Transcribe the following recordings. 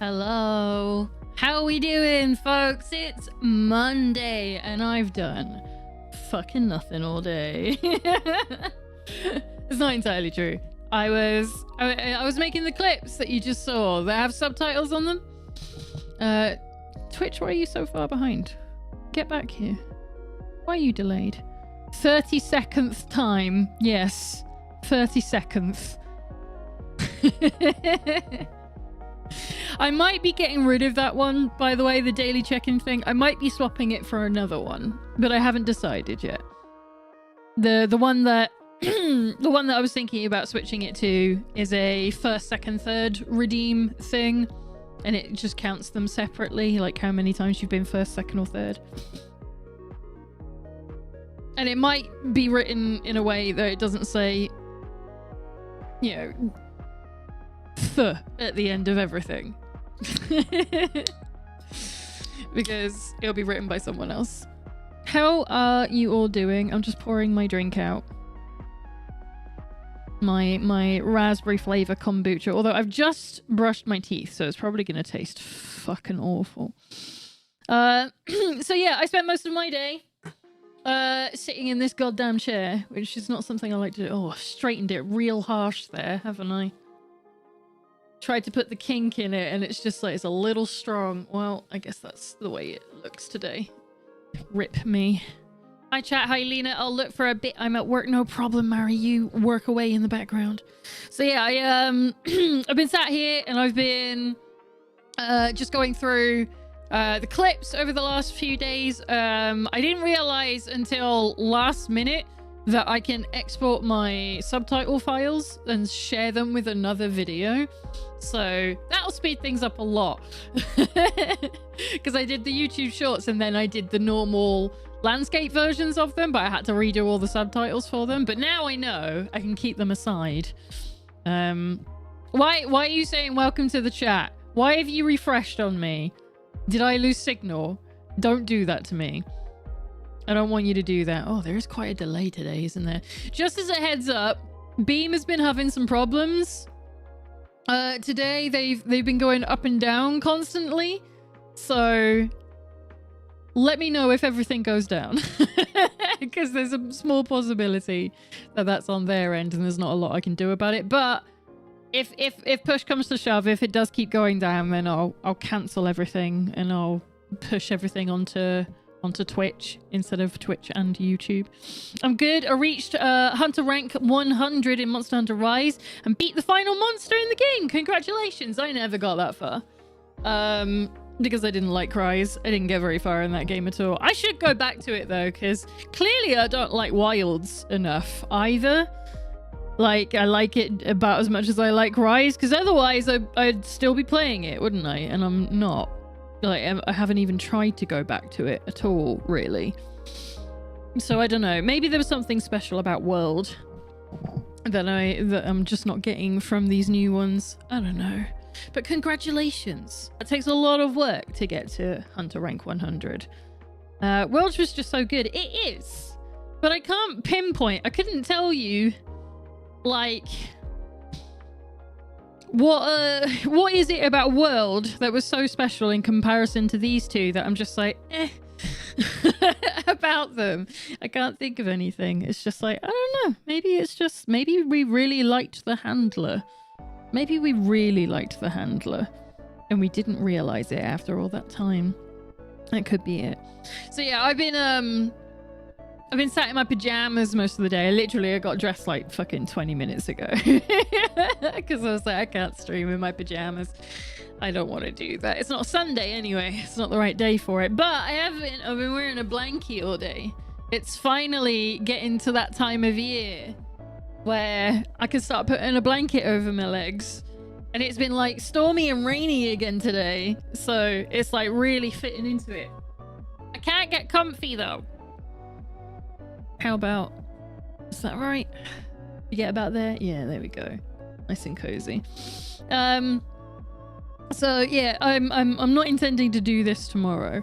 Hello. How are we doing, folks? It's Monday, and I've done fucking nothing all day. It's not entirely true. I was making the clips that you just saw that have subtitles on them. Twitch, why are you so far behind? Get back here. Why are you delayed? 32nd time. Yes, 32nd. I might be getting rid of that one, by the way, the daily check-in thing. I might be swapping it for another one, but I haven't decided yet. The one that the one that I was thinking about switching it to is a first, second, third redeem thing, and it just counts them separately, like how many times you've been first, second, or third. And it might be written in a way that it doesn't say, you know, th at the end of everything. Because it'll be written by someone else. How are you all doing? I'm just pouring my drink out. My raspberry flavor kombucha. Although I've just brushed my teeth, so it's probably going to taste fucking awful. So yeah, I spent most of my day sitting in this goddamn chair, which is not something I like to do. Oh, I've straightened it real harsh there, haven't I? Tried to put the kink in it, and it's just like, it's a little strong. Well, I guess that's the way it looks today. Rip me. Hi chat, hi Lena. I'll look for a bit. I'm at work. No problem, Mary. You work away in the background. So yeah, I've been sat here and I've been just going through the clips over the last few days. I didn't realize until last minute that I can export my subtitle files and share them with another video. So that'll speed things up a lot. Because I did the YouTube shorts and then I did the normal landscape versions of them, but I had to redo all the subtitles for them. But now I know I can keep them aside. Why are you saying welcome to the chat? Why have you refreshed on me? Did I lose signal? Don't do that to me. I don't want you to do that. Oh, there is quite a delay today, isn't there? Just as a heads up, Beam has been having some problems. Today they've been going up and down constantly. So let me know if everything goes down. Because there's a small possibility that that's on their end and there's not a lot I can do about it. But if push comes to shove, if it does keep going down, then I'll cancel everything and I'll push everything onto Twitch instead of Twitch and YouTube. I'm good. I reached Hunter rank 100 in Monster Hunter Rise and beat the final monster in the game. Congratulations. I never got that far. Because I didn't like Rise. I didn't get very far in that game at all. I should go back to it though, because clearly I don't like Wilds enough either. Like, I like it about as much as I like Rise, because otherwise I'd still be playing it, wouldn't I? And I'm not. Like, I haven't even tried to go back to it at all, really. So I don't know. Maybe there was something special about World that I'm just not getting from these new ones. I don't know. But congratulations. It takes a lot of work to get to Hunter rank 100. World was just so good. It is. But I can't pinpoint. I couldn't tell you, like, what is it about World that was so special in comparison to these two that I'm just like, about them. I can't think of anything. It's just like, I don't know. Maybe we really liked the handler. Maybe we really liked the handler and we didn't realize it after all that time. That could be it. So yeah, I've been sat in my pajamas most of the day. I got dressed like fucking 20 minutes ago. Because I was like, I can't stream in my pajamas. I don't want to do that. It's not Sunday anyway. It's not the right day for it. But I've been wearing a blankie all day. It's finally getting to that time of year where I can start putting a blanket over my legs. And it's been like stormy and rainy again today. So it's like really fitting into it. I can't get comfy though. How about, is that right? You get about there? Yeah, there we go. Nice and cozy. So yeah, I'm not intending to do this tomorrow.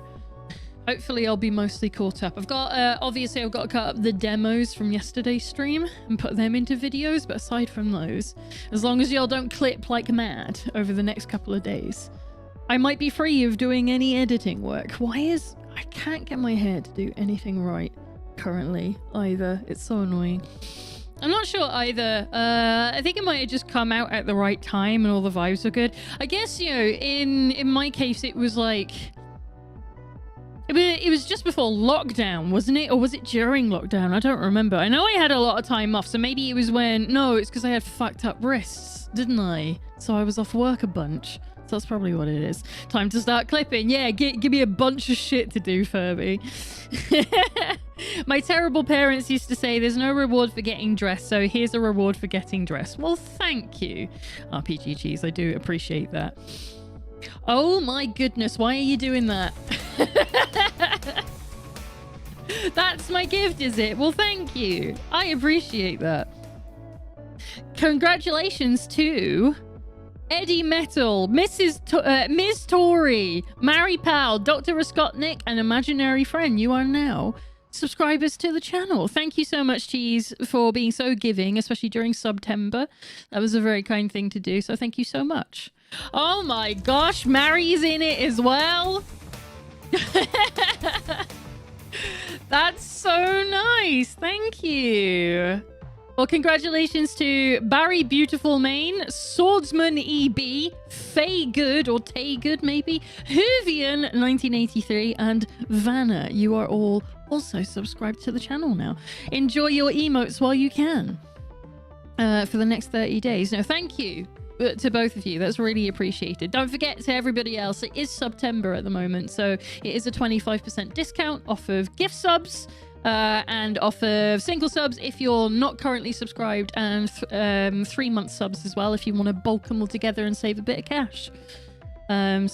Hopefully I'll be mostly caught up. I've got obviously I've got to cut up the demos from yesterday's stream and put them into videos, but aside from those, as long as y'all don't clip like mad over the next couple of days, I might be free of doing any editing work. I can't get my hair to do anything right currently either. It's so annoying. I'm not sure either. I think it might have just come out at the right time and all the vibes were good. I guess, you know, in my case, it was like... It was just before lockdown, wasn't it? Or was it during lockdown? I don't remember. I know I had a lot of time off, so maybe it was when... No, it's because I had fucked up wrists, didn't I? So I was off work a bunch. So that's probably what it is. Time to start clipping. Yeah, give me a bunch of shit to do, Furby. My terrible parents used to say there's no reward for getting dressed, so here's a reward for getting dressed. Well, thank you, RPG Cheese. I do appreciate that. Oh my goodness, why are you doing that? That's my gift, is it? Well, thank you. I appreciate that. Congratulations to Eddie Metal, Ms. Tori, Mary Pal, Dr. Rascotnik, and Imaginary Friend. You are now subscribers to the channel. Thank you so much, Cheese, for being so giving, especially during September. That was a very kind thing to do, so thank you so much. Oh my gosh, Mary's in it as well. That's so nice. Thank you. Well, congratulations to Barry Beautiful Main, Swordsman EB, Faye Good, or Tay Good maybe, Hoovian 1983, and Vanna. You are all also subscribed to the channel now. Enjoy your emotes while you can for the next 30 days. No, thank you to both of you. That's really appreciated. Don't forget, to everybody else, it is September at the moment, so it is a 25% discount off of gift subs and off of single subs if you're not currently subscribed, and 3-month subs as well if you want to bulk them all together and save a bit of cash. And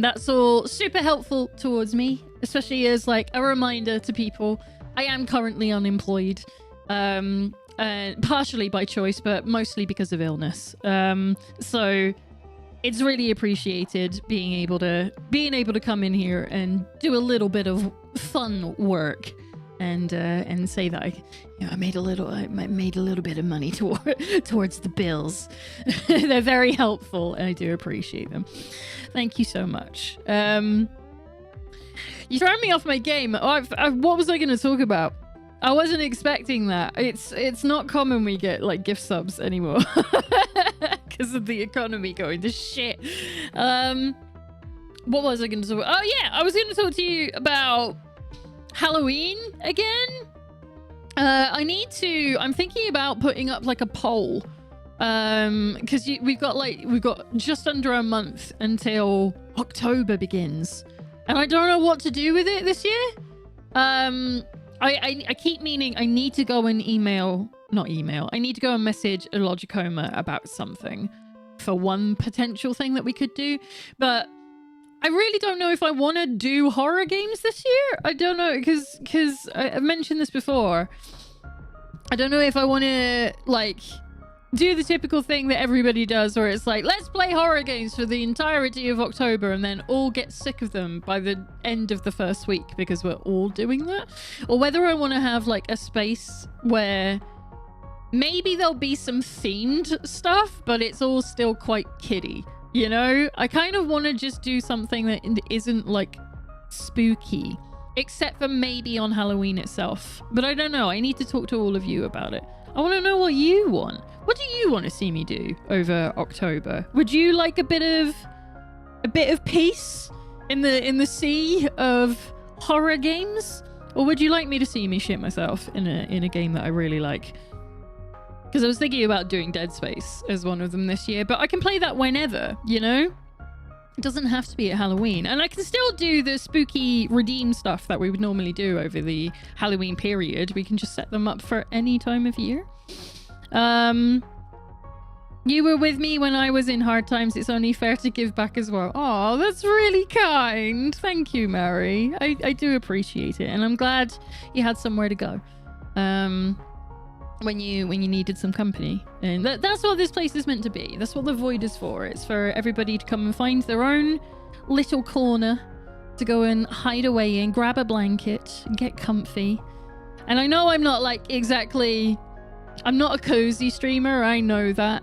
that's all super helpful towards me, especially as like a reminder to people. I am currently unemployed, partially by choice, but mostly because of illness. So it's really appreciated being able to come in here and do a little bit of fun work, and say that I made a little bit of money towards the bills. They're very helpful, and I do appreciate them. Thank you so much. You thrown me off my game. What was I going to talk about? I wasn't expecting that. It's not common we get like gift subs anymore because of the economy going to shit. What was I going to talk about? Oh yeah, I was going to talk to you about Halloween again. I'm thinking about putting up like a poll, because we've got just under a month until October begins, and I don't know what to do with it this year. I keep meaning I need to go and I need to go and message a Logicoma about something for one potential thing that we could do, but I really don't know if I want to do horror games this year. I don't know, because I've mentioned this before. I don't know if I want to like do the typical thing that everybody does, where it's like, let's play horror games for the entirety of October and then all get sick of them by the end of the first week because we're all doing that, or whether I want to have like a space where maybe there'll be some themed stuff, but it's all still quite kiddie. You know, I kind of want to just do something that isn't like spooky, except for maybe on Halloween itself. But I don't know. I need to talk to all of you about it. I want to know what you want. What do you want to see me do over October? Would you like a bit of peace in the sea of horror games, or would you like me to see me shit myself in a game that I really like? Because I was thinking about doing Dead Space as one of them this year, but I can play that whenever, you know? It doesn't have to be at Halloween. And I can still do the spooky redeem stuff that we would normally do over the Halloween period. We can just set them up for any time of year. You were with me when I was in hard times. It's only fair to give back as well. Oh, that's really kind. Thank you, Mary. I do appreciate it. And I'm glad you had somewhere to go. When you needed some company, and that's what this place is meant to be. That's what the Void is for. It's for everybody to come and find their own little corner to go and hide away in, grab a blanket, get comfy. And I know I'm not like exactly, I'm not a cozy streamer, I know that.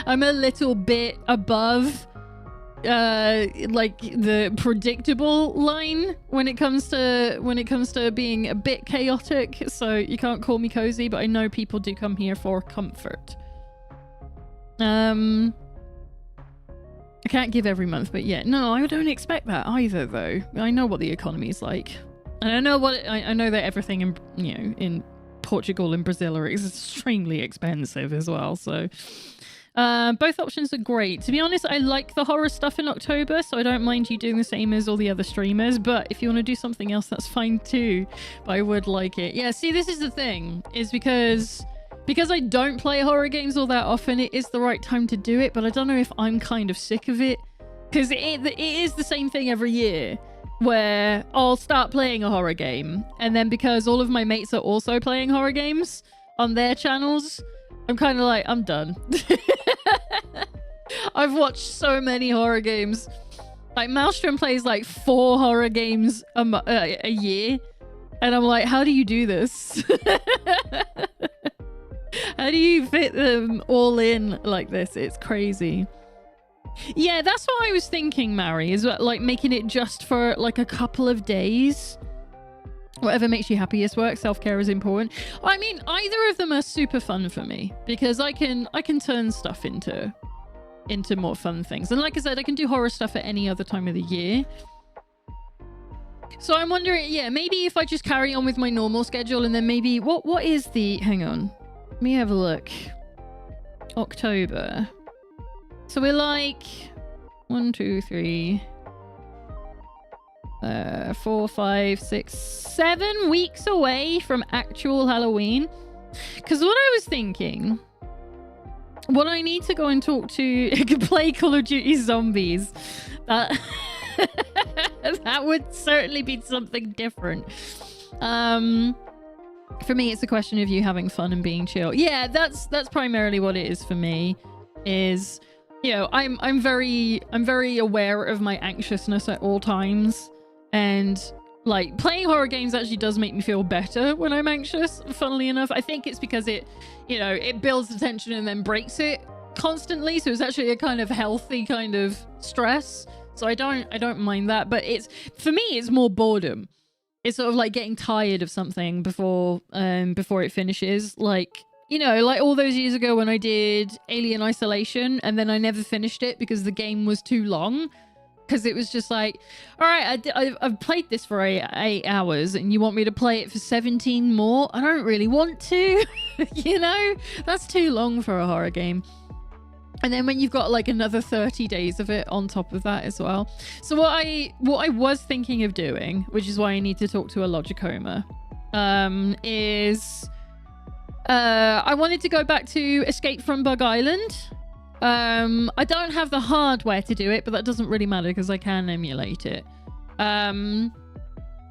I'm a little bit above like the predictable line when it comes to being a bit chaotic. So you can't call me cozy, but I know people do come here for comfort. I can't give every month, but yeah, no, I don't expect that either, though. I know what the economy's like, and I know that everything in in Portugal and Brazil are extremely expensive as well. So both options are great. To be honest, I like the horror stuff in October, so I don't mind you doing the same as all the other streamers. But if you want to do something else, that's fine too. But I would like it. Yeah. See, this is the thing, is because I don't play horror games all that often, it is the right time to do it, but I don't know if I'm kind of sick of it. Because it is the same thing every year, where I'll start playing a horror game, and then because all of my mates are also playing horror games on their channels, I'm kind of like, I'm done. I've watched so many horror games. Like, Maelstrom plays like 4 horror games a year, and I'm like, how do you do this? How do you fit them all in like this? It's crazy. Yeah, that's what I was thinking, Mary, is like making it just for like a couple of days. Whatever makes you happiest work. Self-care is important. I mean, either of them are super fun for me because I can turn stuff into more fun things. And like I said, I can do horror stuff at any other time of the year. So I'm wondering, yeah, maybe if I just carry on with my normal schedule, and then maybe what is the, hang on. Let me have a look. October. So we're like 1, 2, 3, 4, 5, 6, 7 weeks away from actual Halloween. Because what I was thinking, what I need to go and talk to, play Call of Duty Zombies. That would certainly be something different. For me, it's a question of you having fun and being chill. Yeah, that's primarily what it is for me. Is, I'm very aware of my anxiousness at all times, and like playing horror games actually does make me feel better when I'm anxious. Funnily enough, I think it's because it builds the tension and then breaks it constantly. So it's actually a kind of healthy kind of stress. So I don't mind that. But for me, it's more boredom. It's sort of like getting tired of something before it finishes. Like all those years ago when I did Alien Isolation, and then I never finished it because the game was too long. Because it was just like, all right, I've played this for 8 hours, and you want me to play it for 17 more? I don't really want to. That's too long for a horror game. And then when you've got like another 30 days of it on top of that as well. So what I was thinking of doing, which is why I need to talk to a Logicoma, is I wanted to go back to Escape from Bug Island. I don't have the hardware to do it, but that doesn't really matter because I can emulate it.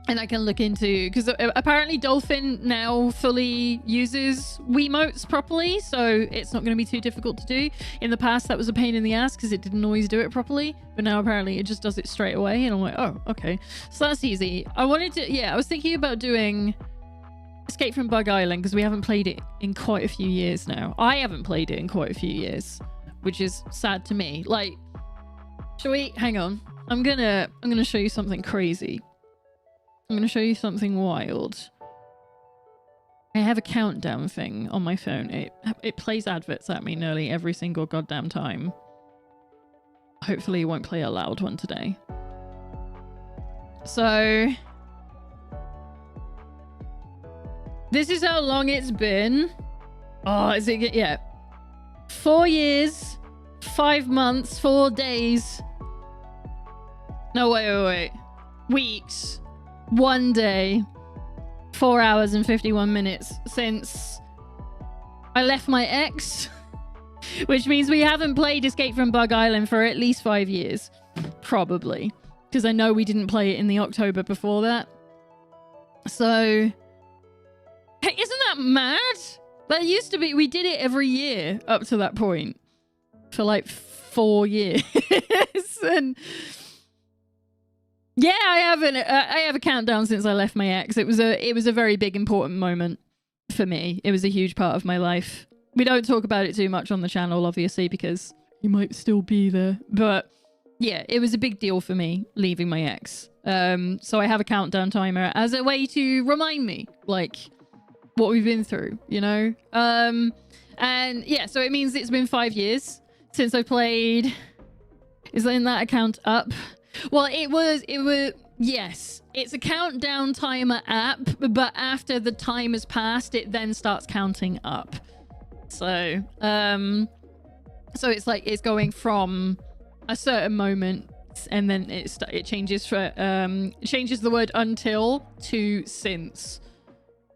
And I can look into, because apparently Dolphin now fully uses Wiimotes properly, so it's not going to be too difficult to do. In the past, that was a pain in the ass because it didn't always do it properly, but now apparently it just does it straight away, and I'm like, oh, okay. So that's easy. I was thinking about doing Escape from Bug Island because we haven't played it in quite a few years now. I haven't played it in quite a few years, which is sad to me. Like, shall we? Hang on. I'm gonna show you something crazy. I'm going to show you something wild. I have a countdown thing on my phone. It plays adverts at me nearly every single goddamn time. Hopefully it won't play a loud one today. So this is how long it's been. Oh, is it? Yeah. 4 years, 5 months, 4 days. No, wait. Weeks. 1 day, 4 hours and 51 minutes since I left my ex, which means we haven't played Escape from Bug Island for at least 5 years, probably, because I know we didn't play it in the October before that. So, hey, isn't that mad? That used to be, we did it every year up to that point for like 4 years. And yeah, I have a countdown since I left my ex. It was a very big, important moment for me. It was a huge part of my life. We don't talk about it too much on the channel, obviously, because you might still be there. But yeah, it was a big deal for me leaving my ex. So I have a countdown timer as a way to remind me, like, what we've been through, you know? And yeah, so it means it's been 5 years since I played. Is in that account up? Well, it was, yes, it's a countdown timer app, but after the time has passed, it then starts counting up. So, so it's like, it's going from a certain moment, and then it changes for, changes the word until to since.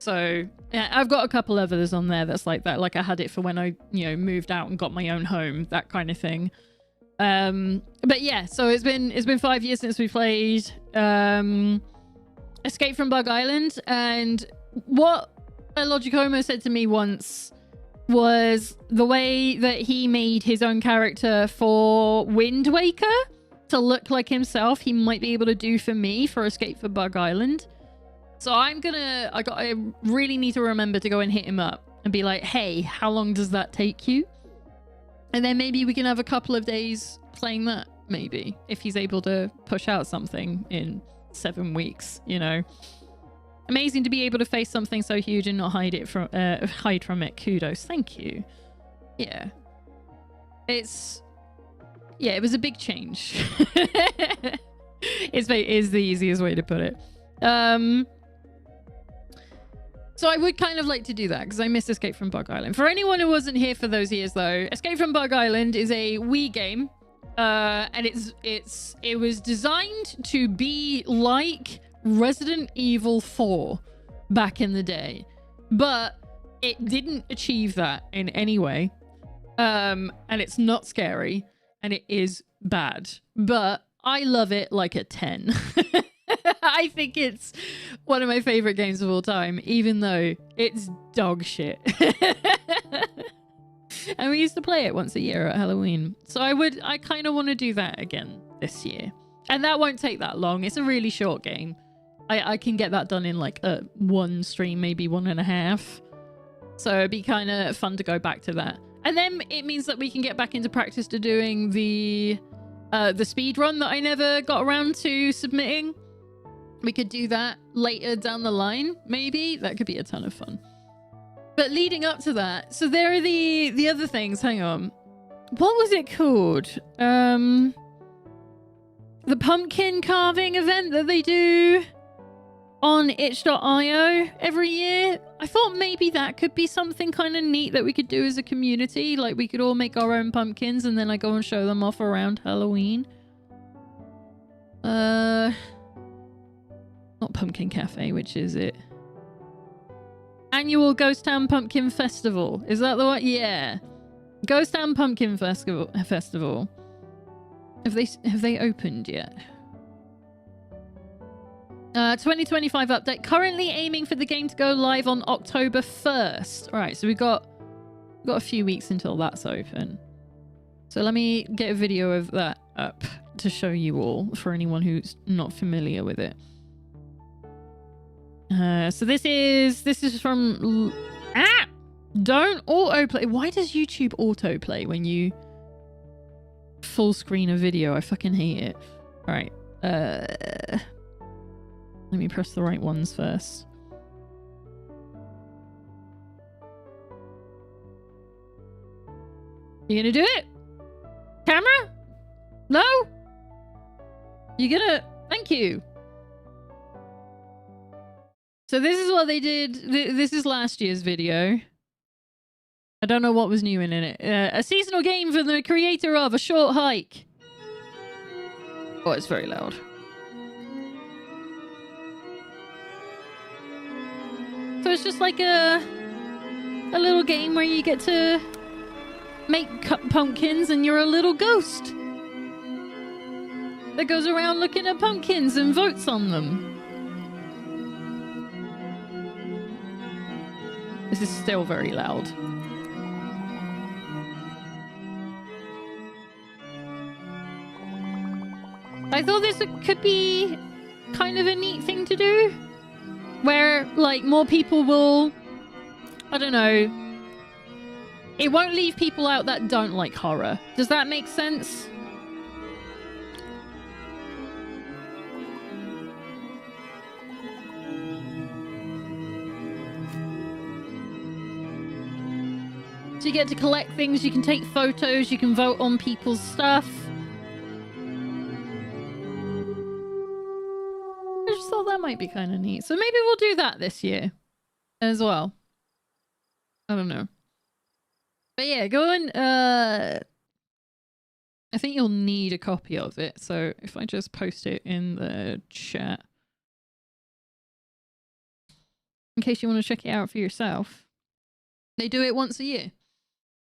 So yeah, I've got a couple others on there that's like that. Like I had it for when I, you know, moved out and got my own home, that kind of thing. But yeah, so it's been 5 years since we played Escape from Bug Island, and what Logicoma said to me once was the way that he made his own character for Wind Waker to look like himself, he might be able to do for me for Escape from Bug Island. So I really need to remember to go and hit him up and be like, hey, how long does that take you? And then maybe we can have a couple of days playing that, maybe, if he's able to push out something in 7 weeks, you know. Amazing to be able to face something so huge and not hide from it. Kudos. Thank you. Yeah. It was a big change. is the easiest way to put it. So I would kind of like to do that because I miss Escape from Bug Island. For anyone who wasn't here for those years, though, Escape from Bug Island is a Wii game, and it was designed to be like Resident Evil 4 back in the day, but it didn't achieve that in any way. And it's not scary, and it is bad, but I love it like a 10. I think it's one of my favorite games of all time, even though it's dog shit. And we used to play it once a year at Halloween. So I kind of want to do that again this year. And that won't take that long. It's a really short game. I can get that done in like one stream, maybe 1.5. So it'd be kind of fun to go back to that. And then it means that we can get back into practice to doing the speed run that I never got around to submitting. We could do that later down the line, maybe. That could be a ton of fun. But leading up to that, so there are the other things. Hang on. What was it called? The pumpkin carving event that they do on itch.io every year. I thought maybe that could be something kind of neat that we could do as a community. Like we could all make our own pumpkins and then I go and show them off around Halloween. Not Pumpkin Cafe, which is it? Annual Ghost Town Pumpkin Festival. Is that the one? Yeah. Ghost Town Pumpkin Festival. Have they opened yet? 2025 update. Currently aiming for the game to go live on October 1st. All right, so we've got a few weeks until that's open. So let me get a video of that up to show you all for anyone who's not familiar with it. So this is from don't autoplay. Why does YouTube autoplay when you full screen a video? I fucking hate it. All right. Let me press the right ones first. You gonna do it? Camera? No? You gonna? Thank you. So this is what they did. This is last year's video. I don't know what was new in it. A seasonal game from the creator of A Short Hike. Oh, it's very loud. So it's just like a little game where you get to make pumpkins and you're a little ghost that goes around looking at pumpkins and votes on them. This is still very loud. I thought this could be kind of a neat thing to do, where like more people will, I don't know, it won't leave people out that don't like horror. Does that make sense? get to collect things, you can take photos, you can vote on people's stuff. I just thought that might be kind of neat. So maybe we'll do that this year as well. I don't know. But yeah, go and I think you'll need a copy of it. So if I just post it in the chat, in case you want to check it out for yourself. They do it once a year.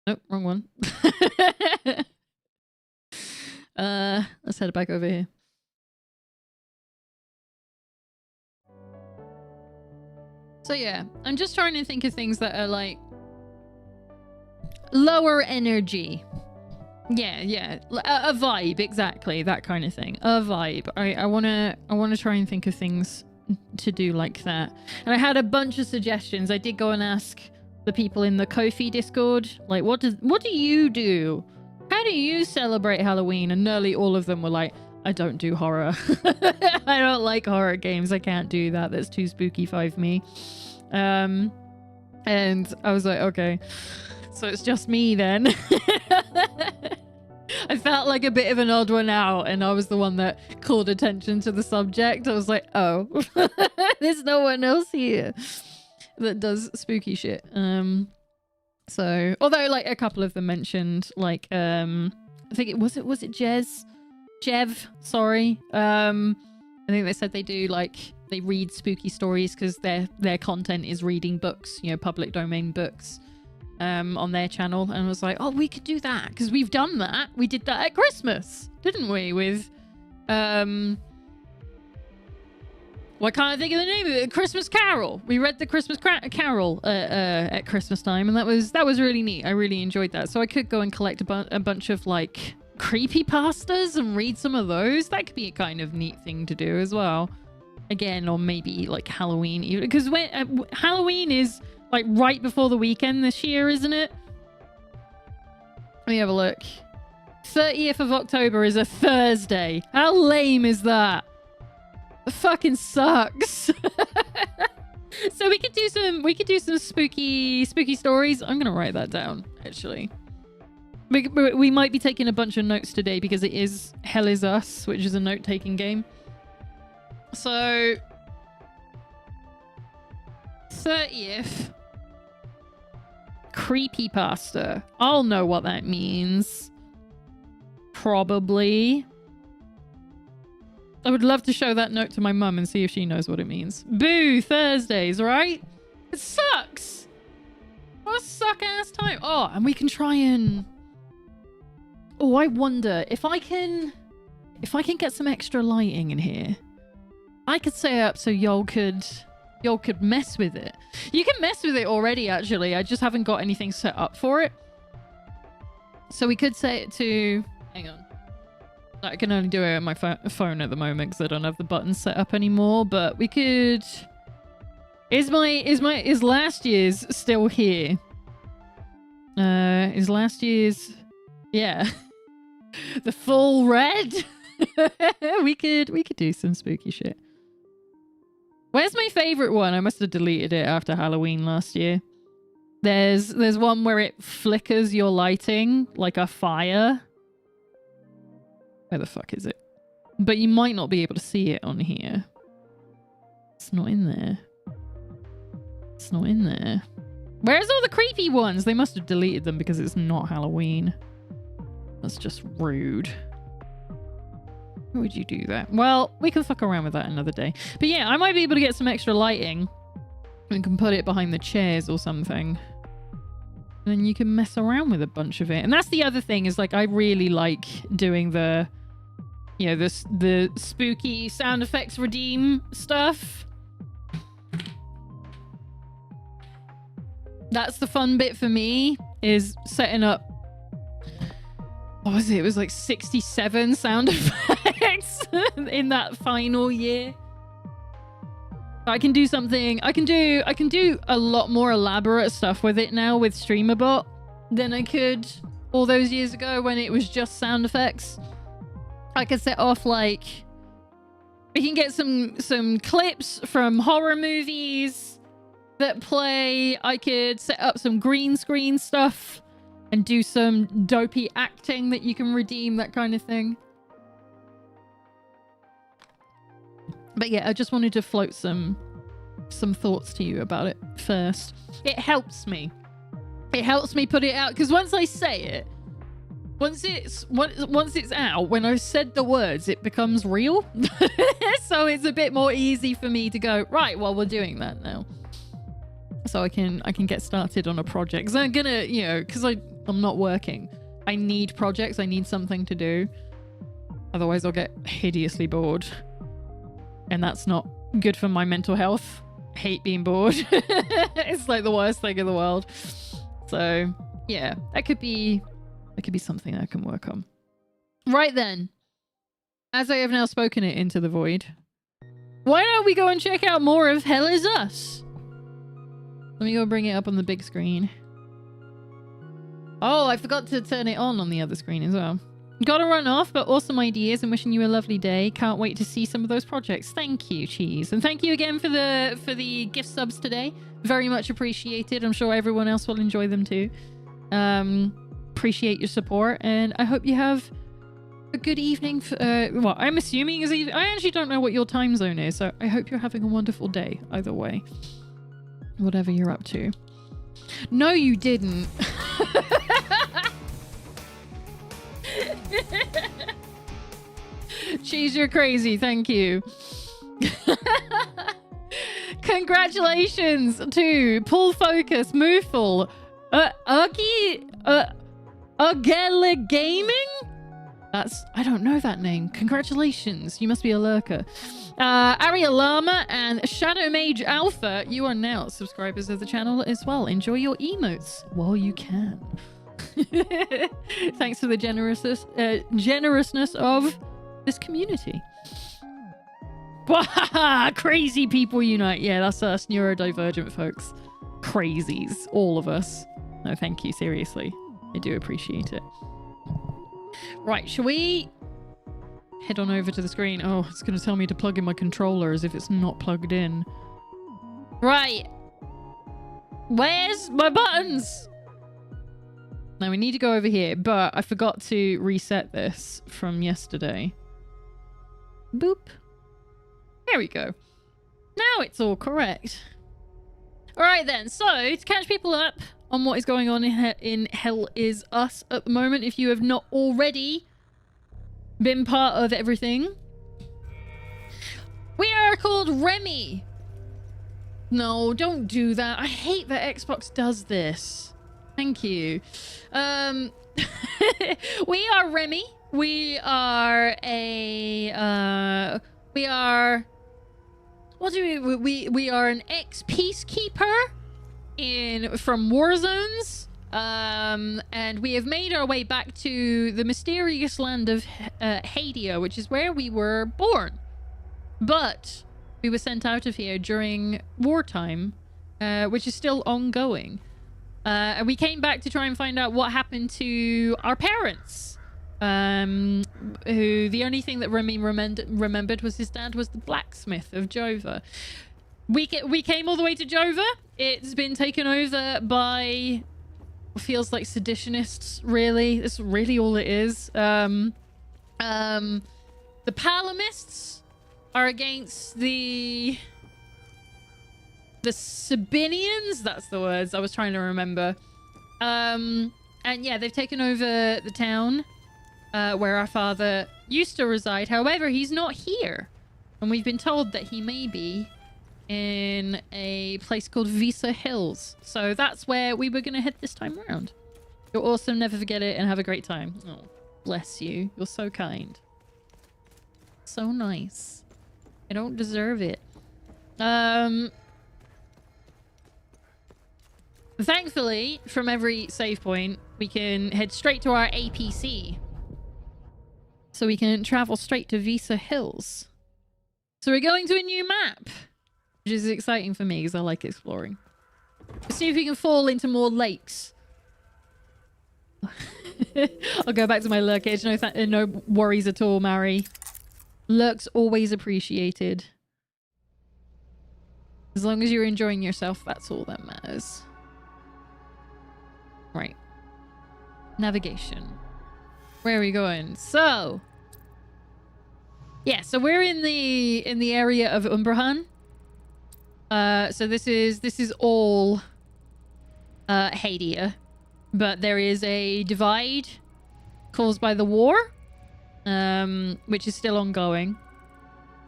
Nope, wrong one. Let's head back over here. So yeah, I'm just trying to think of things that are like lower energy. Yeah, a vibe, exactly, that kind of thing. A vibe. I wanna try and think of things to do like that. And I had a bunch of suggestions. I did go and ask the people in the Ko-fi Discord, like, what do you do? How do you celebrate Halloween? And nearly all of them were like, I don't do horror. I don't like horror games. I can't do that. That's too spooky for me. And I was like, okay, so it's just me then. I felt like a bit of an odd one out, and I was the one that called attention to the subject. I was like, oh, there's no one else here that does spooky shit. So although like a couple of them mentioned like I think it was Jev, sorry. I think they said they do like they read spooky stories because their content is reading books, you know, public domain books. On their channel, and was like, oh, we could do that because we've done that. We did that at Christmas, didn't we? With well, I can't think of the name of it. Christmas Carol. We read the Christmas Carol at Christmas time, and that was really neat. I really enjoyed that. So I could go and collect a bunch of like creepypastas and read some of those. That could be a kind of neat thing to do as well. Again, or maybe like Halloween, because when Halloween is like right before the weekend this year, isn't it? Let me have a look. 30th of October is a Thursday. How lame is that? It fucking sucks. So we could do some spooky stories. I'm gonna write that down actually. We might be taking a bunch of notes today because it is Hell Is Us, which is a note-taking game. So 30th. Creepypasta. I'll know what that means. Probably. I would love to show that note to my mum and see if she knows what it means. Boo! Thursdays, right? It sucks! What a suck-ass time. Oh, and we can try and... Oh, I wonder if I can get some extra lighting in here. I could set it up so y'all could mess with it. You can mess with it already, actually. I just haven't got anything set up for it. So we could set it to... Hang on. I can only do it on my phone at the moment because I don't have the buttons set up anymore. But we could... Is last year's still here? Is last year's... Yeah. The full red? we could do some spooky shit. Where's my favorite one? I must have deleted it after Halloween last year. There's one where it flickers your lighting like a fire. Where the fuck is it? But you might not be able to see it on here. It's not in there. It's not in there. Where's all the creepy ones? They must have deleted them because it's not Halloween. That's just rude. Why would you do that? Well, we can fuck around with that another day. But yeah, I might be able to get some extra lighting. We can put it behind the chairs or something. And then you can mess around with a bunch of it. And that's the other thing is like, I really like doing the, you know, the spooky sound effects redeem stuff. That's the fun bit for me, is setting up, what was it? It was like 67 sound effects in that final year. I can do something, I can do a lot more elaborate stuff with it now with StreamerBot than I could all those years ago when it was just sound effects. I could set off like, we can get some clips from horror movies that play. I could set up some green screen stuff and do some dopey acting that you can redeem, that kind of thing. But yeah, I just wanted to float some thoughts to you about it first. It helps me. It helps me put it out, because once I say it, once it's out, when I've said the words, it becomes real. So it's a bit more easy for me to go, right, well, we're doing that now. So I can get started on a project. Because I'm gonna, you know, because I'm not working. I need projects. I need something to do. Otherwise I'll get hideously bored. And that's not good for my mental health. I hate being bored. It's like the worst thing in the world. So yeah, that could be something I can work on. Right then, as I have now spoken it into the void, why don't we go and check out more of Hell Is Us? Let me go bring it up on the big screen. Oh, I forgot to turn it on the other screen as well. Gotta run off, but awesome ideas and wishing you a lovely day. Can't wait to see some of those projects. Thank you, Cheese. And thank you again for the gift subs today. Very much appreciated. I'm sure everyone else will enjoy them too. Appreciate your support, and I hope you have a good evening. Well, I'm assuming is even. I actually don't know what your time zone is, so I hope you're having a wonderful day either way. Whatever you're up to. No, you didn't. Cheese, you're crazy. Thank you. Congratulations to Pull Focus, Mooful, Ugele Gaming? I don't know that name. Congratulations. You must be a lurker. Ariel Lama and Shadow Mage Alpha, you are now subscribers of the channel as well. Enjoy your emotes while you can. Thanks for the generousness of this community. Crazy people unite. Yeah, that's us neurodivergent folks. Crazies. All of us. No, thank you. Seriously. I do appreciate it. Right, shall we head on over to the screen? Oh, it's going to tell me to plug in my controller as if it's not plugged in. Right. Where's my buttons? Now we need to go over here, but I forgot to reset this from yesterday. Boop. There we go. Now it's all correct. Alright then, so to catch people up on what is going on in Hell Is Us at the moment, if you have not already been part of everything. We are called Remy. No, don't do that. I hate that Xbox does this. Thank you. We are Remy. We are a what do we are an ex-peacekeeper from war zones. And we have made our way back to the mysterious land of Hadia, which is where we were born. But we were sent out of here during wartime, which is still ongoing. And we came back to try and find out what happened to our parents. Who the only thing that Remy remembered was his dad was the blacksmith of Jova. We came all the way to Jova. It's been taken over by what feels like seditionists, really. That's really all it is. The Palamists are against the Sabinians. That's the words I was trying to remember. And yeah, they've taken over the town where our father used to reside. However, he's not here. And we've been told that he may be in a place called Visa Hills. So that's where we were going to head this time around. You're awesome. Never forget it and have a great time. Oh, bless you. You're so kind. So nice. I don't deserve it. Thankfully, from every save point, we can head straight to our APC. So we can travel straight to Visa Hills. So we're going to a new map, which is exciting for me because I like exploring. Let's see if we can fall into more lakes. I'll go back to my lurk cage. No worries at all, Mary. Lurk's always appreciated. As long as you're enjoying yourself, that's all that matters. Right. Navigation. Where are we going? So, yeah, so we're in the area of Umbrahan. So this is all Hadia, but there is a divide caused by the war, which is still ongoing.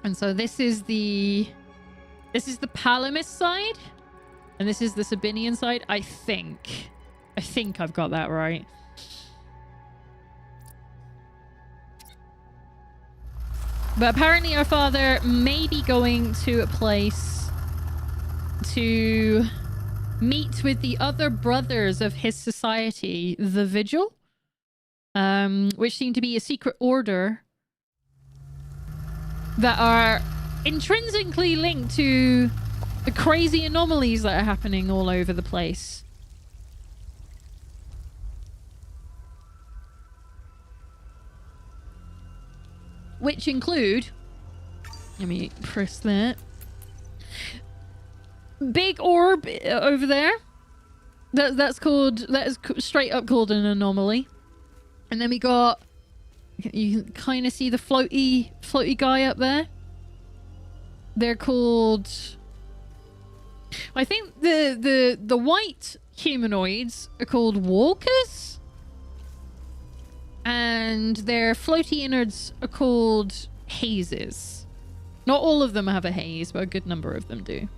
And so this is the Palamis side, and this is the Sabinian side. I think I've got that right. But apparently our father may be going to a place to meet with the other brothers of his society, the Vigil, which seem to be a secret order that are intrinsically linked to the crazy anomalies that are happening all over the place. Which include, let me press that. Big orb over there. That is straight up called an anomaly. And then we got, you can kind of see the floaty guy up there. They're called, I think the white humanoids are called walkers. And their floaty innards are called hazes. Not all of them have a haze, but a good number of them do.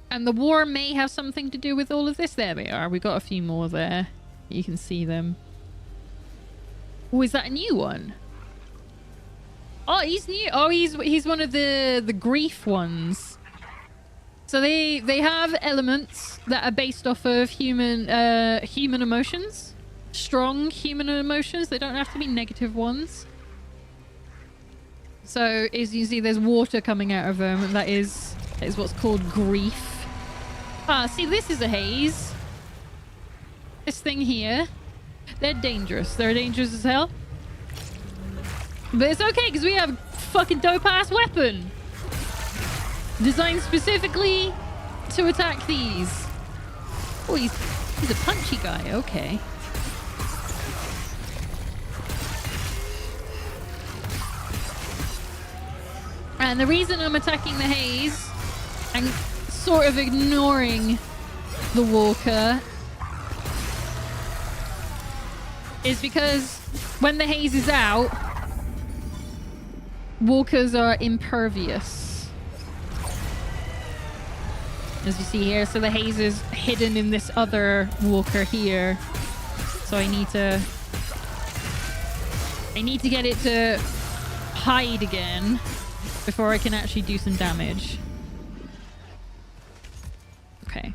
And the war may have something to do with all of this. There they are. We got a few more there. You can see them. Oh, is that a new one? Oh, he's new. Oh, he's one of the grief ones. So they have elements that are based off of human emotions. Strong human emotions. They don't have to be negative ones. So as you see, there's water coming out of them, and that is what's called grief. Ah, see, this is a haze. This thing here. They're dangerous. They're dangerous as hell. But it's okay, because we have a fucking dope-ass weapon. Designed specifically to attack these. Oh, he's a punchy guy. Okay. And the reason I'm attacking the haze and sort of ignoring the walker is because when the haze is out, walkers are impervious. As you see here, so the haze is hidden in this other walker here. So I need to get it to hide again before I can actually do some damage. Okay.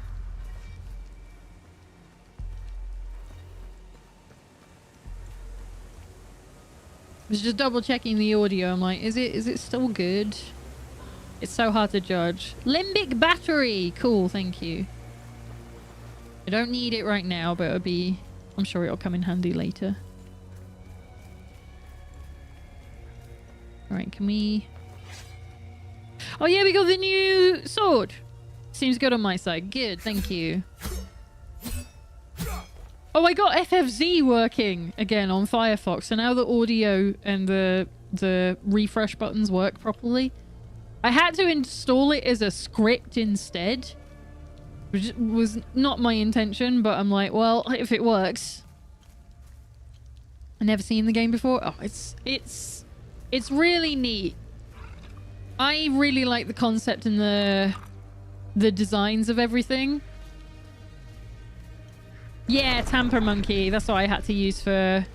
I was just double checking the audio. I'm like, is it still good? It's so hard to judge. Limbic battery! Cool, thank you. I don't need it right now, but I'm sure it'll come in handy later. Alright, can we... Oh yeah, we got the new sword! Seems good on my side. Good, thank you. Oh, I got FFZ working again on Firefox, so now the audio and the refresh buttons work properly. I had to install it as a script instead, which was not my intention, but I'm like, well, if it works. I've never seen the game before. Oh, it's really neat. I really like the concept and the designs of everything. Yeah, Tamper Monkey. That's what I had to use for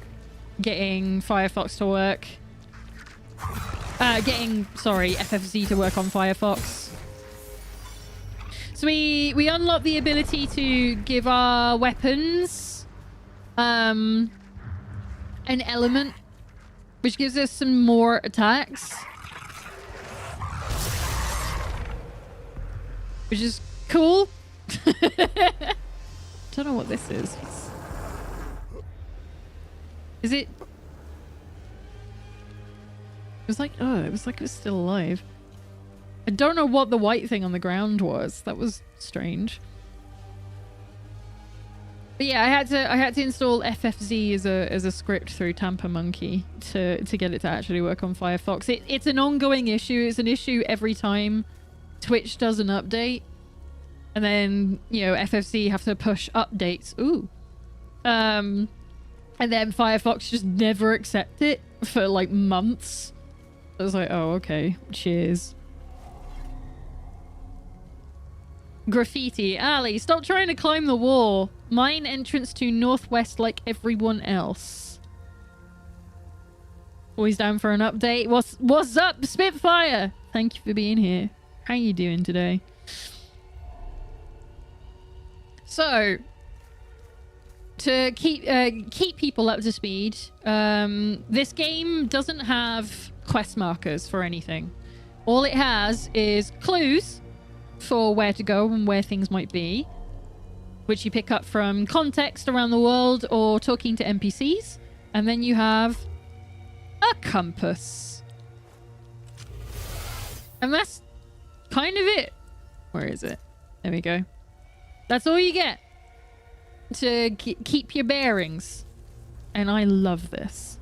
getting Firefox to work. Sorry, FFZ to work on Firefox. So we unlock the ability to give our weapons an element, which gives us some more attacks. Which is cool. Don't know what this is. Is it... It was like it was still alive. I don't know what the white thing on the ground was. That was strange. But yeah, I had to install FFZ as a script through Tamper Monkey to get it to actually work on Firefox. It's an ongoing issue. It's an issue every time Twitch does an update. And then, you know, FFC have to push updates. Ooh. And then Firefox just never accept it for like months. I was like, oh, okay. Cheers. Graffiti. Ali, stop trying to climb the wall. Mine entrance to northwest like everyone else. Always down for an update. What's up, Spitfire? Thank you for being here. How you doing today? So, to keep people up to speed, this game doesn't have quest markers for anything. All it has is clues for where to go and where things might be, which you pick up from context around the world or talking to NPCs. And then you have a compass. And that's kind of it. Where is it? There we go. That's all you get to keep your bearings. And I love this.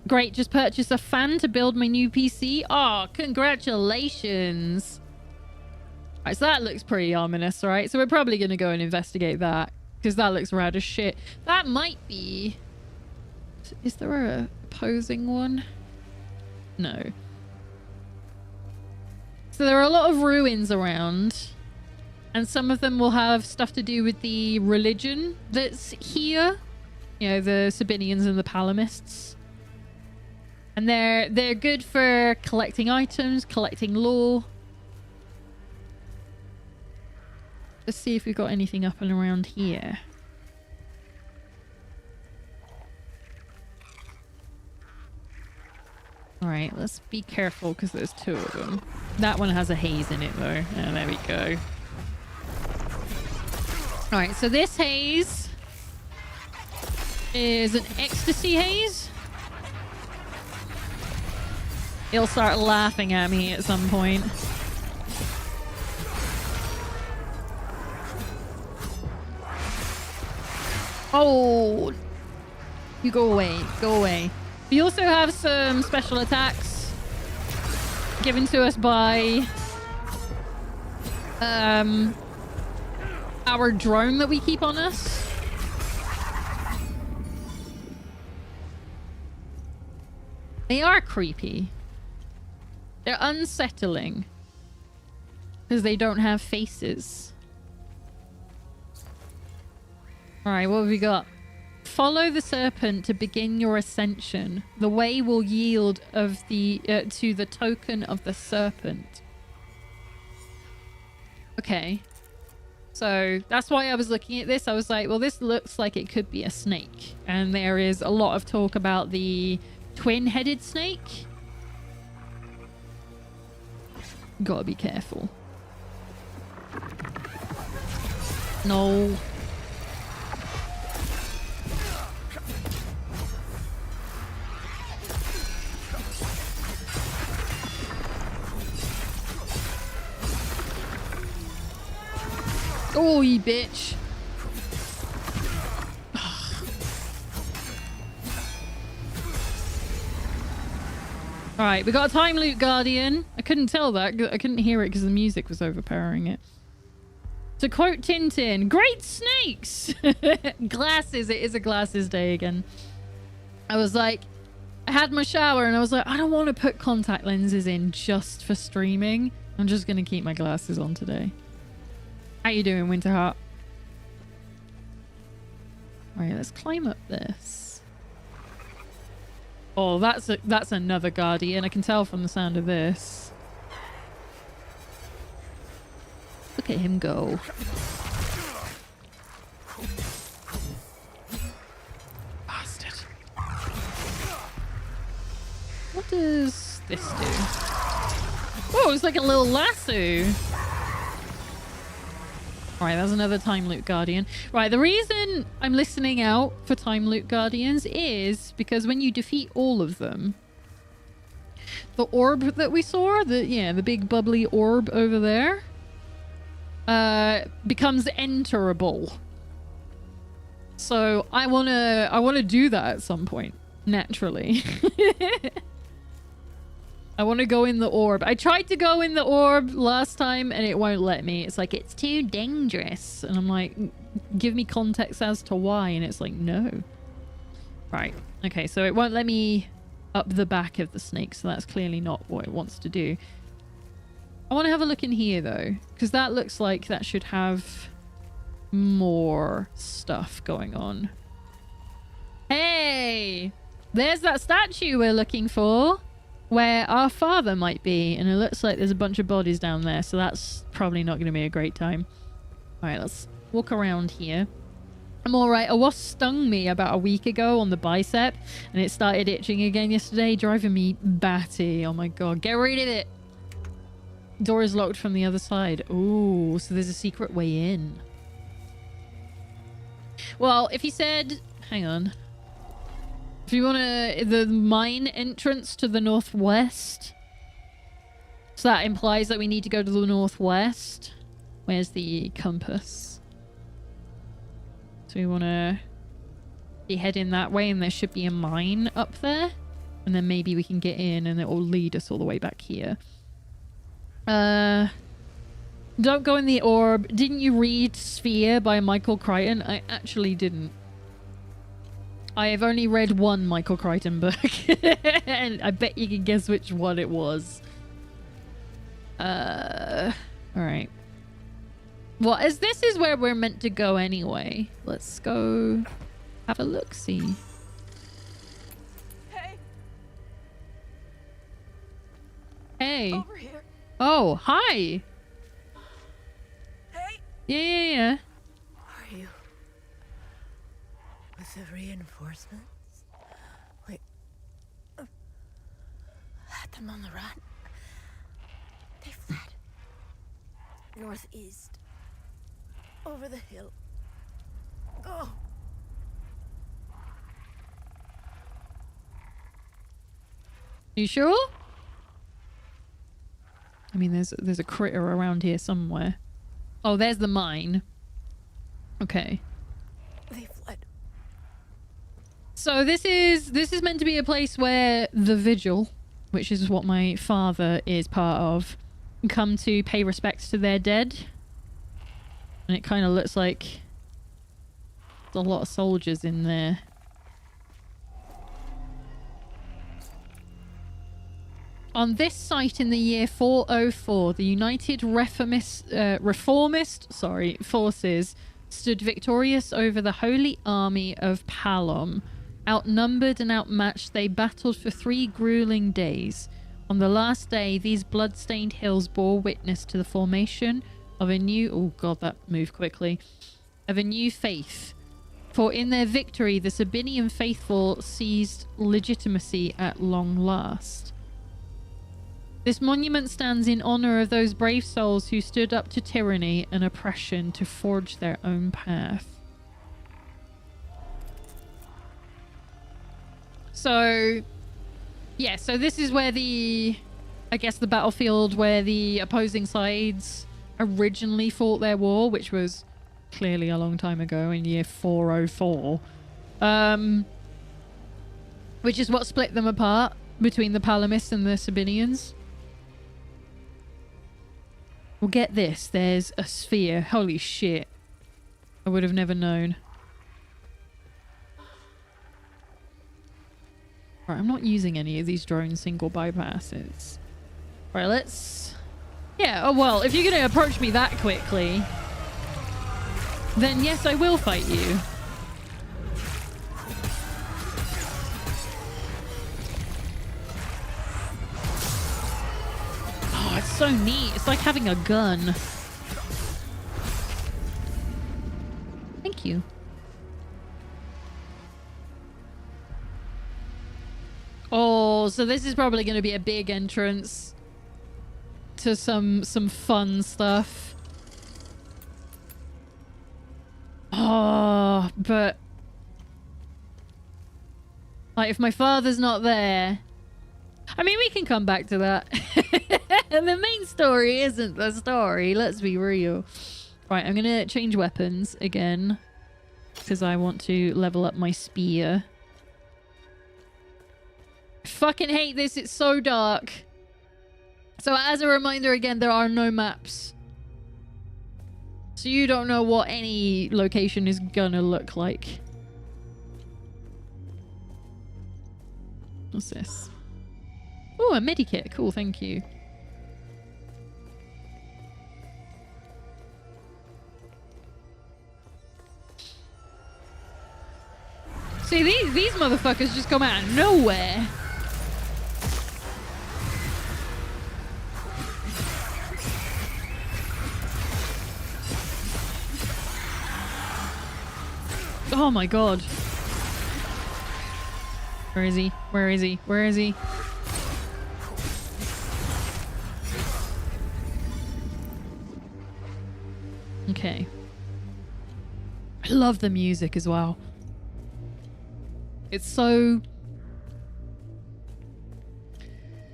Great, just purchased a fan to build my new PC. Oh, congratulations. All right, so that looks pretty ominous, right? So we're probably going to go and investigate that because that looks rad as shit. That might be... Is there a opposing one? No. So there are a lot of ruins around. And some of them will have stuff to do with the religion that's here. You know, the Sabinians and the Palamists. And they're good for collecting items, collecting lore. Let's see if we've got anything up and around here. Alright, let's be careful because there's two of them. That one has a haze in it though. Oh, there we go. Alright, so this haze is an ecstasy haze. He'll start laughing at me at some point. Oh! You go away. Go away. We also have some special attacks given to us by our drone that we keep on us. They are creepy. They're unsettling because they don't have faces. Alright, what have we got? Follow the serpent to begin your ascension. The way will yield of the to the token of the serpent. Okay. So that's why I was looking at this. I was like, well, this looks like it could be a snake. And there is a lot of talk about the twin-headed snake. Gotta be careful. No. Oh, you bitch. Alright, we got a Time Loop Guardian. I couldn't tell that. I couldn't hear it because the music was overpowering it. To quote Tintin, great snakes! Glasses. It is a glasses day again. I was like, I had my shower and I was like, I don't want to put contact lenses in just for streaming. I'm just going to keep my glasses on today. How you doing, Winterheart? Alright, let's climb up this. Oh, that's another Guardian. I can tell from the sound of this. Look at him go. Bastard. What does this do? Oh, it's like a little lasso. Alright, that's another Time Loop Guardian. Right, the reason I'm listening out for Time Loop Guardians is because when you defeat all of them, the orb that we saw, the big bubbly orb over there, becomes enterable. So I wanna do that at some point, naturally. I want to go in the orb. I tried to go in the orb last time and it won't let me. It's like, it's too dangerous. And I'm like, give me context as to why. And it's like, no. Right. Okay, so it won't let me up the back of the snake. So that's clearly not what it wants to do. I want to have a look in here though, because that looks like that should have more stuff going on. Hey, there's that statue we're looking for, where our father might be, and it looks like there's a bunch of bodies down there, so that's probably not going to be a great time. All right, let's walk around here. I'm all right. A wasp stung me about a week ago on the bicep, and it started itching again yesterday, driving me batty. Oh my god, get rid of it. Door is locked from the other side. Ooh, so there's a secret way in. Well, if he said, hang on. If you want to, the mine entrance to the northwest. So that implies that we need to go to the northwest. Where's the compass? So we want to be heading that way, and there should be a mine up there. And then maybe we can get in and it will lead us all the way back here. Don't go in the orb. Didn't you read Sphere by Michael Crichton? I actually didn't. I have only read one Michael Crichton book. And I bet you can guess which one it was. Alright. Well, as this is where we're meant to go anyway, let's go have a look-see. Hey. Hey. Over here. Oh, hi. Hey. Yeah. Are you with the reinforcements? Wait. Had them on the run. They fled. Northeast. Over the hill. Go. You sure? I mean, there's a critter around here somewhere. Oh, there's the mine. Okay. They fled. So this is meant to be a place where the Vigil, which is what my father is part of, come to pay respects to their dead. And it kind of looks like there's a lot of soldiers in there. On this site in the year 404, the United Reformist forces stood victorious over the Holy Army of Palom. Outnumbered and outmatched, they battled for 3 grueling days. On the last day, these blood-stained hills bore witness to the formation of a new... Oh god, that moved quickly. Of a new faith. For in their victory, the Sabinian faithful seized legitimacy at long last. This monument stands in honor of those brave souls who stood up to tyranny and oppression to forge their own path. So, yeah, so this is where the, I guess the battlefield where the opposing sides originally fought their war, which was clearly a long time ago in year 404. Which is what split them apart between the Palomists and the Sabinians. Well, get this. There's a sphere. Holy shit. I would have never known. Right, I'm not using any of these drone single bypasses. Right, let's... Yeah, oh well, if you're going to approach me that quickly, then yes, I will fight you. Oh, it's so neat. It's like having a gun. Thank you. Oh, so this is probably going to be a big entrance to some fun stuff. Oh, but like if my father's not there, I mean, we can come back to that. And the main story isn't the story. Let's be real. Right, I'm gonna change weapons again. because I want to level up my spear. I fucking hate this. It's so dark. So as a reminder again, there are no maps. So you don't know what any location is gonna look like. What's this? Oh, a medikit. Cool, thank you. See, these motherfuckers just come out of nowhere. Oh my god. Where is he? Where is he? Where is he? Okay. I love the music as well. It's so...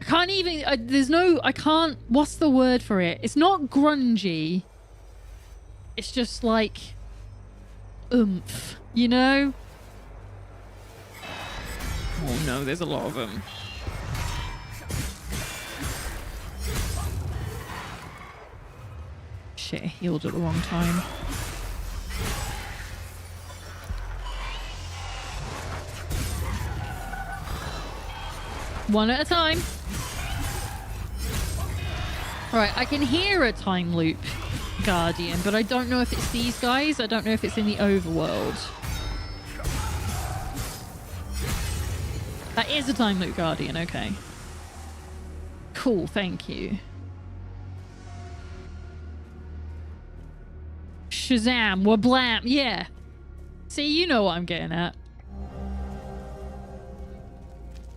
I can't even... there's no... I can't... What's the word for it? It's not grungy. It's just like... oomph. You know? Oh no, there's a lot of them. Shit, I healed at the wrong time. One at a time. Right, I can hear a time loop guardian, but I don't know if it's these guys. I don't know if it's in the overworld. That is a time loop guardian, okay. Cool, thank you. Shazam, wablam, yeah. See, you know what I'm getting at.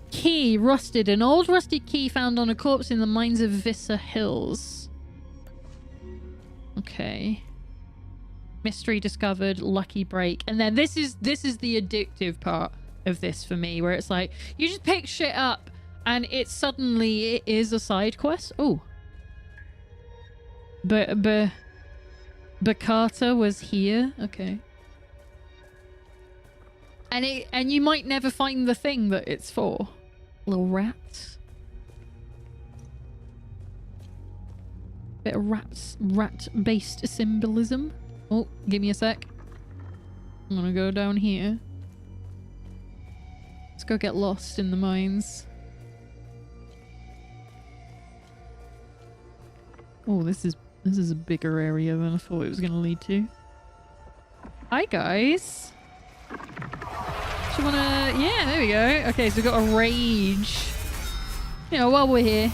Key, rusted. An old rusted key found on a corpse in the mines of Vissa Hills. Okay. Mystery discovered, lucky break. And then this is the addictive part of this for me, where it's like, you just pick shit up and it is a side quest. Oh. Bakata was here. Okay. And you might never find the thing that it's for. Little rats. Bit of rat-based symbolism. Oh, give me a sec. I'm gonna go down here. Let's go get lost in the mines. Oh, this is a bigger area than I thought it was gonna lead to. Hi guys. Do you wanna... Yeah, there we go. Okay, so we've got a rage. You know, while we're here.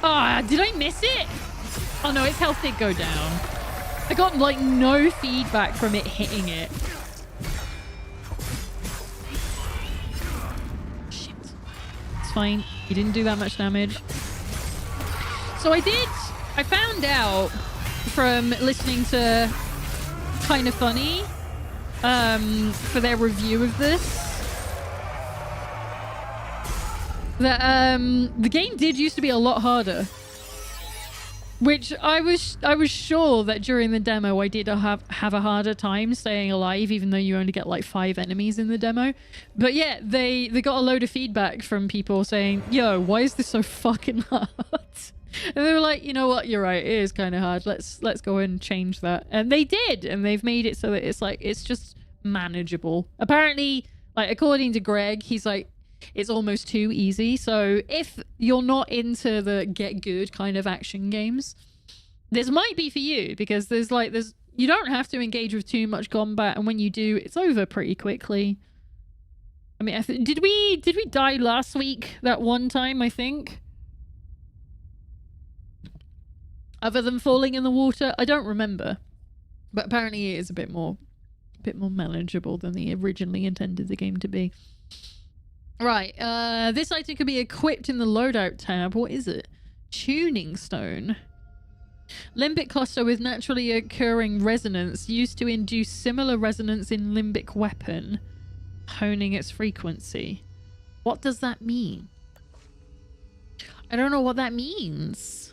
Ah, did I miss it? Oh no, its health did go down. I got like no feedback from it hitting it. Shit. It's fine. You didn't do that much damage. So I found out from listening to Kinda Funny for their review of this that the game did used to be a lot harder, which I was sure that during the demo I did have a harder time staying alive, even though you only get like 5 enemies in the demo. But yeah, they got a load of feedback from people saying, yo, why is this so fucking hard? And they were like, you know what, you're right, it is kind of hard. Let's go and change that. And they did, and they've made it so that it's like, it's just manageable. Apparently, like according to Greg, he's like, it's almost too easy. So if you're not into the get good kind of action games, this might be for you, because there's you don't have to engage with too much combat, and when you do, it's over pretty quickly. I mean, did we die last week that one time, I think? Other than falling in the water, I don't remember. But apparently it is a bit more manageable than they originally intended the game to be. Right, this item can be equipped in the loadout tab. What is it? Tuning stone. Limbic cluster with naturally occurring resonance used to induce similar resonance in limbic weapon, honing its frequency. What does that mean? I don't know what that means.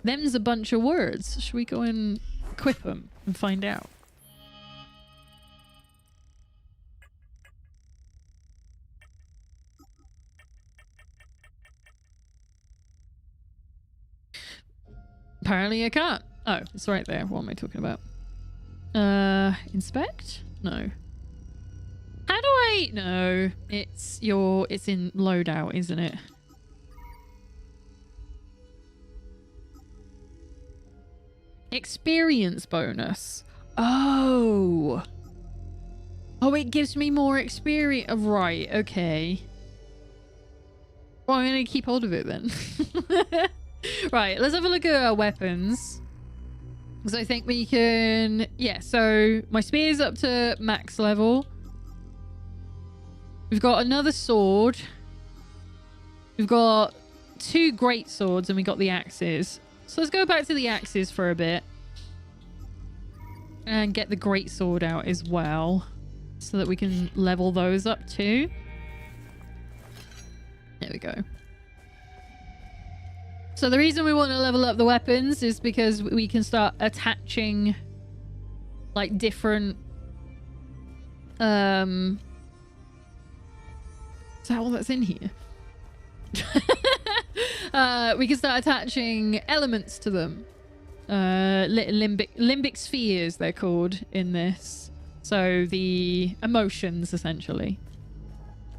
Them's a bunch of words. Should we go and equip them and find out? Apparently I can't. Oh, it's right there. What am I talking about? Inspect? No. How do I... No. It's in loadout, isn't it? Experience bonus. Oh. Oh, it gives me more experience. Right, okay. Well, I'm going to keep hold of it then. Right, let's have a look at our weapons. Because I think we can... Yeah, so my spear's up to max level. We've got another sword. We've got 2 great swords and we got the axes. So let's go back to the axes for a bit. And get the great sword out as well. So that we can level those up too. There we go. So the reason we want to level up the weapons is because we can start attaching like different is that all that's in here? We can start attaching elements to them. Limbic spheres they're called in this. So the emotions essentially.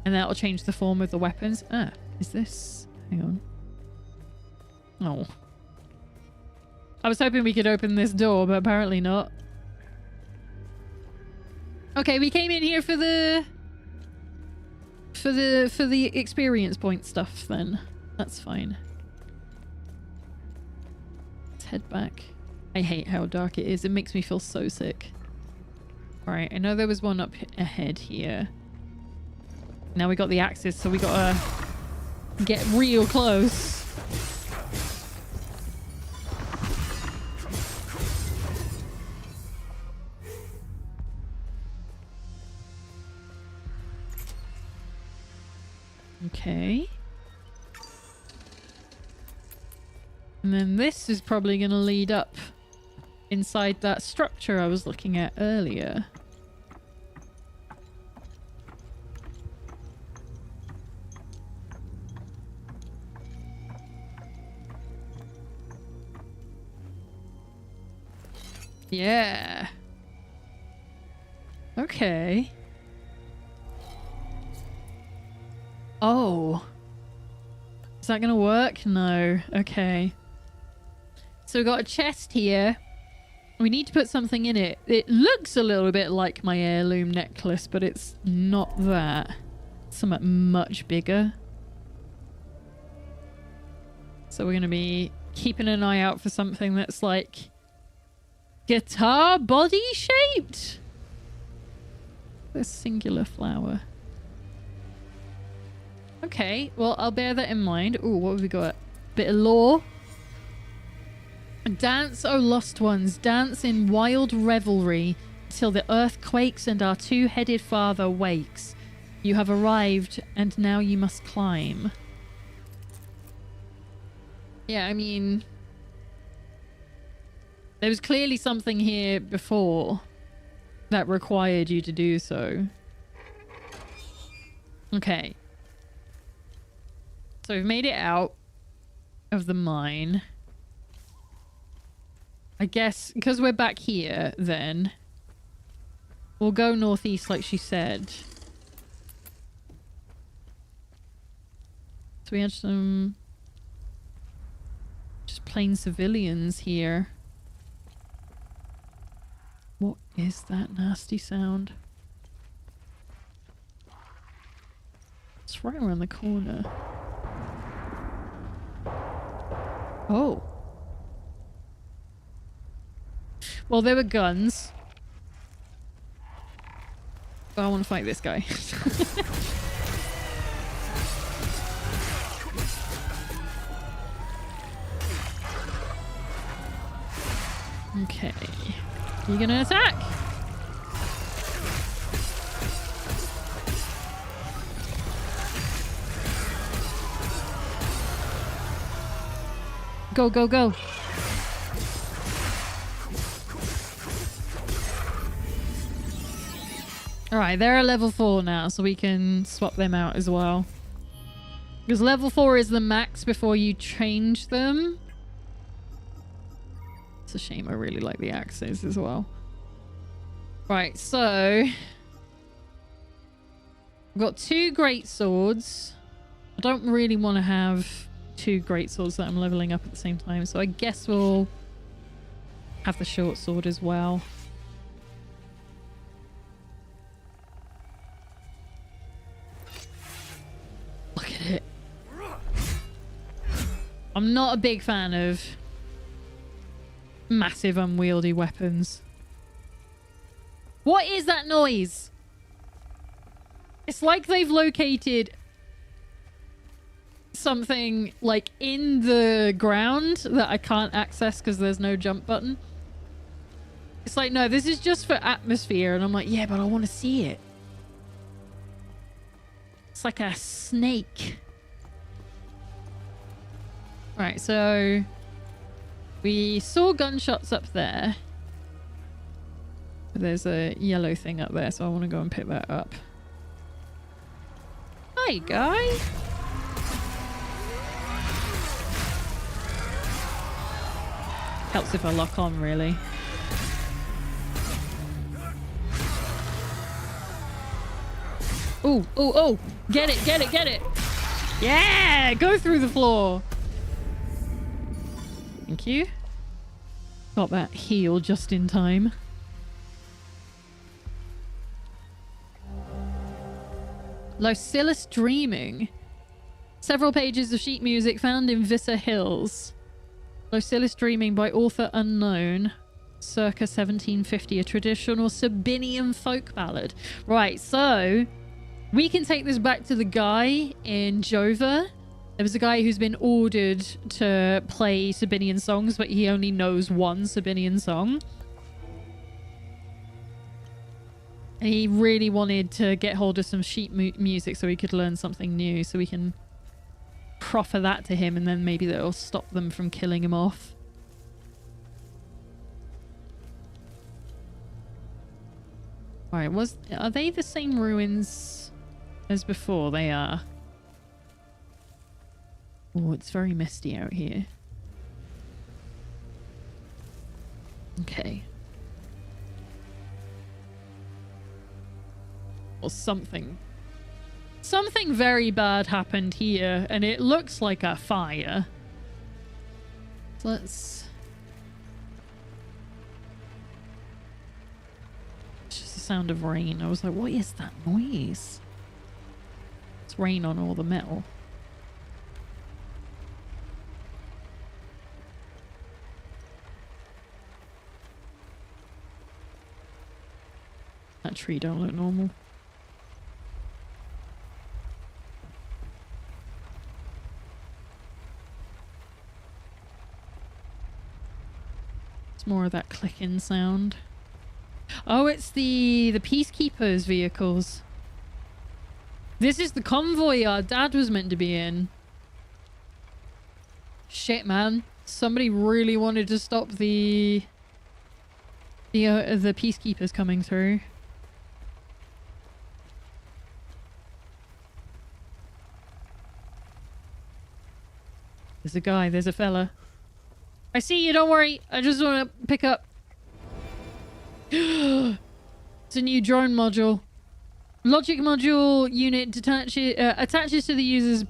And that'll change the form of the weapons. Ah, is this... Hang on. Oh. I was hoping we could open this door, but apparently not. Okay, we came in here for the experience point stuff then. That's fine. Let's head back. I hate how dark it is. It makes me feel so sick. Alright, I know there was one up ahead here. Now we got the axes, so we gotta get real close. Okay. And then this is probably going to lead up inside that structure I was looking at earlier. Yeah. Okay. Oh. Is that gonna work? No. Okay. So we've got a chest here. We need to put something in it. It looks a little bit like my heirloom necklace, but it's not that. It's something much bigger. So we're gonna be keeping an eye out for something that's like guitar body shaped. A singular flower. Okay, well, I'll bear that in mind. Ooh, what have we got? Bit of lore. Dance, O lost ones, dance in wild revelry till the earth quakes and our two-headed father wakes. You have arrived, and now you must climb. Yeah, I mean... there was clearly something here before that required you to do so. Okay. So we've made it out of the mine. I guess because we're back here then we'll go northeast like she said. So we had some just plain civilians here. What is that nasty sound? It's right around the corner. Oh. Well, there were guns. But I want to fight this guy. Okay. You gonna attack? Go, go, go. Alright, they're at level 4 now, so we can swap them out as well. Because level 4 is the max before you change them. It's a shame. I really like the axes as well. Right, so I've got 2 great swords. I don't really want to have 2 great swords that I'm leveling up at the same time, so I guess we'll have the short sword as well. Look at it. I'm not a big fan of massive unwieldy weapons. What is that noise? It's like they've located something like in the ground that I can't access because there's no jump button. It's like, no, this is just for atmosphere. And I'm like, yeah, but I want to see it. It's like a snake. Right, so we saw gunshots up there. There's a yellow thing up there, so I want to go and pick that up. Hi, guy. Helps if I lock on, really. Oh, oh, oh! Get it, get it, get it! Yeah! Go through the floor! Thank you. Got that heal just in time. Locillus Dreaming. Several pages of sheet music found in Visser Hills. Locillus Dreaming by author unknown. Circa 1750. A traditional Sabinian folk ballad. Right, so we can take this back to the guy in Jova. There was a guy who's been ordered to play Sabinian songs, but he only knows one Sabinian song. And he really wanted to get hold of some sheet music so he could learn something new. So we can proffer that to him, and then maybe that'll stop them from killing him off. Alright, are they the same ruins as before? They are. Oh, it's very misty out here. Okay. Or something. Something very bad happened here, and it looks like a fire. So let's... It's just the sound of rain. I was like, what is that noise? It's rain on all the metal. That tree don't look normal. It's more of that clicking sound. Oh, it's the Peacekeepers vehicles. This is the convoy our dad was meant to be in. Shit, man. Somebody really wanted to stop the Peacekeepers coming through. There's a guy, there's a fella. I see you, don't worry. I just want to pick up. It's a new drone module. Logic module unit attaches to the user's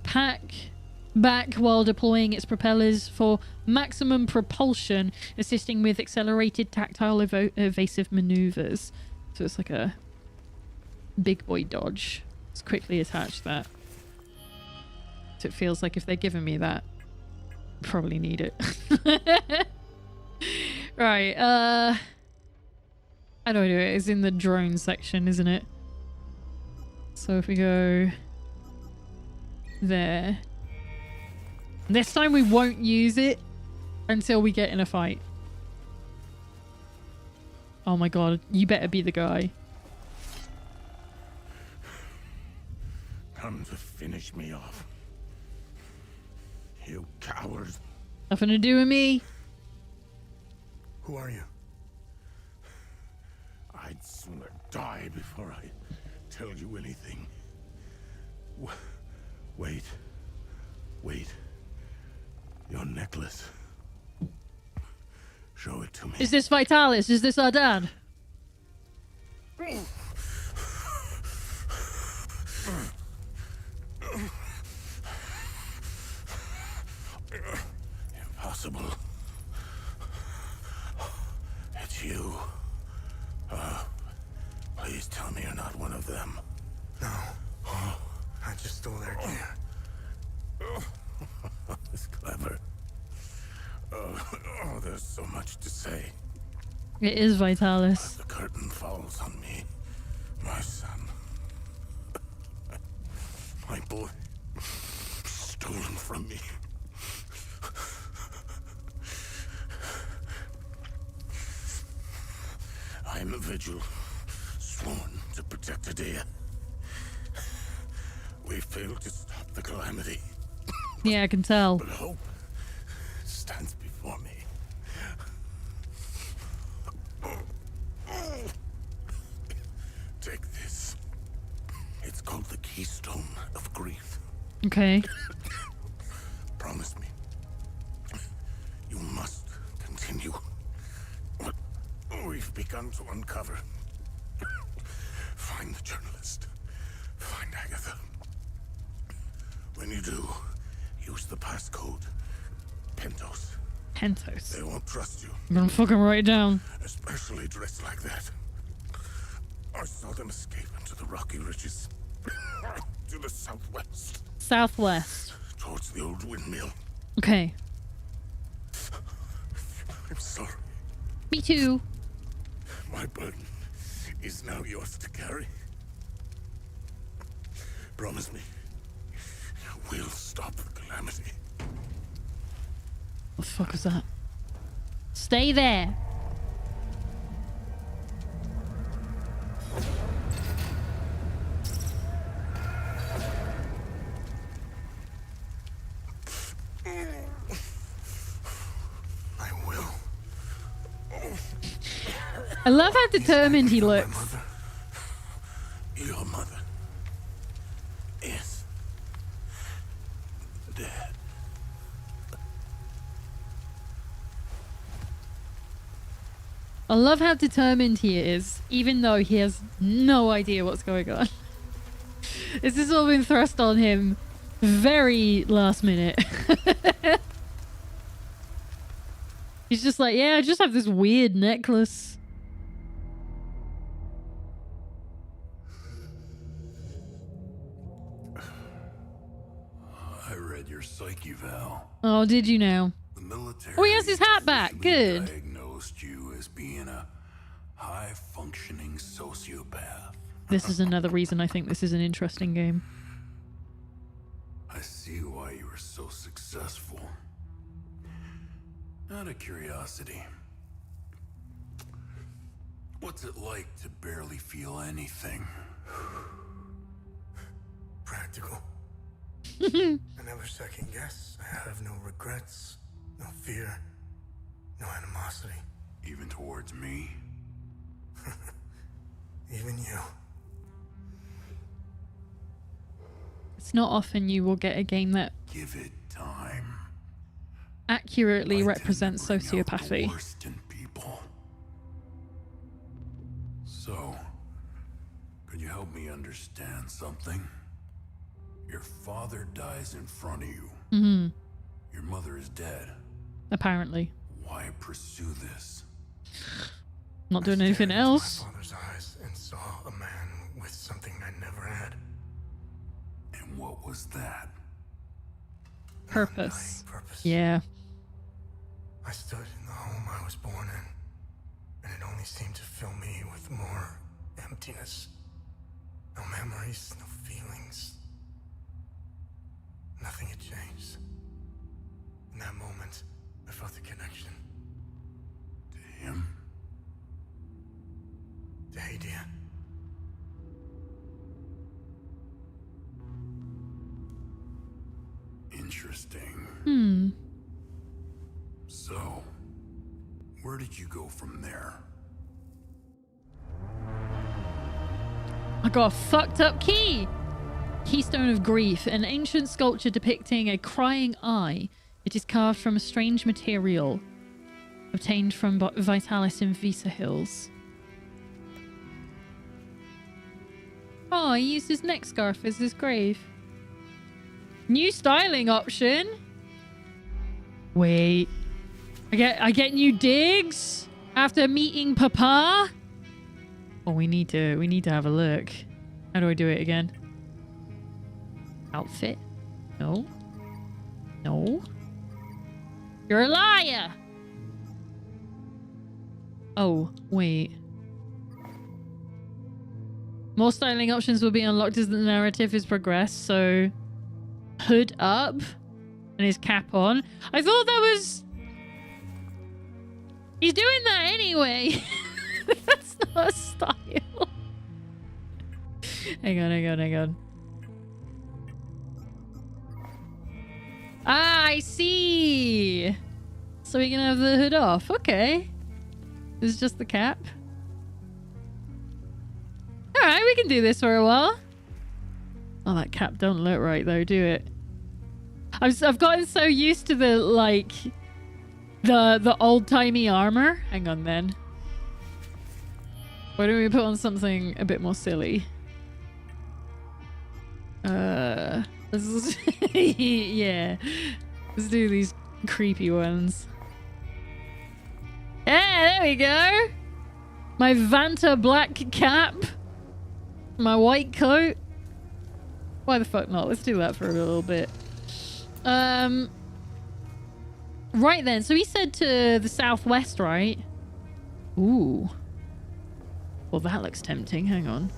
back while deploying its propellers for maximum propulsion, assisting with accelerated tactile evasive maneuvers. So it's like a big boy dodge. Let's quickly attach that. So it feels like if they're giving me that, probably need it. Right, how do I do it? It's in the drone section, isn't it? So if we go there. This time we won't use it until we get in a fight. Oh my god, you better be the guy. Come to finish me off. You cowards. Nothing to do with me. Who are you? I'd sooner die before I tell you anything. Wait. Wait. Your necklace. Show it to me. Is this Vitalis? Is this our dad? Impossible. It's you. Please tell me you're not one of them. No. I just stole their gear. It's clever. There's so much to say. It is Vitalis. The curtain falls on me. My son. My boy. Stolen from me. I am a vigil, sworn to protect Adia. We failed to stop the calamity, Yeah, I can tell. but hope stands before me. Take this. It's called the Keystone of Grief. Okay. Promise me. You must continue what we've begun to uncover. Find the journalist. Find Agatha. When you do, use the passcode. Pentos. Pentos. They won't trust you, I'm gonna fucking write it down. especially dressed like that. I saw them escape into the rocky ridges. To the southwest. Southwest. Towards the old windmill. Okay. I'm sorry. Me too. My burden is now yours to carry. Promise me, we'll stop the calamity. What the fuck is that? Stay there. I will. I love how determined he My looks. mother. Your mother is dead. I love how determined he is, even though he has no idea what's going on. This has all been thrust on him very last minute. He's just like, yeah, I just have this weird necklace. I read your psyche, Val. Oh, did you now? The military. Oh, he has his hat back. officially Good. Diagnosed you as being a high-functioning sociopath. This is another reason I think this is an interesting game. I see why you were so successful. Out of curiosity, what's it like to barely feel anything? Practical. I never second guess. I have no regrets, no fear, no animosity. Even towards me? Even you. It's not often you will get a game that Give it time. accurately I tend to represents bring out the sociopathy. worst in people. So, could you help me understand something? Your father dies in front of you. Mm-hmm. Your mother is dead. Apparently. Why pursue this? Not doing I anything stared into else. my father's eyes and saw a man with something I never had. And what was that? Purpose. Undying purpose. Yeah. I stood in the home I was born in, and it only seemed to fill me with more emptiness. No memories, no feelings. Nothing had changed. In that moment, I felt a connection To him? to Hadia. Interesting. Hmm. So, where did you go from there? I got a fucked up key. Keystone of Grief, an ancient sculpture depicting a crying eye. It is carved from a strange material. obtained from Vitalis in Visa Hills. Oh, he used his neck scarf as his grave. New styling option. Wait. I get new digs after meeting Papa. Oh, we need to have a look. How do I do it again? Outfit? No. No. You're a liar. Oh, wait. More styling options will be unlocked as the narrative is progressed, so hood up and his cap on. I thought that was... He's doing that anyway. That's not a style. Hang on. Ah, I see. So we can have the hood off. Okay. This is just the cap. Alright, we can do this for a while. Oh, that cap don't look right though, do it? I've gotten so used to the, like, the old-timey armor. Hang on then. Why don't we put on something a bit more silly? This is yeah. Let's do these creepy ones. Yeah, there we go. My Vanta black cap. My white coat. Why the fuck not? Let's do that for a little bit. Right then. So he said to the southwest, right? Ooh. Well, that looks tempting. Hang on.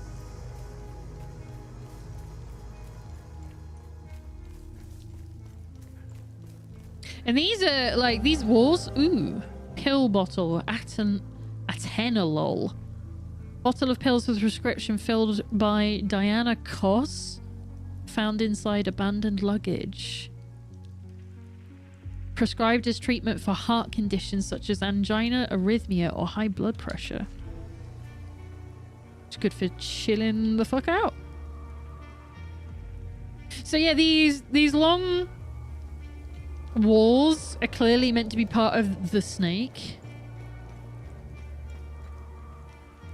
And these are, like, these walls... Ooh. Pill bottle. Atenolol. Bottle of pills with prescription filled by Diana Koss. Found inside abandoned luggage. Prescribed as treatment for heart conditions such as angina, arrhythmia, or high blood pressure. It's good for chilling the fuck out. So yeah, these long walls are clearly meant to be part of the snake.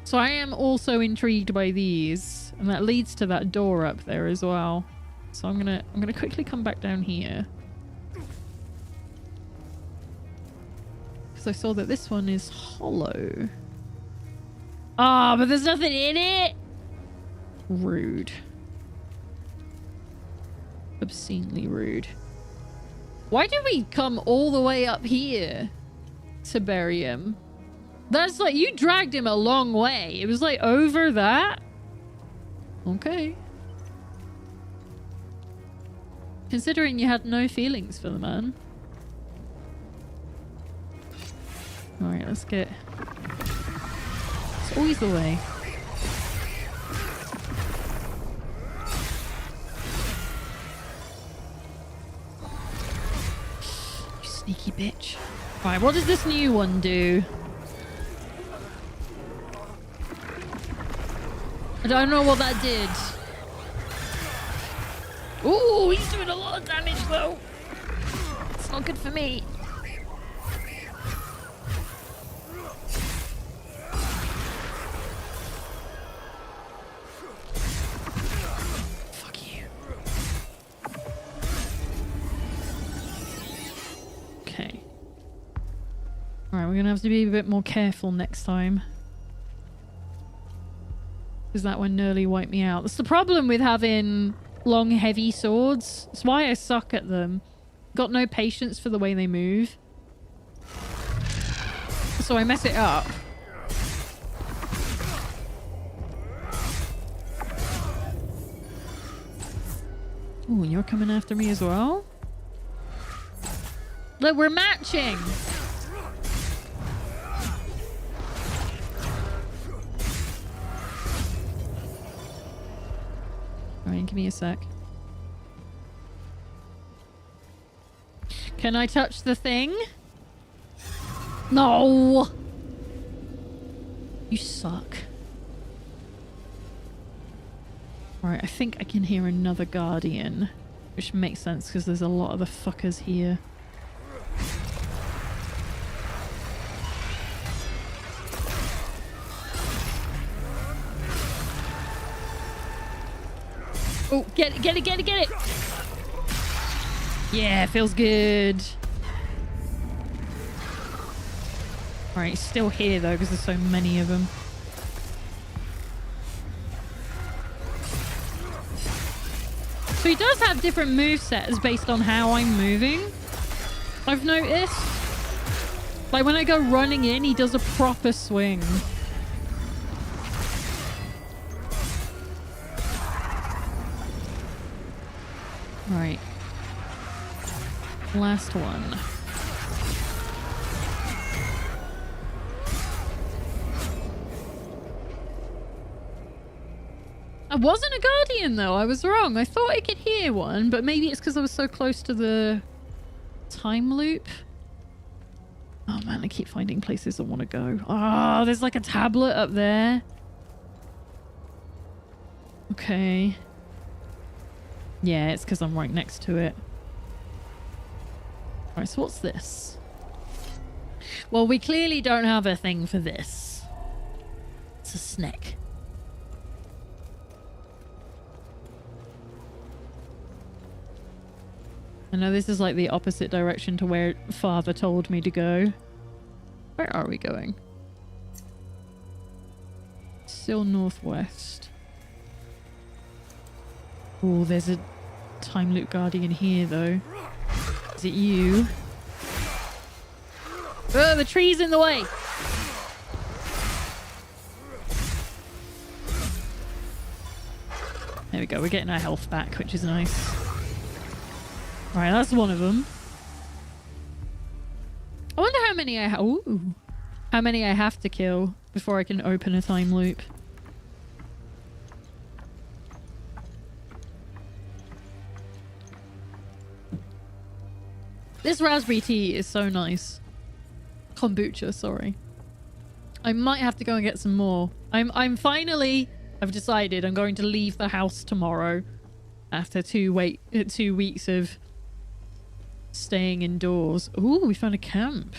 So I am also intrigued by these, and that leads to that door up there as well. So I'm gonna quickly come back down here. Because I saw that this one is hollow. Ah, but there's nothing in it. Rude. Obscenely rude. Why did we come all the way up here to bury him? That's like, you dragged him a long way. It was like over that. Okay. Considering you had no feelings for the man. Alright, let's get... It's always the way. You sneaky bitch. Right, what does this new one do? I don't know what that did. Ooh, he's doing a lot of damage though. It's not good for me. Fuck you. Okay. Alright, we're gonna have to be a bit more careful next time. Because that one nearly wiped me out. That's the problem with having long, heavy swords. That's why I suck at them. Got no patience for the way they move. So I mess it up. Oh, and you're coming after me as well? Look, we're matching! Alright, give me a sec. Can I touch the thing? No! You suck. Alright, I think I can hear another guardian. Which makes sense because there's a lot of the fuckers here. Oh, get it, get it, get it, get it! Yeah, feels good. Alright, he's still here though, because there's so many of them. So he does have different movesets based on how I'm moving, I've noticed. Like when I go running in, he does a proper swing. Right. Last one. I wasn't a guardian though, I was wrong. I thought I could hear one, but maybe it's because I was so close to the time loop. Oh man, I keep finding places I want to go. Oh, there's like a tablet up there. Okay. Yeah, it's because I'm right next to it. Alright, so what's this? Well, we clearly don't have a thing for this. It's a snack. I know this is like the opposite direction to where Father told me to go. Where are we going? Still northwest. Oh, there's a time loop guardian here though. Is it you? Oh, the tree's in the way! There we go, we're getting our health back, which is nice. Alright, that's one of them. I wonder how many I how many I have to kill before I can open a time loop. This raspberry tea is so nice. Kombucha, sorry. I might have to go and get some more. I've decided I'm going to leave the house tomorrow after 2 weeks of staying indoors. Ooh, we found a camp.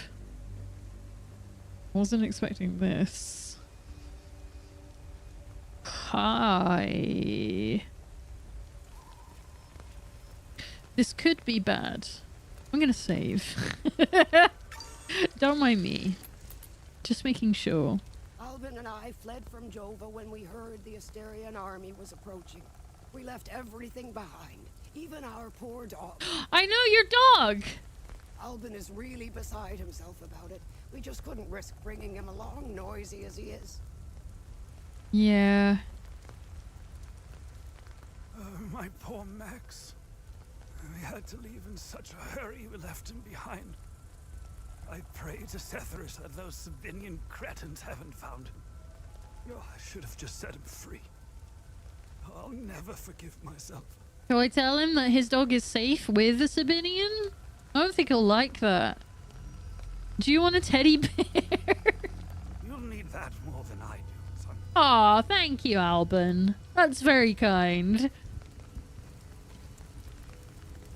Wasn't expecting this. Hi. This could be bad. I'm gonna save. Don't mind me. Just making sure. Albin and I fled from Jova when we heard the Asterian army was approaching. We left everything behind, even our poor dog. I know your dog! Albin is really beside himself about it. We just couldn't risk bringing him along, noisy as he is. Yeah. My poor Max. We had to leave in such a hurry, we left him behind. I pray to Sethrus that those Sabinian cretins haven't found him. Oh, I should have just set him free. I'll never forgive myself. Shall I tell him that his dog is safe with the Sabinian? I don't think he'll like that. Do you want a teddy bear? You'll need that more than I do, son. Aw, thank you, Albin. That's very kind.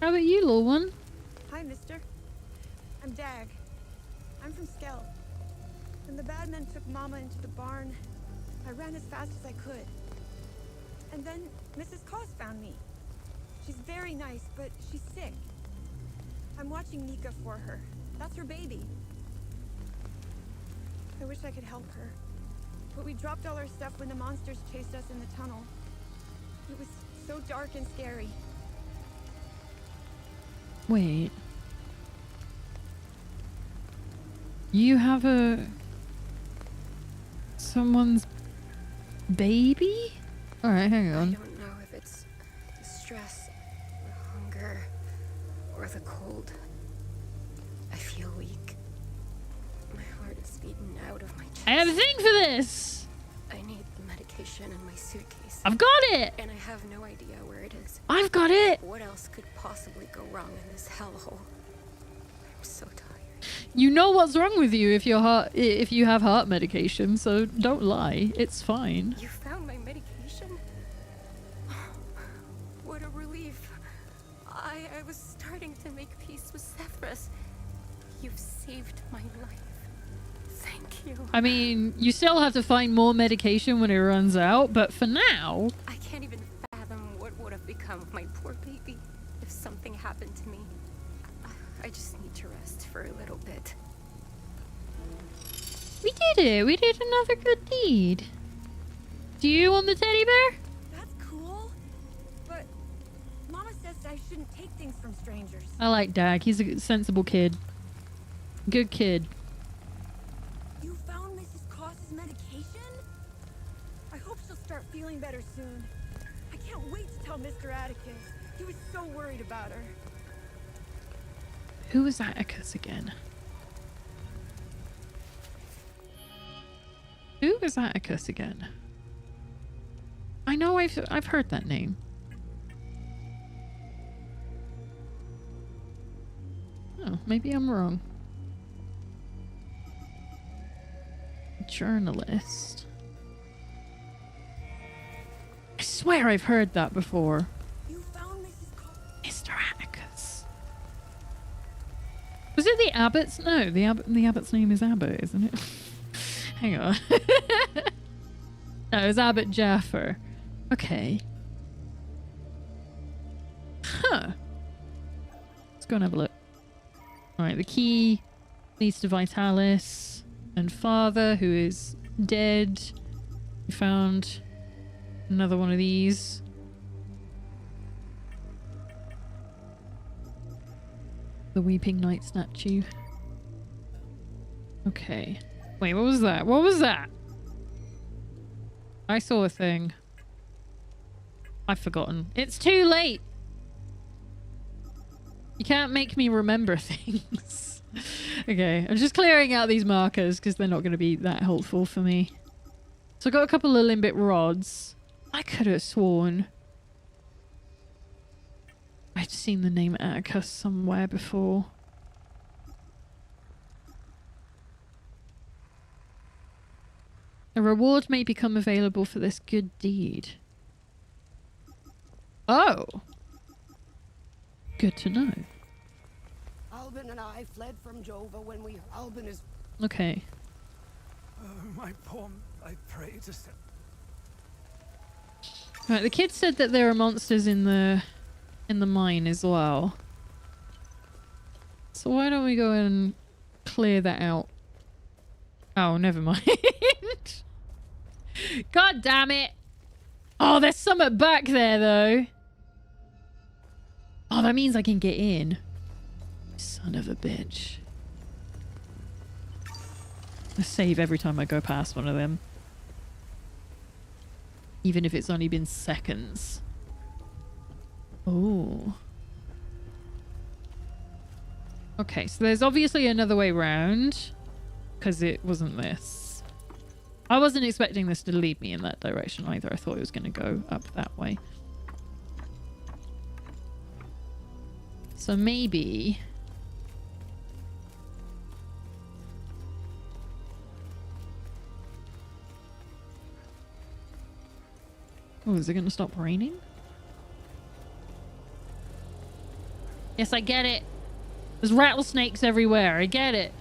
How about you, little one? Hi, mister. I'm Dag. I'm from Skell. When the bad men took Mama into the barn, I ran as fast as I could. And then Mrs. Koss found me. She's very nice, but she's sick. I'm watching Mika for her. That's her baby. I wish I could help her. But we dropped all our stuff when the monsters chased us in the tunnel. It was so dark and scary. Wait. You have someone's baby? Alright, hang on. I don't know if it's the stress, the hunger, or the cold. I feel weak. My heart is beaten out of my chest. I have a thing for this! I need the medication in my suitcase. I've got it! And I have no idea where it is. I've got it! What else could possibly go wrong in this hellhole? I'm so tired. You know what's wrong with you if you have heart medication, so don't lie. It's fine. You found my medication? What a relief. I was starting to make peace with Sethrus. You've saved my life. Thank you. I mean, you still have to find more medication when it runs out, but for now... I can't even fathom what would have become my poor baby. If something happened to me, I just need to rest for a little bit. We did it. We did another good deed. Do you want the teddy bear? That's cool. But Mama says I shouldn't take things from strangers. I like Dag. He's a sensible kid. Good kid. You found Mrs. Cross's medication? I hope she'll start feeling better soon. I can't wait to tell Mr. Atticus. He was so worried about her. Who was Atticus again? Who was Atticus again? I know I've heard that name. Oh, maybe I'm wrong. Journalist. I swear I've heard that before. You found Mrs. Mr. Atticus. Was it the Abbott's? No, the Abbott's name is Abbott, isn't it? Hang on. No, it was Abbott Jaffer. Okay. Huh. Let's go and have a look. Alright, the key leads to Vitalis and Father, who is dead. We found another one of these. The Weeping Knight statue. Okay. Wait, what was that? What was that? I saw a thing. I've forgotten. It's too late! You can't make me remember things. Okay, I'm just clearing out these markers because they're not going to be that helpful for me. So I got a couple of limbic rods. I could have sworn I'd seen the name Atticus somewhere before. A reward may become available for this good deed. Oh! Good to know. Albin and I fled from Jova when we... Albin is... Okay. My poor... I pray to... Right, the kid said that there are monsters in the mine as well. So why don't we go and clear that out? Oh, never mind. God damn it! Oh, there's something back there though. Oh, that means I can get in. Son of a bitch. I save every time I go past one of them. Even if it's only been seconds. Oh. Okay, so there's obviously another way round. Because it wasn't this. I wasn't expecting this to lead me in that direction either. I thought it was going to go up that way. So maybe... Oh, is it going to stop raining? Yes, I get it. There's rattlesnakes everywhere. I get it.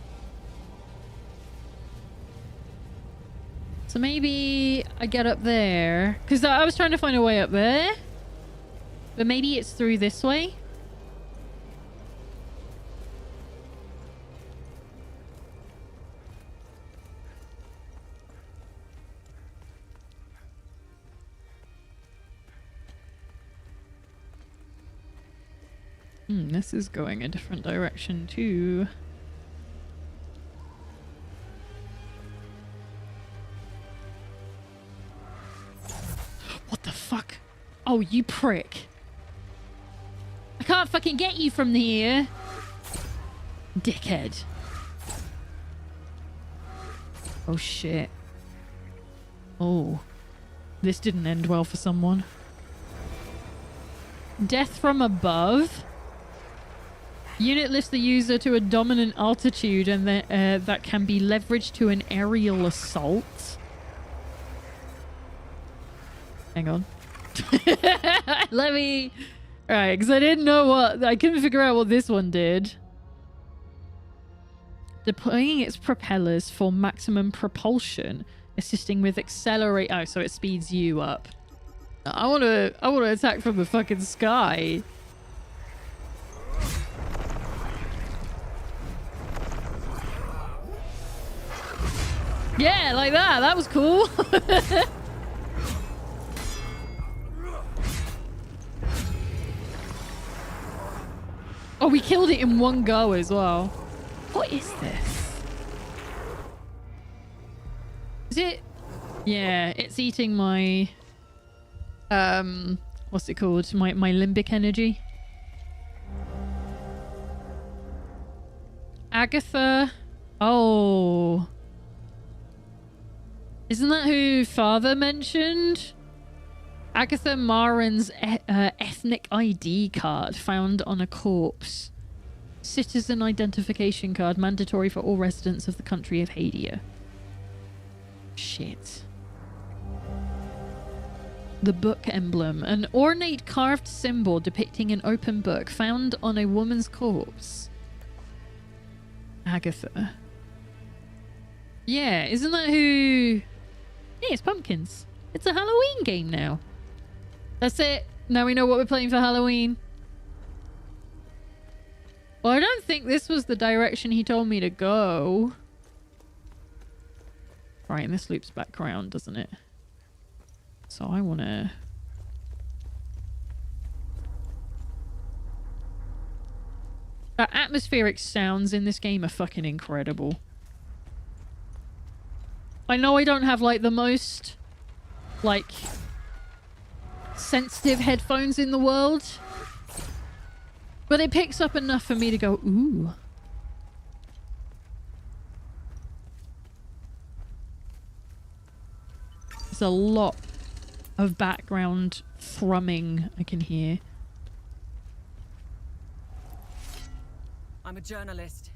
So maybe I get up there. Because I was trying to find a way up there. But maybe it's through this way. This is going a different direction too. What the fuck? Oh, you prick. I can't fucking get you from here. Dickhead. Oh shit. Oh. This didn't end well for someone. Death from above. Unit lifts the user to a dominant altitude and that can be leveraged to an aerial assault. Hang on. Let me... Alright, because I didn't know what... I couldn't figure out what this one did. Deploying its propellers for maximum propulsion, assisting with accelerate... Oh, so it speeds you up. I want to attack from the fucking sky. Yeah, like that. That was cool. Oh, we killed it in one go as well. What is this? Is it? Yeah, it's eating my... what's it called? My limbic energy. Agatha. Oh. Isn't that who Father mentioned? Agatha Marin's ethnic ID card found on a corpse. Citizen identification card mandatory for all residents of the country of Hadia. Shit. The book emblem. An ornate carved symbol depicting an open book found on a woman's corpse. Agatha. Yeah, isn't that who... Yeah, it's Pumpkins. It's a Halloween game now. That's it. Now we know what we're playing for Halloween. Well, I don't think this was the direction he told me to go. Right, and this loops back around, doesn't it? So I want to... The atmospheric sounds in this game are fucking incredible. I know I don't have, like, the most, like, sensitive headphones in the world. But it picks up enough for me to go, ooh. There's a lot of background thrumming I can hear. I'm a journalist.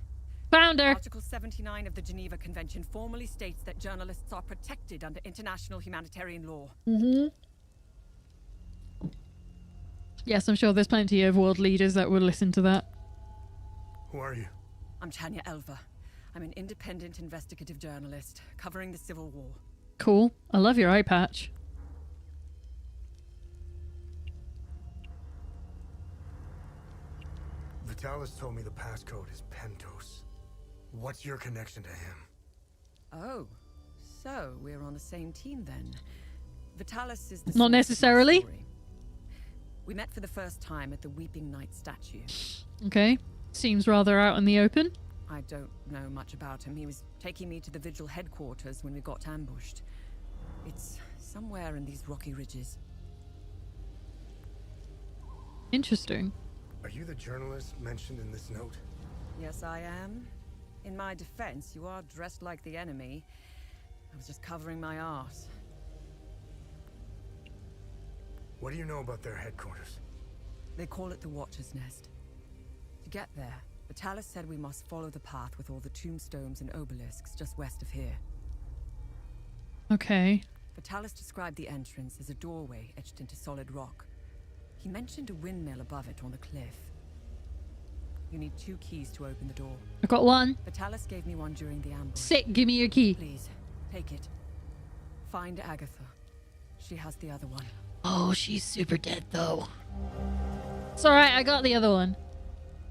Founder. Article 79 of the Geneva Convention formally states that journalists are protected under international humanitarian law. Mm-hmm. Yes, I'm sure there's plenty of world leaders that would listen to that. Who are you? I'm Tanya Elva. I'm an independent investigative journalist covering the Civil War. Cool. I love your eye patch. Vitalis told me the passcode is Pentos. What's your connection to him? Oh, so we're on the same team then. Vitalis is the Not source of my necessarily. story. We met for the first time at the Weeping Knight statue. Okay. Seems rather out in the open. I don't know much about him. He was taking me to the Vigil headquarters when we got ambushed. It's somewhere in these rocky ridges. Interesting. Are you the journalist mentioned in this note? Yes, I am. In my defense, you are dressed like the enemy. I was just covering my arse. What do you know about their headquarters? They call it the Watcher's Nest. To get there, Vitalis said we must follow the path with all the tombstones and obelisks just west of here. Okay. Vitalis described the entrance as a doorway etched into solid rock. He mentioned a windmill above it on the cliff. You need 2 keys to open the door. I got one. Vitalis gave me one during the ambush. Sick, give me your key. Please, take it. Find Agatha. She has the other one. Oh, she's super dead though. It's alright, I got the other one.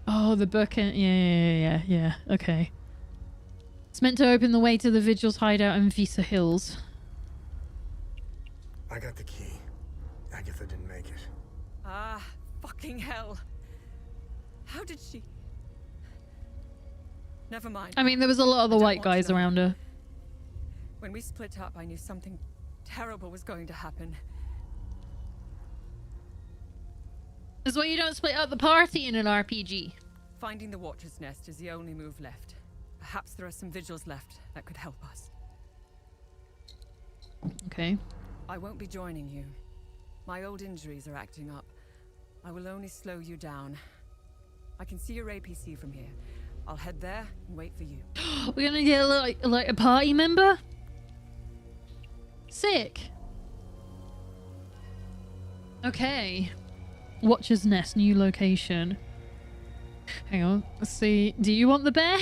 Oh, the book. Yeah. Okay. It's meant to open the way to the Vigil's hideout in Visa Hills. I got the key. Agatha didn't make it. Ah, fucking hell. How did she... Never mind. I mean, there was a lot of the I don't white want to guys know. around her. When we split up, I knew something terrible was going to happen. That's why you don't split up the party in an RPG. Finding the Watcher's Nest is the only move left. Perhaps there are some vigils left that could help us. Okay. I won't be joining you. My old injuries are acting up. I will only slow you down. I can see your APC from here. I'll head there and wait for you. We're gonna get like a party member? Sick. Okay. Watcher's Nest, new location. Hang on, let's see. Do you want the bear?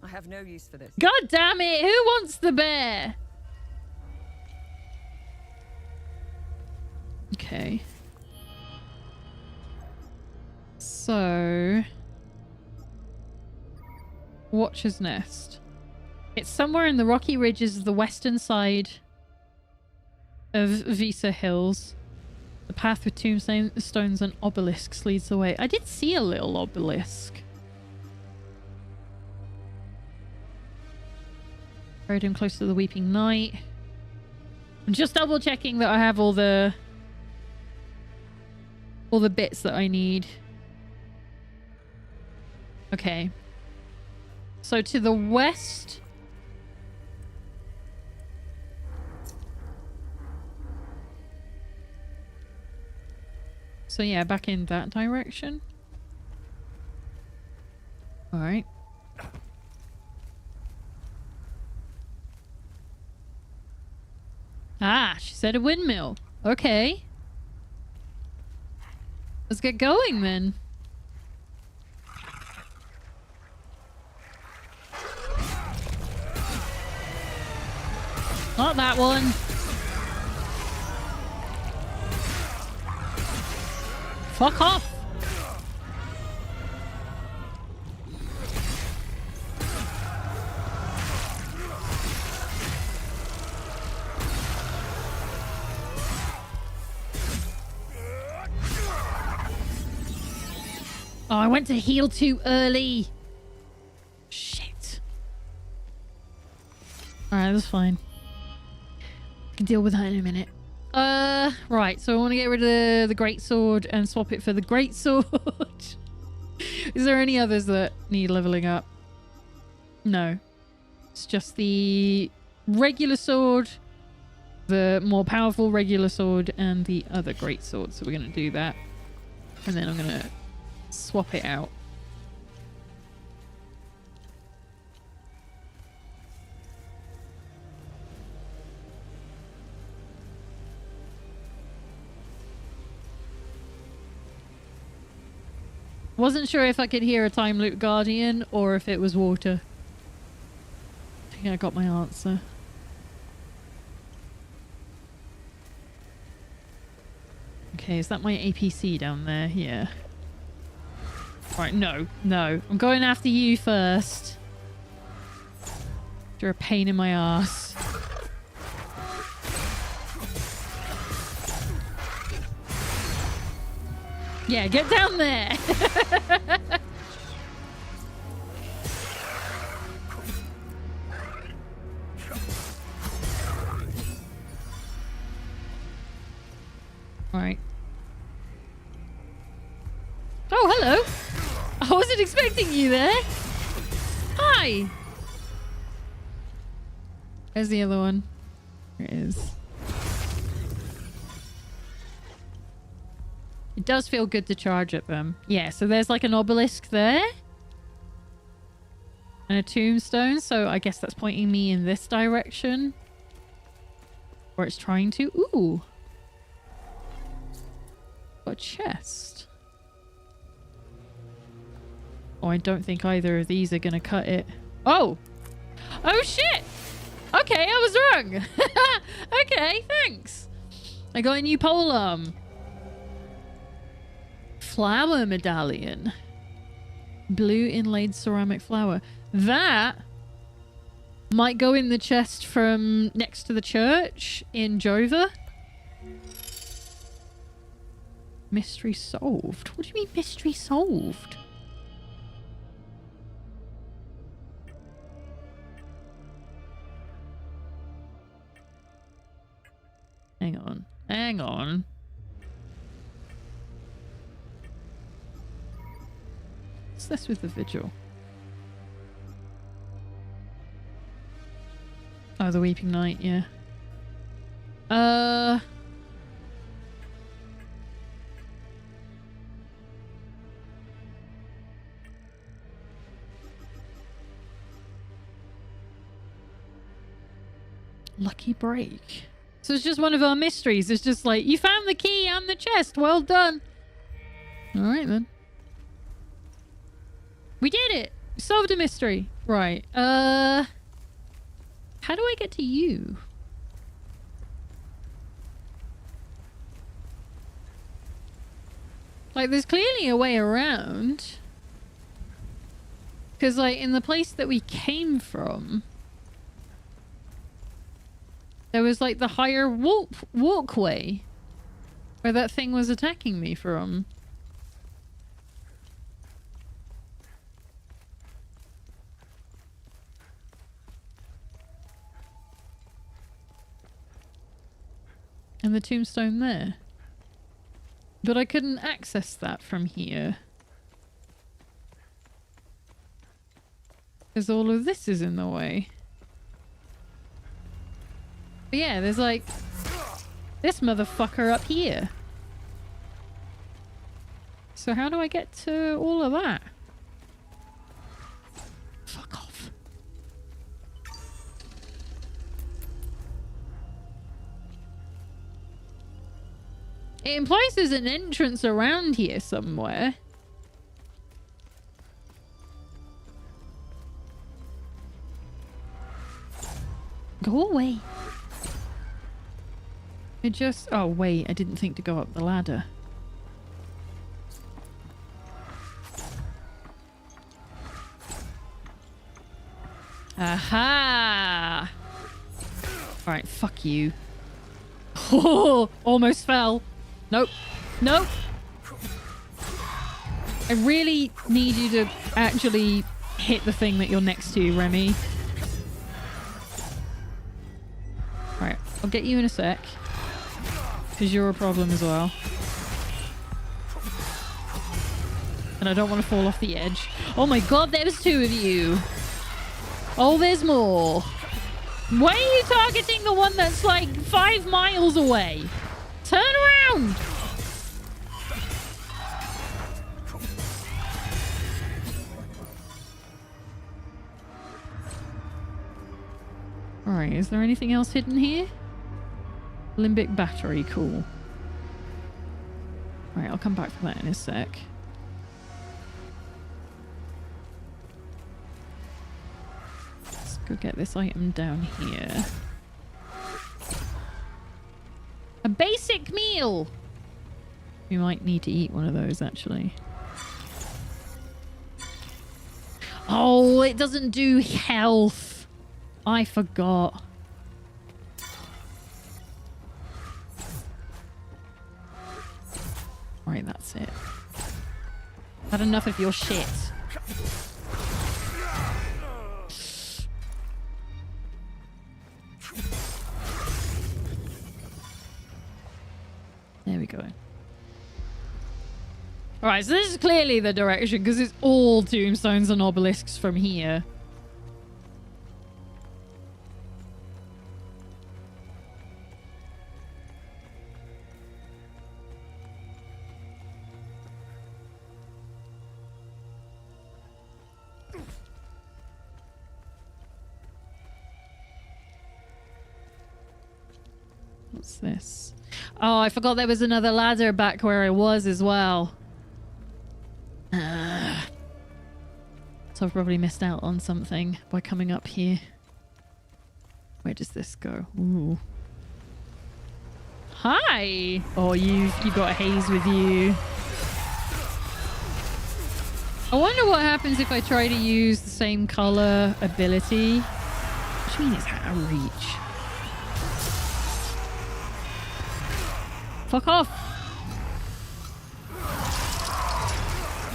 I have no use for this. God damn it, who wants the bear? Okay. So... Watcher's Nest. It's somewhere in the rocky ridges of the western side of Visa Hills. The path with tombstones and obelisks leads the way. I did see a little obelisk. Buried him close to the Weeping Night. I'm just double checking that I have all the bits that I need. Okay. So to the west. So yeah, back in that direction. All right. Ah, she said a windmill. Okay. Let's get going then. Not that one. Fuck off. Oh, I went to heal too early. Shit. Alright, that's fine. I can deal with that in a minute. Right, so I want to get rid of the great sword and swap it for the great sword. Is there any others that need leveling up? No. It's just the regular sword, the more powerful regular sword, and the other great sword. So we're going to do that. And then I'm going to swap it out. Wasn't sure if I could hear a Time Loop Guardian or if it was water. I think I got my answer. Okay, is that my APC down there? Yeah. Right, no. I'm going after you first. You're a pain in my ass. Yeah, get down there! Alright. Oh, hello! I wasn't expecting you there! Hi! There's the other one. There it is. It does feel good to charge at them. Yeah, so there's like an obelisk there. And a tombstone, so I guess that's pointing me in this direction. Or it's trying to. Ooh. Got a chest. Oh, I don't think either of these are going to cut it. Oh! Oh, shit! Okay, I was wrong. Okay, thanks. I got a new polearm. Flower medallion. Blue inlaid ceramic flower. That might go in the chest from next to the church in Jova. Mystery solved. What do you mean mystery solved? Hang on. Hang on. What's this with the vigil? Oh, the Weeping Night, yeah. Lucky break. So it's just one of our mysteries. It's just like, you found the key and the chest. Well done. Alright then. We did it! We solved a mystery. Right. How do I get to you? Like, there's clearly a way around. Because, like, in the place that we came from, there was, like, the higher walkway where that thing was attacking me from. And the tombstone there. But I couldn't access that from here. Because all of this is in the way. But yeah, there's like this motherfucker up here. So how do I get to all of that? Fuck off. It implies there's an entrance around here somewhere. Go away. It just... Oh, wait. I didn't think to go up the ladder. Aha! Alright, fuck you. Oh, almost fell. Nope. Nope. I really need you to actually hit the thing that you're next to, Remy. Alright, I'll get you in a sec. Because you're a problem as well. And I don't want to fall off the edge. Oh my god, there's two of you! Oh, there's more! Why are you targeting the one that's like 5 miles away? Turn around! Alright, is there anything else hidden here? Limbic battery, cool. Alright, I'll come back for that in a sec. Let's go get this item down here. A basic meal! We might need to eat one of those, actually. Oh, it doesn't do health. I forgot. Right, that's it. Had enough of your shit. There we go. Alright, so this is clearly the direction because it's all tombstones and obelisks from here. What's this? Oh, I forgot there was another ladder back where I was as well. So I've probably missed out on something by coming up here. Where does this go? Ooh. Hi! Oh, you've got a haze with you. I wonder what happens if I try to use the same color ability. Which means it's out of reach. Fuck off!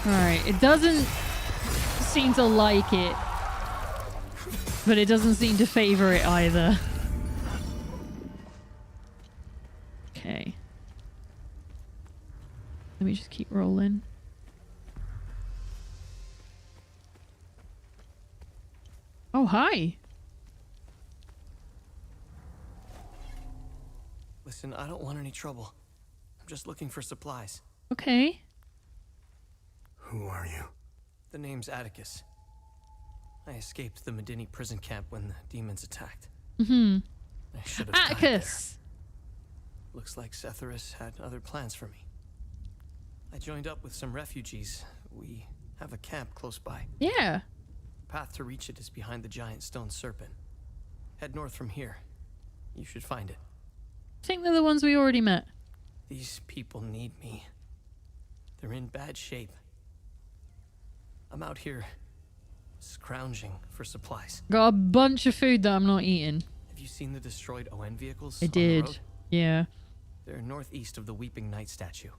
Alright, it doesn't seem to like it. But it doesn't seem to favor it either. Okay. Let me just keep rolling. Oh, hi! Listen, I don't want any trouble. I'm just looking for supplies. Okay. Who are you? The name's Atticus. I escaped the Medini prison camp when the demons attacked. Mm-hmm. I should have died Atticus! there. Looks like Setharus had other plans for me. I joined up with some refugees. We have a camp close by. Yeah. The path to reach it is behind the giant stone serpent. Head north from here. You should find it. I think they're the ones we already met. These people need me. They're in bad shape. I'm out here scrounging for supplies. Got a bunch of food that I'm not eating. Have you seen the destroyed ON vehicles I on the did. road? Yeah. They're northeast of the Weeping Knight statue.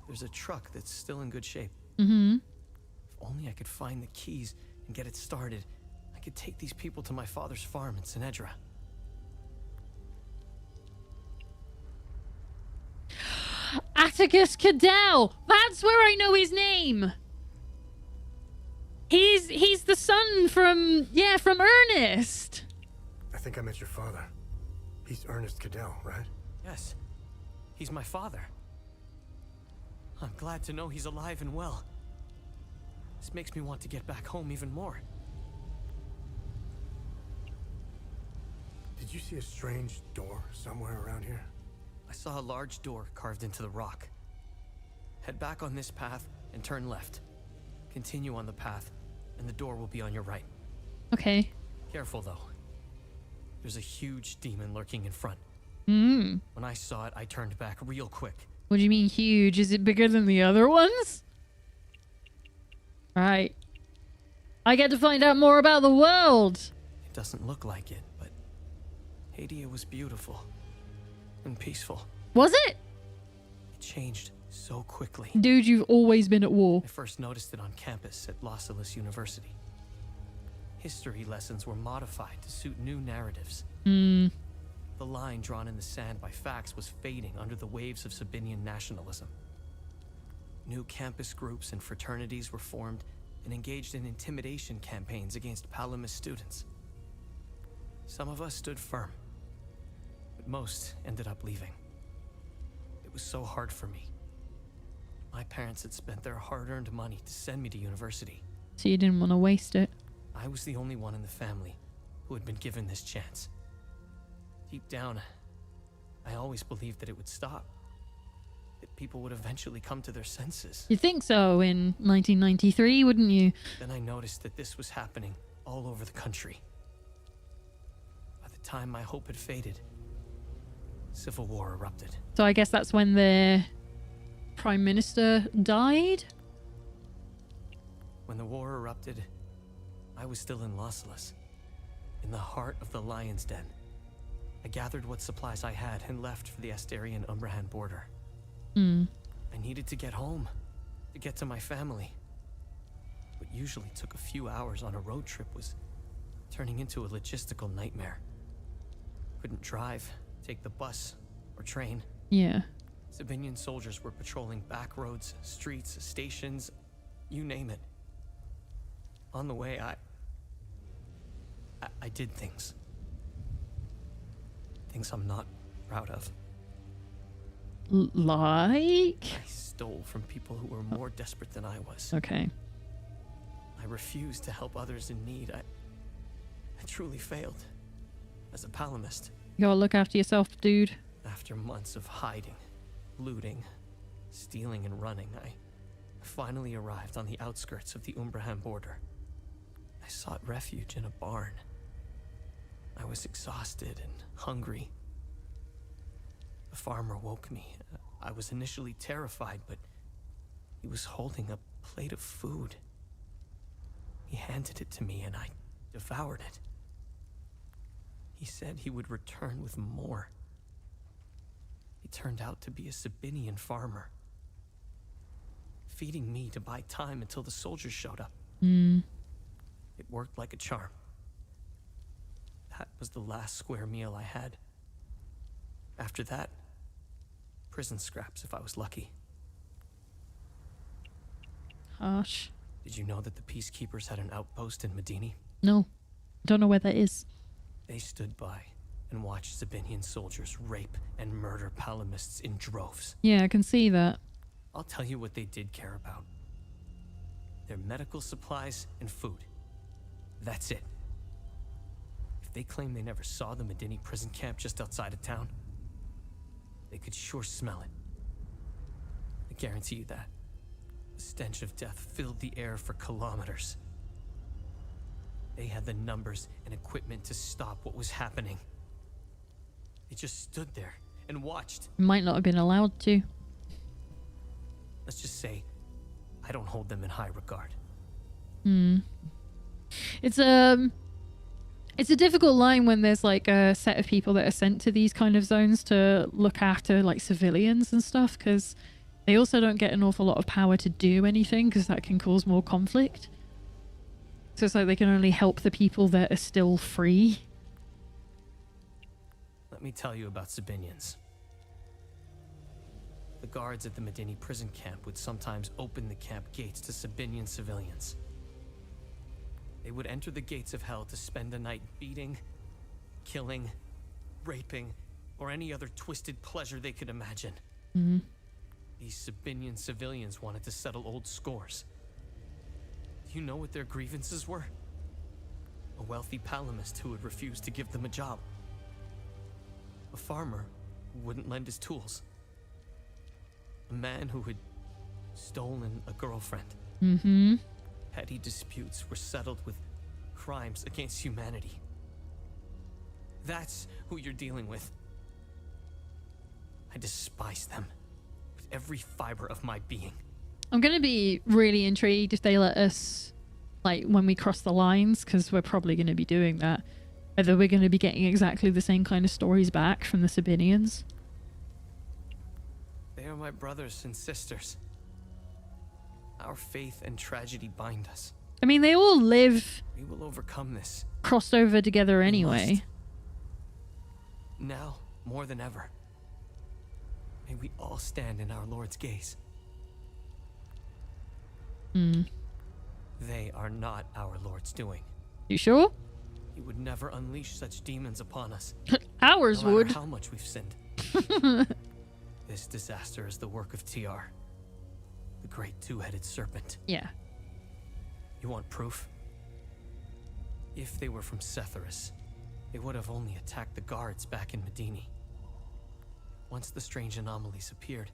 There's a truck that's still in good shape. Mm-hmm. If only I could find the keys and get it started, I could take these people to my father's farm in Sinedra. Atticus Cadell! That's where I know his name! He's the son from Ernest! I think I met your father. He's Ernest Cadell, right? Yes, he's my father. I'm glad to know he's alive and well. This makes me want to get back home even more. Did you see a strange door somewhere around here? I saw a large door carved into the rock. Head back on this path and turn left. Continue on the path, and the door will be on your right. Okay. Careful, though. There's a huge demon lurking in front. Hmm. When I saw it, I turned back real quick. What do you mean huge? Is it bigger than the other ones? Right. I get to find out more about the world. It doesn't look like it, but Hadia was beautiful and peaceful. Was it? It changed so quickly. Dude, you've always been at war. I first noticed it on campus at Los Angeles University. History lessons were modified to suit new narratives. Hmm. The line drawn in the sand by facts was fading under the waves of Sabinian nationalism. New campus groups and fraternities were formed and engaged in intimidation campaigns against Palamas students. Some of us stood firm, but most ended up leaving. It was so hard for me. My parents had spent their hard-earned money to send me to university. So you didn't want to waste it. I was the only one in the family who had been given this chance. Deep down, I always believed that it would stop. That people would eventually come to their senses. You'd think so in 1993, wouldn't you? Then I noticed that this was happening all over the country. By the time my hope had faded, civil war erupted. So I guess that's when the Prime Minister died? When the war erupted, I was still in Los Angeles, in the heart of the Lion's Den. I gathered what supplies I had and left for the Astarian-Umbrahan border. Hmm. I needed to get home, to get to my family. What usually took a few hours on a road trip was turning into a logistical nightmare. Couldn't drive, take the bus, or train. Yeah. Sabinian soldiers were patrolling back roads, streets, stations, you name it. On the way, I did things. Things I'm not proud of. Like? I stole from people who were more desperate than I was. Okay. I refused to help others in need. I truly failed as a Palamist. You gotta look after yourself, dude. After months of hiding, looting, stealing, and running, I finally arrived on the outskirts of the Umbrahan border. I sought refuge in a barn. I was exhausted and hungry. The farmer woke me. I was initially terrified, but he was holding a plate of food. He handed it to me and I devoured it. He said he would return with more. He turned out to be a Sabinian farmer, feeding me to buy time until the soldiers showed up. Mm. It worked like a charm. That was the last square meal I had. After that, prison scraps if I was lucky. Harsh. Did you know that the Peacekeepers had an outpost in Medini? No. Don't know where that is. They stood by and watched Sabinian soldiers rape and murder Palamists in droves. Yeah, I can see that. I'll tell you what they did care about. Their medical supplies and food. That's it. If they claim they never saw the Medini prison camp just outside of town, they could sure smell it. I guarantee you that. The stench of death filled the air for kilometers. They had the numbers and equipment to stop what was happening. They just stood there and watched. Might not have been allowed to. let's just say, I don't hold them in high regard. It's a difficult line when there's like a set of people that are sent to these kind of zones to look after like civilians and stuff, because they also don't get an awful lot of power to do anything, because that can cause more conflict. So it's like they can only help the people that are still free. Let me tell you about Sabinians. The guards at the Medini prison camp would sometimes open the camp gates to Sabinian civilians. They would enter the gates of hell to spend a night beating, killing, raping, or any other twisted pleasure they could imagine. These Sabinian civilians wanted to settle old scores. Do you know what their grievances were? A wealthy palamist who would refuse to give them a job. A farmer who wouldn't lend his tools. A man who had stolen a girlfriend. Petty disputes were settled with crimes against humanity. That's who you're dealing with. I despise them with every fiber of my being. I'm going to be really intrigued if they let us, like, when we cross the lines, because we're probably going to be doing that, whether we're going to be getting exactly the same kind of stories back from the Sabinians. They are my brothers and sisters. Our faith and tragedy bind us. I mean, they all live We will overcome this. crossed over together anyway. Now, more than ever. May we all stand in our Lord's gaze. They are not our Lord's doing. You sure? He would never unleash such demons upon us. Ours no matter would. how much we've sinned. This disaster is the work of TR, the great two-headed serpent. Yeah. You want proof? If they were from Setharis, they would have only attacked the guards back in Medini. Once the strange anomalies appeared,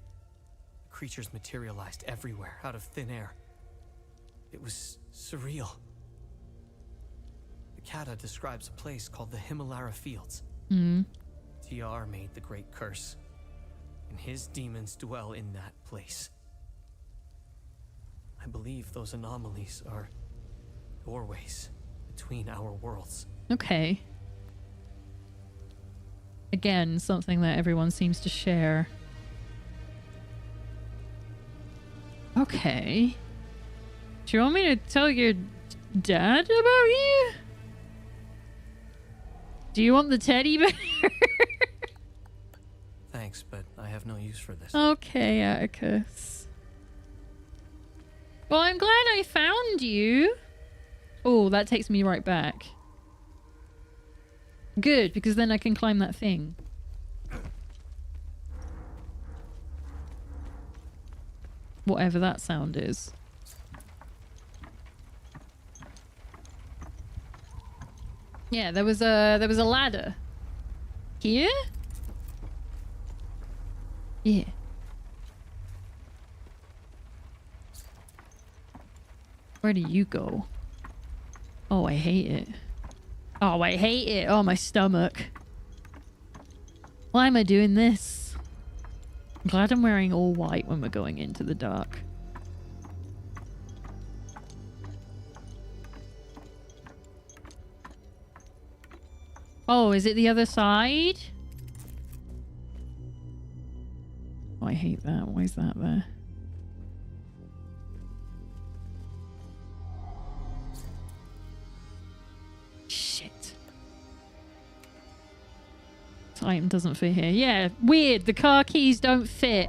the creatures materialized everywhere out of thin air. It was surreal. The Kata describes a place called the Himalara Fields. TR made the great curse, and his demons dwell in that place. I believe those anomalies are doorways between our worlds. Okay. Again, something that everyone seems to share. Okay. Do you want me to tell your dad about you? Do you want the teddy bear? Thanks, but I have no use for this. Okay, Atticus. Well, I'm glad I found you. Oh, that takes me right back. Good, because then I can climb that thing. Whatever that sound is. Yeah, there was a ladder. Here? Yeah. Where do you go? Oh, I hate it. Oh, I hate it. Oh, my stomach. Why am I doing this? I'm glad I'm wearing all white when we're going into the dark. Oh, is it the other side? Oh, I hate that. Why is that there? Shit. This item doesn't fit here. Yeah, weird. The car keys don't fit.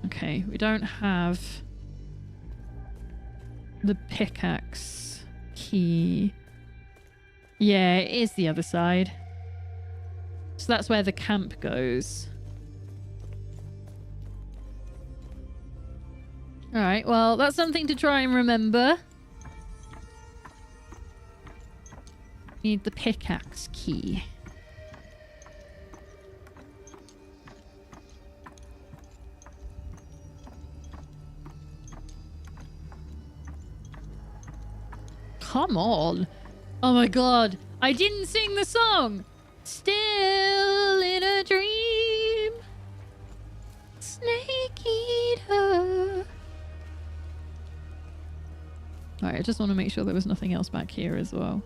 Okay, we don't have the pickaxe key. Yeah, it is the other side. So that's where the camp goes. Alright, well, that's something to try and remember. Need the pickaxe key. Come on. Oh my god. I didn't sing the song. Still in a dream. Snake eater. Alright, I just want to make sure there was nothing else back here as well.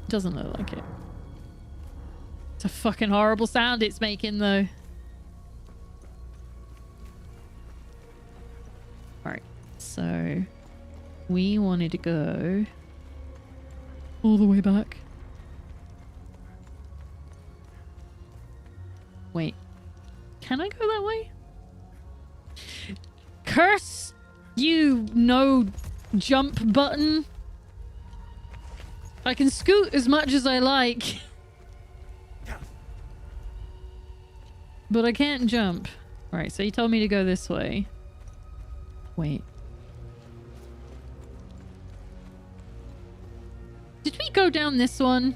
Doesn't look like it. It's a fucking horrible sound it's making though. Alright, so we wanted to go all the way back. Wait, can I go that way? Curse you, no jump button. I can scoot as much as I like. But I can't jump. Alright, so you told me to go this way. Wait. Did we go down this one?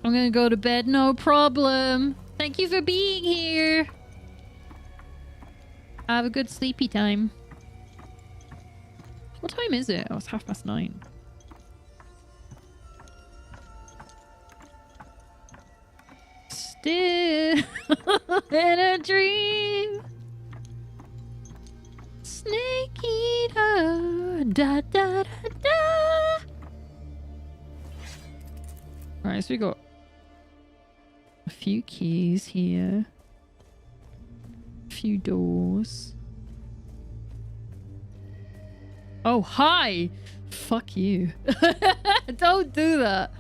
I'm gonna go to bed, no problem. Thank you for being here. Have a good sleepy time. What time is it? Oh, it's 9:30. Still in a dream. Snake eater. Da da da da. Alright, so we got a few keys here. A few doors. Oh, hi! Fuck you. Don't do that.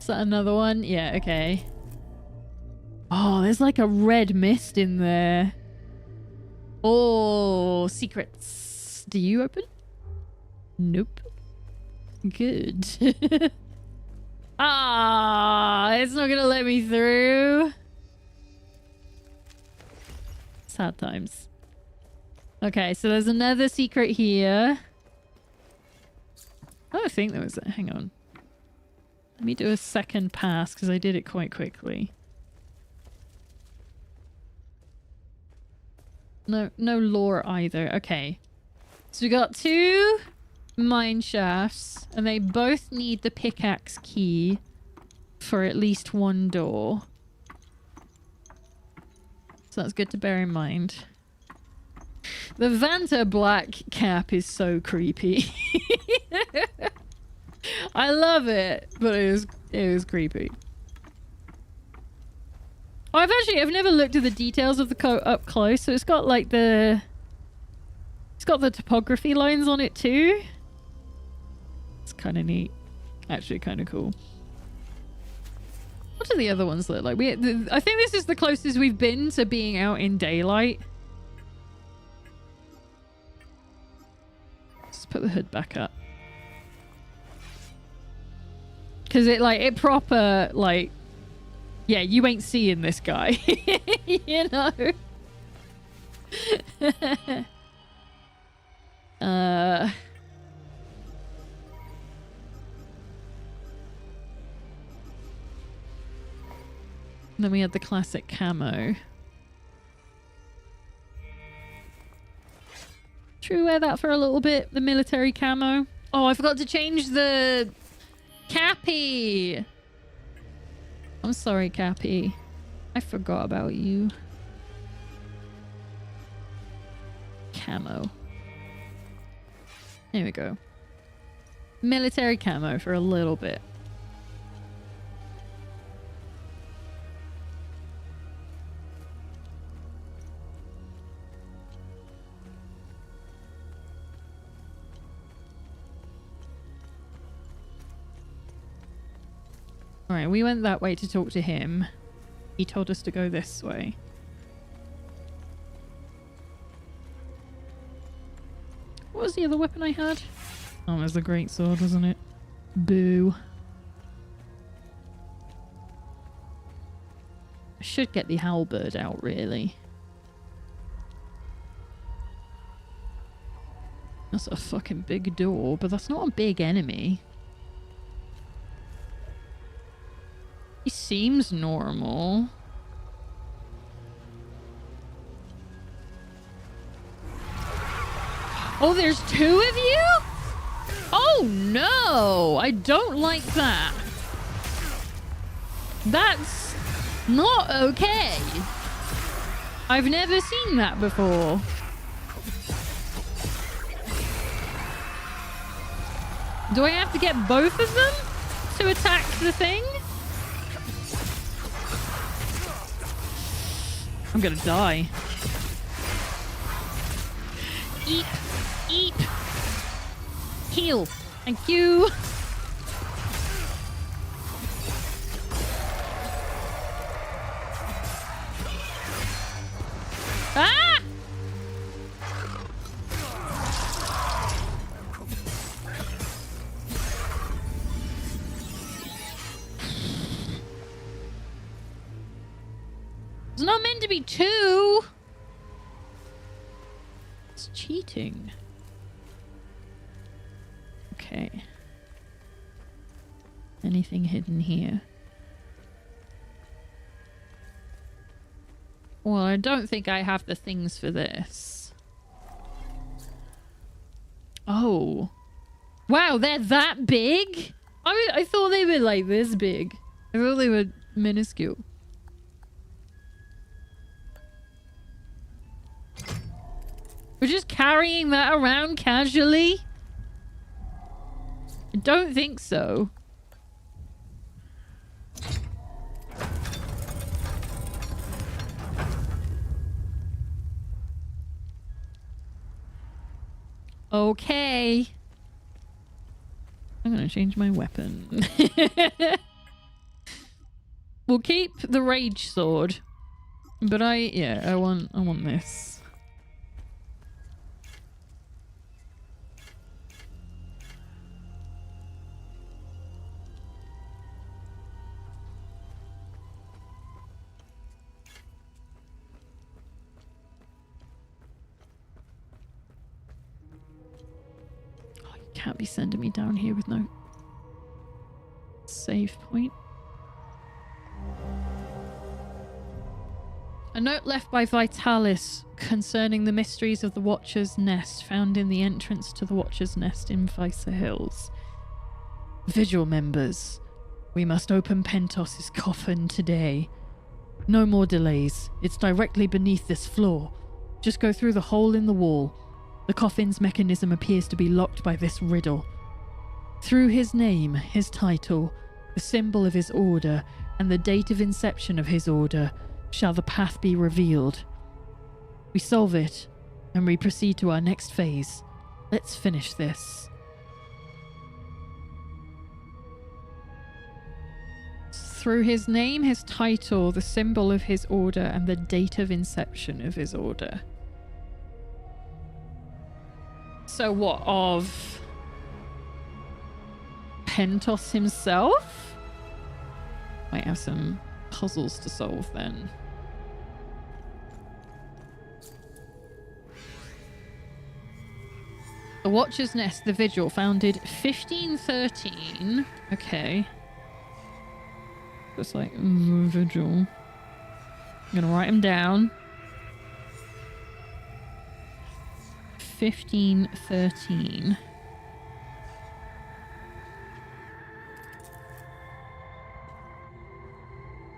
Is that another one? Yeah, okay. Oh, there's like a red mist in there. Oh, secrets. Do you open? Nope. Good. Ah, it's not gonna let me through. Sad times. Okay, so there's another secret here. I don't think there was... Hang on. Let me do a second pass because I did it quite quickly. No lore either. Okay. So we got 2 mine shafts and they both need the pickaxe key for at least 1 door. So that's good to bear in mind. The Vanta black cap is so creepy. I love it, but it was creepy. Oh, I've never looked at the details of the coat up close, so it's got like the topography lines on it too. It's kind of neat. Actually, kind of cool. What do the other ones look like? I think this is the closest we've been to being out in daylight. Let's put the hood back up. Because it proper, like... Yeah, you ain't seeing this guy. You know? Then we had the classic camo. Should we wear that for a little bit? The military camo? Oh, I forgot to change the... Cappy! I'm sorry, Cappy. I forgot about you. Camo. Here we go. Military camo for a little bit. Alright, we went that way to talk to him. He told us to go this way. What was the other weapon I had? Oh, it was the great sword, wasn't it? Boo. I should get the halberd out, really. That's a fucking big door, but that's not a big enemy. He seems normal. Oh, there's 2 of you? Oh no! I don't like that. That's not okay. I've never seen that before. Do I have to get both of them to attack the thing? I'm gonna die. Eep. Eep. Heal. Thank you. Ah! It's not meant to be two. It's cheating. Okay. Anything hidden here? Well, I don't think I have the things for this. Oh. Wow, they're that big? I thought they were like this big. I thought they were minuscule. We're just carrying that around casually? I don't think so. Okay. I'm gonna change my weapon. We'll keep the rage sword. But I want this. Can't be sending me down here with no save point. A note left by Vitalis concerning the mysteries of the Watcher's Nest found in the entrance to the Watcher's Nest in Visa Hills. Vigil members, we must open Pentos's coffin today. No more delays. It's directly beneath this floor. Just go through the hole in the wall. The coffin's mechanism appears to be locked by this riddle. Through his name, his title, the symbol of his order, and the date of inception of his order, shall the path be revealed. We solve it, and we proceed to our next phase. Let's finish this. Through his name, his title, the symbol of his order, and the date of inception of his order. So what, of Pentos himself? Might have some puzzles to solve then. The Watcher's Nest, the Vigil, founded 1513. Okay. Just like Vigil. I'm gonna write him down. 1513.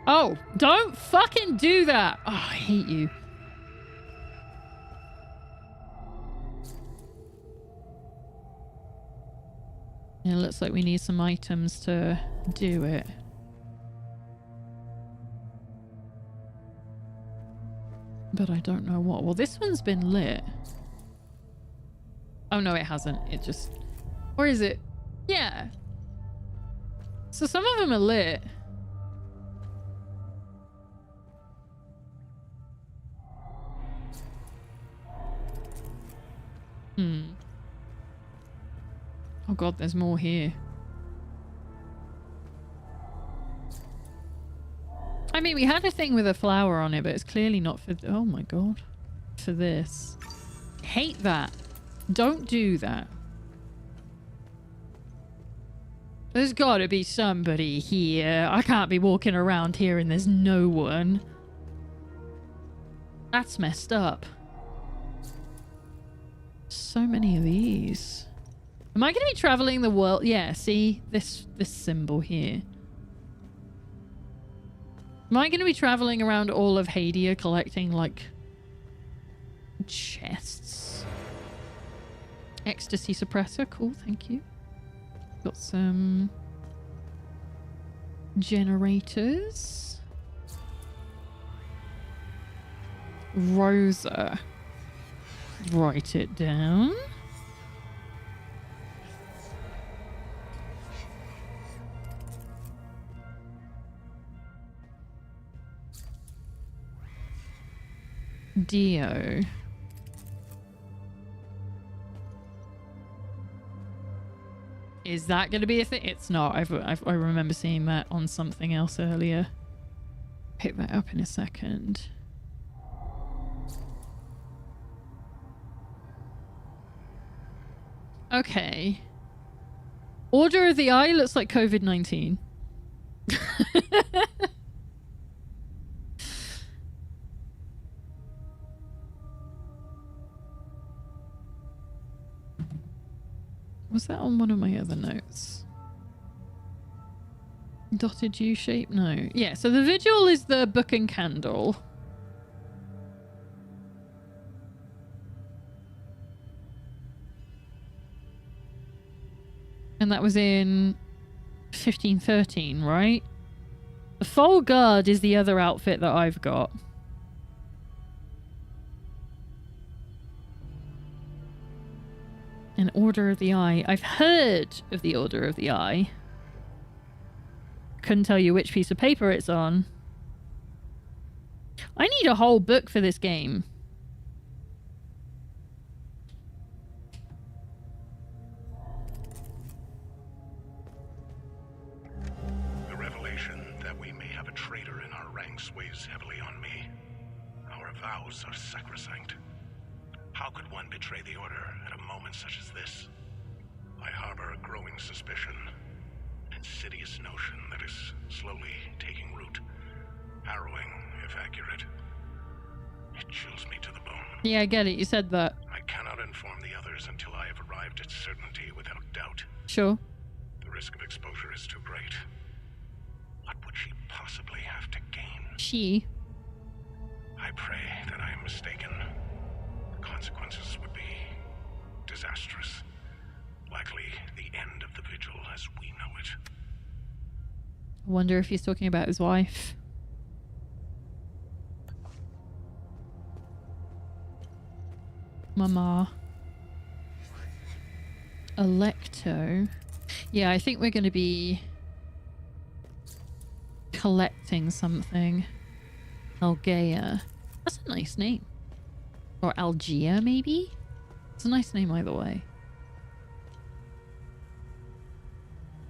Oh, don't fucking do that. Oh, I hate you. It looks like we need some items to do it. But I don't know what. Well, this one's been lit. Oh, no, it hasn't. It just... Or is it? Yeah. So some of them are lit. Oh, God, there's more here. I mean, we had a thing with a flower on it, but it's clearly not for... Oh, my God. For this. Hate that. Don't do that. There's gotta be somebody here. I can't be walking around here and there's no one. That's messed up. So many of these. Am I gonna be traveling the world? Yeah, see? This symbol here. Am I gonna be traveling around all of Hadia collecting, like, chests? Ecstasy suppressor, cool, thank you. Got some generators. Rosa. Write it down. Dio. Is that going to be a thing? It's not. I remember seeing that on something else earlier. Pick that up in a second. Okay. Order of the Eye looks like COVID-19. Was that on one of my other notes? Dotted U shape? No. Yeah, so the vigil is the book and candle. And that was in 1513, right? The Full Guard is the other outfit that I've got. An Order of the Eye. I've heard of the Order of the Eye. Couldn't tell you which piece of paper it's on. I need a whole book for this game. The revelation that we may have a traitor in our ranks weighs heavily on me. Our vows are sacrosanct. How could one betray the Order at a moment such as this? I harbor a growing suspicion, an insidious notion that is slowly taking root. Harrowing, if accurate. It chills me to the bone. Yeah, I get it. You said that. I cannot inform the others until I have arrived at certainty without doubt. Sure. The risk of exposure is too great. What would she possibly have to gain? She. I pray that I am mistaken. The consequences would be disastrous. Likely the end of the vigil as we know it. I wonder if he's talking about his wife. Mama. Electo. Yeah, I think we're going to be collecting something. Algea. That's a nice name. Or Algea, maybe? It's a nice name either way.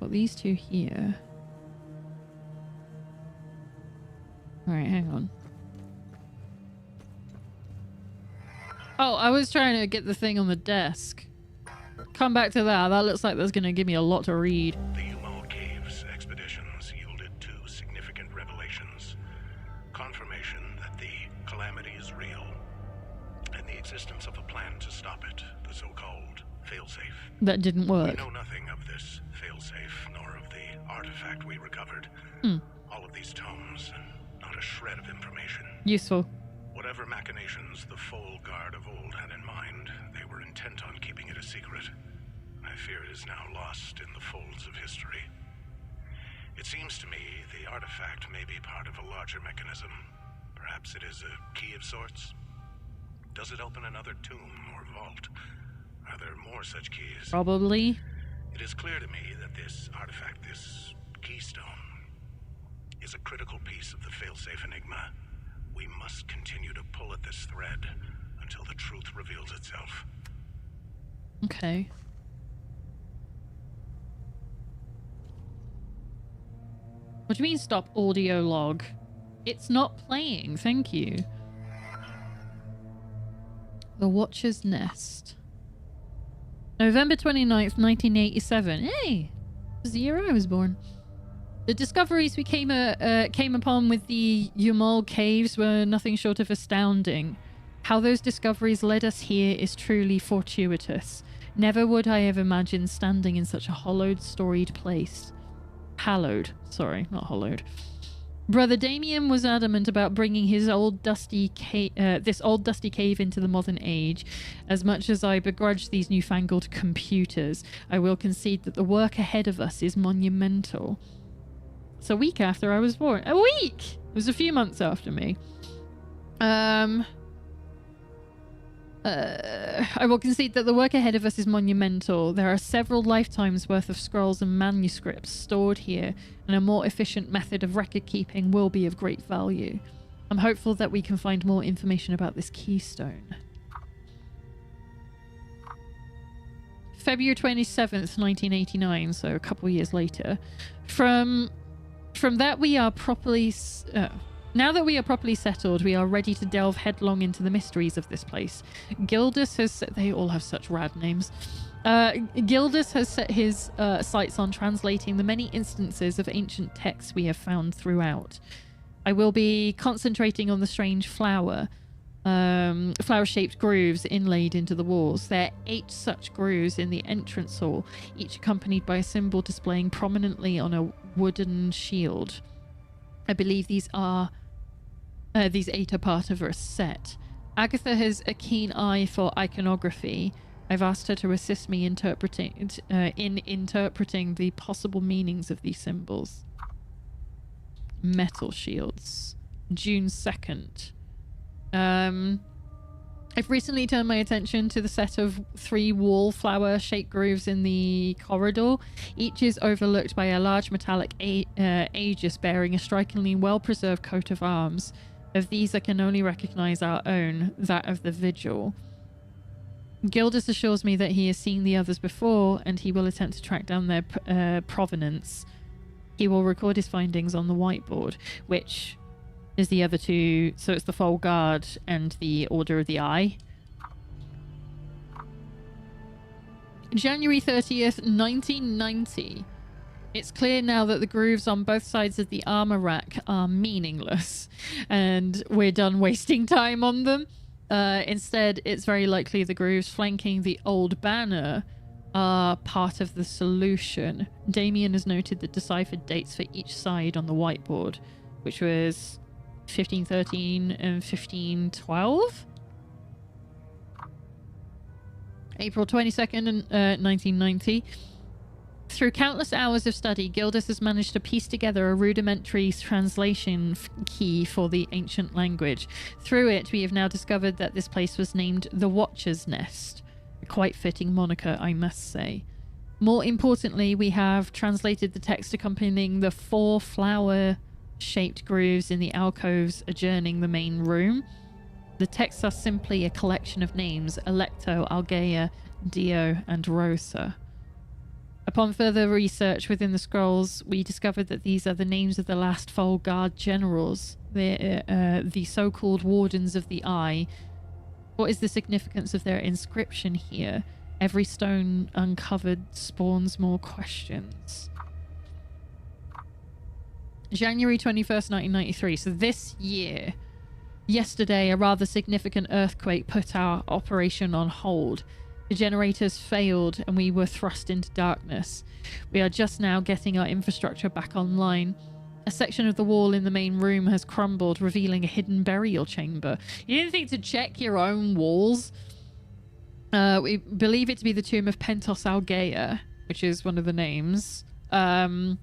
Got these two here. Alright, hang on. Oh, I was trying to get the thing on the desk. Come back to that. That looks like that's going to give me a lot to read. The Umal Caves expeditions yielded two significant revelations. Confirmation that the calamity is real, and the existence of a plan to stop it, the so-called failsafe. That didn't work. We know nothing of this failsafe, nor of the artifact we recovered. All of these tomes, and not a shred of information. Useful. Whatever machinations the Full Guard of old had in mind, they were intent on keeping it a secret. I fear it is now lost in the folds of history. It seems to me the artifact may be part of a larger mechanism. Perhaps it is a key of sorts? Does it open another tomb or vault? Are there more such keys? Probably. It is clear to me that this artifact, this keystone, is a critical piece of the failsafe enigma. We must continue to pull at this thread until the truth reveals itself. Okay. What do you mean stop audio log? It's not playing, thank you. The Watcher's Nest. November 29th, 1987. Hey! It was the year I was born. The discoveries we came upon with the Umal Caves were nothing short of astounding. How those discoveries led us here is truly fortuitous. Never would I have imagined standing in such a hallowed, storied place. Hallowed. Sorry, not hollowed. Brother Damien was adamant about bringing his old dusty this old dusty cave into the modern age. As much as I begrudge these newfangled computers, I will concede that the work ahead of us is monumental. It's a week after I was born. A week! It was a few months after me. I will concede that the work ahead of us is monumental. There are several lifetimes worth of scrolls and manuscripts stored here, and a more efficient method of record keeping will be of great value. I'm hopeful that we can find more information about this keystone. February 27th, 1989, so a couple years later. From that we are properly... Now that we are properly settled, we are ready to delve headlong into the mysteries of this place. Gildas has... They all have such rad names. Gildas has set his sights on translating the many instances of ancient texts we have found throughout. I will be concentrating on the strange flower-shaped grooves inlaid into the walls. There are 8 such grooves in the entrance hall, each accompanied by a symbol displaying prominently on a wooden shield. I believe these 8 are part of a set. Agatha has a keen eye for iconography. I've asked her to assist me in interpreting the possible meanings of these symbols. Metal shields. June 2nd. I've recently turned my attention to the set of 3 wallflower-shaped grooves in the corridor. Each is overlooked by a large metallic aegis bearing a strikingly well-preserved coat of arms. Of these, I can only recognize our own, that of the Vigil. Gildas assures me that he has seen the others before, and he will attempt to track down their provenance. He will record his findings on the whiteboard, which... is the other 2, so it's the Fold Guard and the Order of the Eye. January 30th, 1990. It's clear now that the grooves on both sides of the armor rack are meaningless, and we're done wasting time on them. Instead, it's very likely the grooves flanking the old banner are part of the solution. Damien has noted the deciphered dates for each side on the whiteboard, which was 1513 and 1512. April 22nd, 1990. Through countless hours of study, Gildas has managed to piece together a rudimentary translation key for the ancient language. Through it, we have now discovered that this place was named the Watcher's Nest. A quite fitting moniker, I must say. More importantly, we have translated the text accompanying the 4 flower-shaped grooves in the alcoves adjoining the main room. The texts are simply a collection of names: Alecto, Algaea, Dio, and Rosa. Upon further research within the scrolls, we discovered that these are the names of the last Fold Guard generals, the so-called Wardens of the Eye. What is the significance of their inscription here? Every stone uncovered spawns more questions. January 21st, 1993. So this year, yesterday, a rather significant earthquake put our operation on hold. The generators failed and we were thrust into darkness. We are just now getting our infrastructure back online. A section of the wall in the main room has crumbled, revealing a hidden burial chamber. You didn't think to check your own walls? We believe it to be the tomb of Pentos Algaea, which is one of the names. The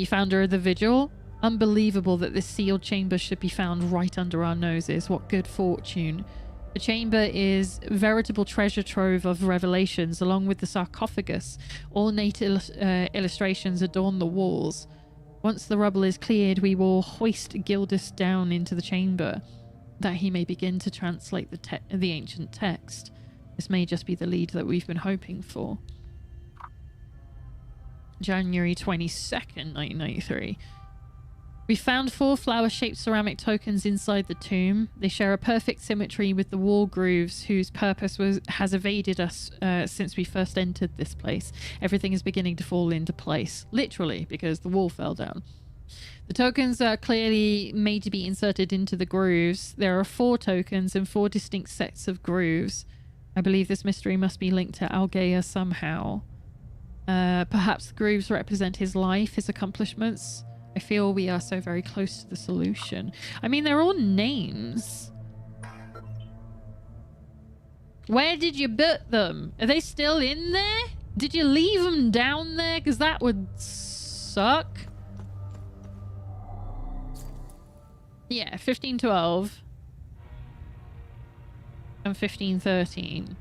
founder of the Vigil. Unbelievable that this sealed chamber should be found right under our noses. What good fortune. The chamber is a veritable treasure trove of revelations, along with the sarcophagus. Ornate illustrations adorn the walls. Once the rubble is cleared, we will hoist Gildas down into the chamber, that he may begin to translate the ancient text. This may just be the lead that we've been hoping for. January 22nd, 1993. We found 4 flower-shaped ceramic tokens inside the tomb. They share a perfect symmetry with the wall grooves, whose purpose has evaded us since we first entered this place. Everything is beginning to fall into place, literally, because the wall fell down. The tokens are clearly made to be inserted into the grooves. There are 4 tokens and 4 distinct sets of grooves. I believe this mystery must be linked to Algaea somehow. Perhaps the grooves represent his life, his accomplishments. I feel we are so very close to the solution. I mean, they're all names. Where did you put them? Are they still in there? Did you leave them down there? Because that would suck. Yeah, 1512. And 1513.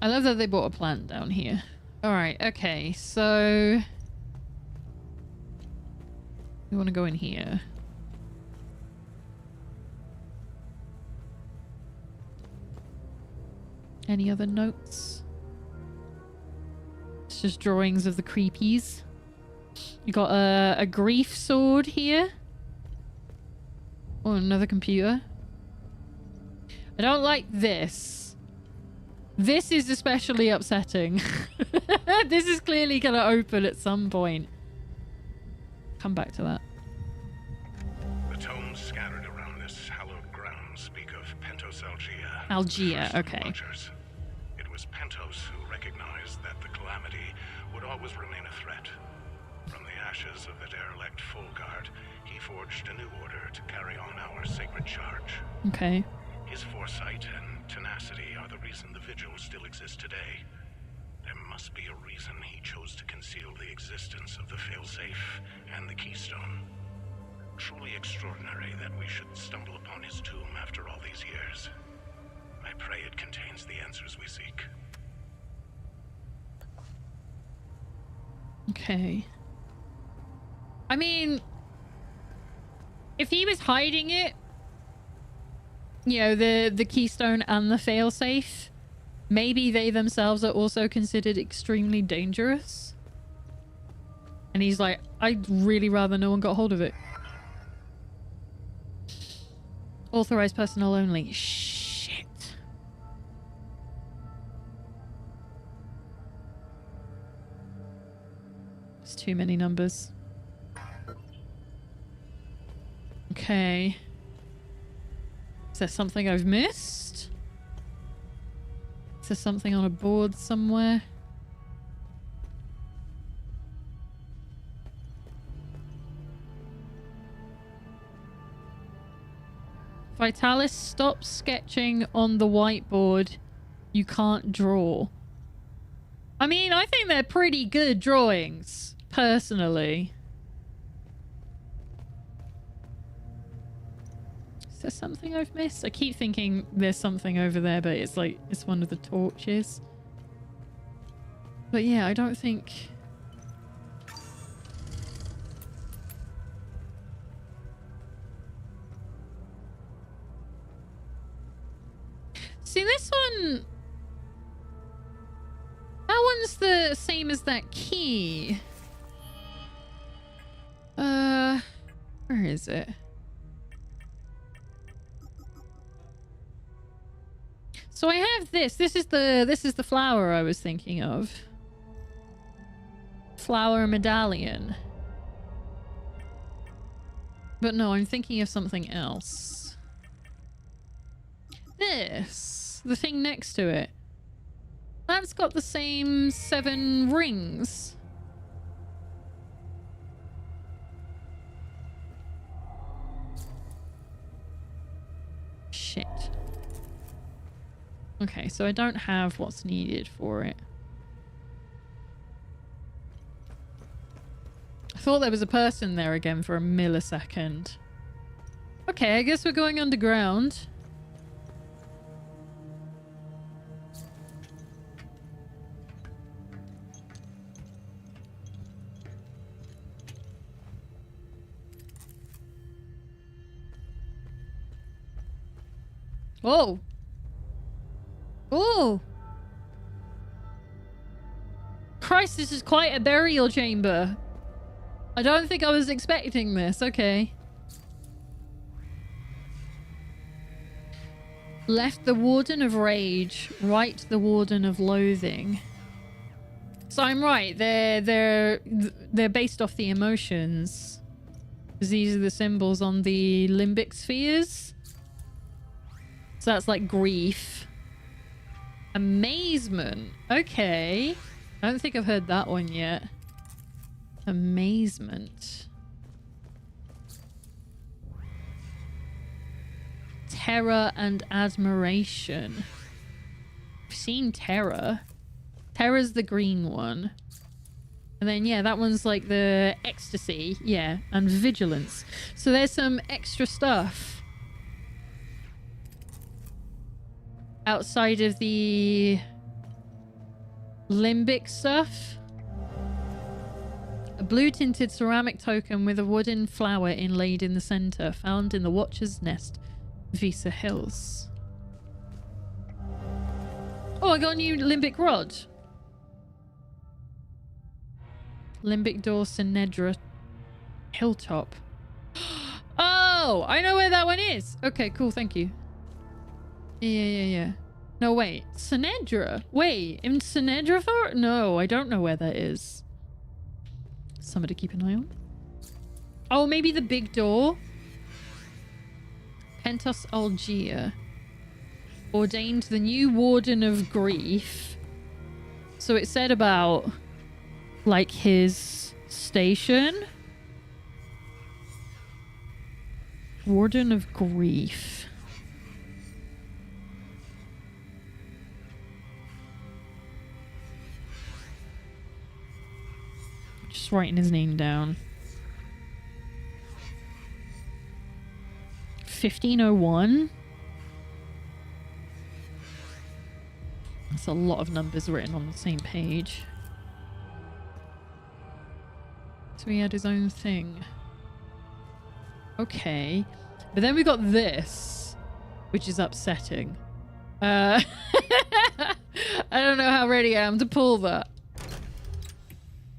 I love that they brought a plant down here. Alright, okay, so... we want to go in here. Any other notes? It's just drawings of the creepies. You got a grief sword here. Oh, another computer. I don't like this. This is especially upsetting. This is clearly going to open at some point. Come back to that. The tomes scattered around this hallowed ground speak of Pentos Algia. Algia, okay. Watchers. It was Pentos who recognized that the calamity would always remain a threat. From the ashes of the derelict Fulguard, he forged a new order to carry on our sacred charge. Okay. His foresight and tenacity are the reason the Vigil still exists today. There must be a reason he chose to conceal the existence of the failsafe and the keystone. Truly extraordinary that we should stumble upon his tomb after all these years. I pray it contains the answers we seek. Okay. I mean, if he was hiding it, you know, the keystone and the failsafe, maybe they themselves are also considered extremely dangerous. And he's like, I'd really rather no one got hold of it. Authorized personnel only. Shit. It's too many numbers. Okay. Is there something I've missed? Is there something on a board somewhere? Vitalis, stop sketching on the whiteboard. You can't draw. I mean, I think they're pretty good drawings, personally. Is there something I've missed? I keep thinking there's something over there, but it's like, it's one of the torches. But yeah, I don't think... See, this one... that one's the same as that key. Where is it? So I have this. This is the flower I was thinking of. Flower medallion. But no, I'm thinking of something else. This. The thing next to it. That's got the same 7 rings. Shit. Okay, so I don't have what's needed for it. I thought there was a person there again for a millisecond. Okay, I guess we're going underground. Oh! Oh! Christ, this is quite a burial chamber. I don't think I was expecting this. Okay. Left the Warden of Rage, right the Warden of Loathing. So I'm right. They're based off the emotions. These are the symbols on the limbic spheres. So that's like grief. Amazement. Okay. I don't think I've heard that one yet. Amazement. Terror and admiration. I've seen terror. Terror's the green one. And then, yeah, that one's like the ecstasy. Yeah, and vigilance. So there's some extra stuff outside of the limbic stuff. A blue-tinted ceramic token with a wooden flower inlaid in the center, found in the Watcher's Nest, Visa Hills. Oh, I got a new limbic rod. Limbic Door, Sinedra, Hilltop. Oh, I know where that one is. Okay, cool, thank you. Yeah. No, wait. Sinedra? Wait, in Sinedra for? No, I don't know where that is. Somebody keep an eye on. Oh, maybe the big door? Pentos Algier. Ordained the new Warden of Grief. So it said about, like, his station. Warden of Grief. Just writing his name down. 1501. That's a lot of numbers written on the same page. So he had his own thing. Okay. But then we got this, which is upsetting. I don't know how ready I am to pull that.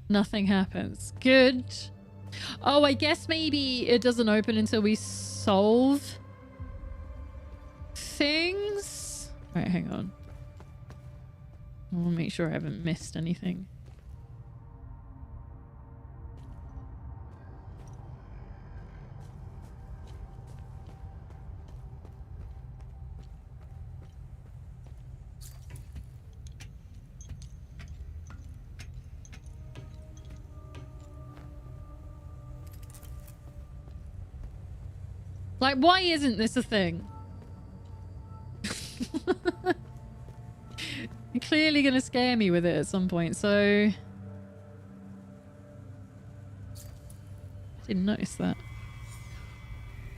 Nothing happens. Good. Oh, I guess maybe it doesn't open until we solve things. All right, hang on. I want to make sure I haven't missed anything. Like, why isn't this a thing? You're clearly going to scare me with it at some point, so... I didn't notice that.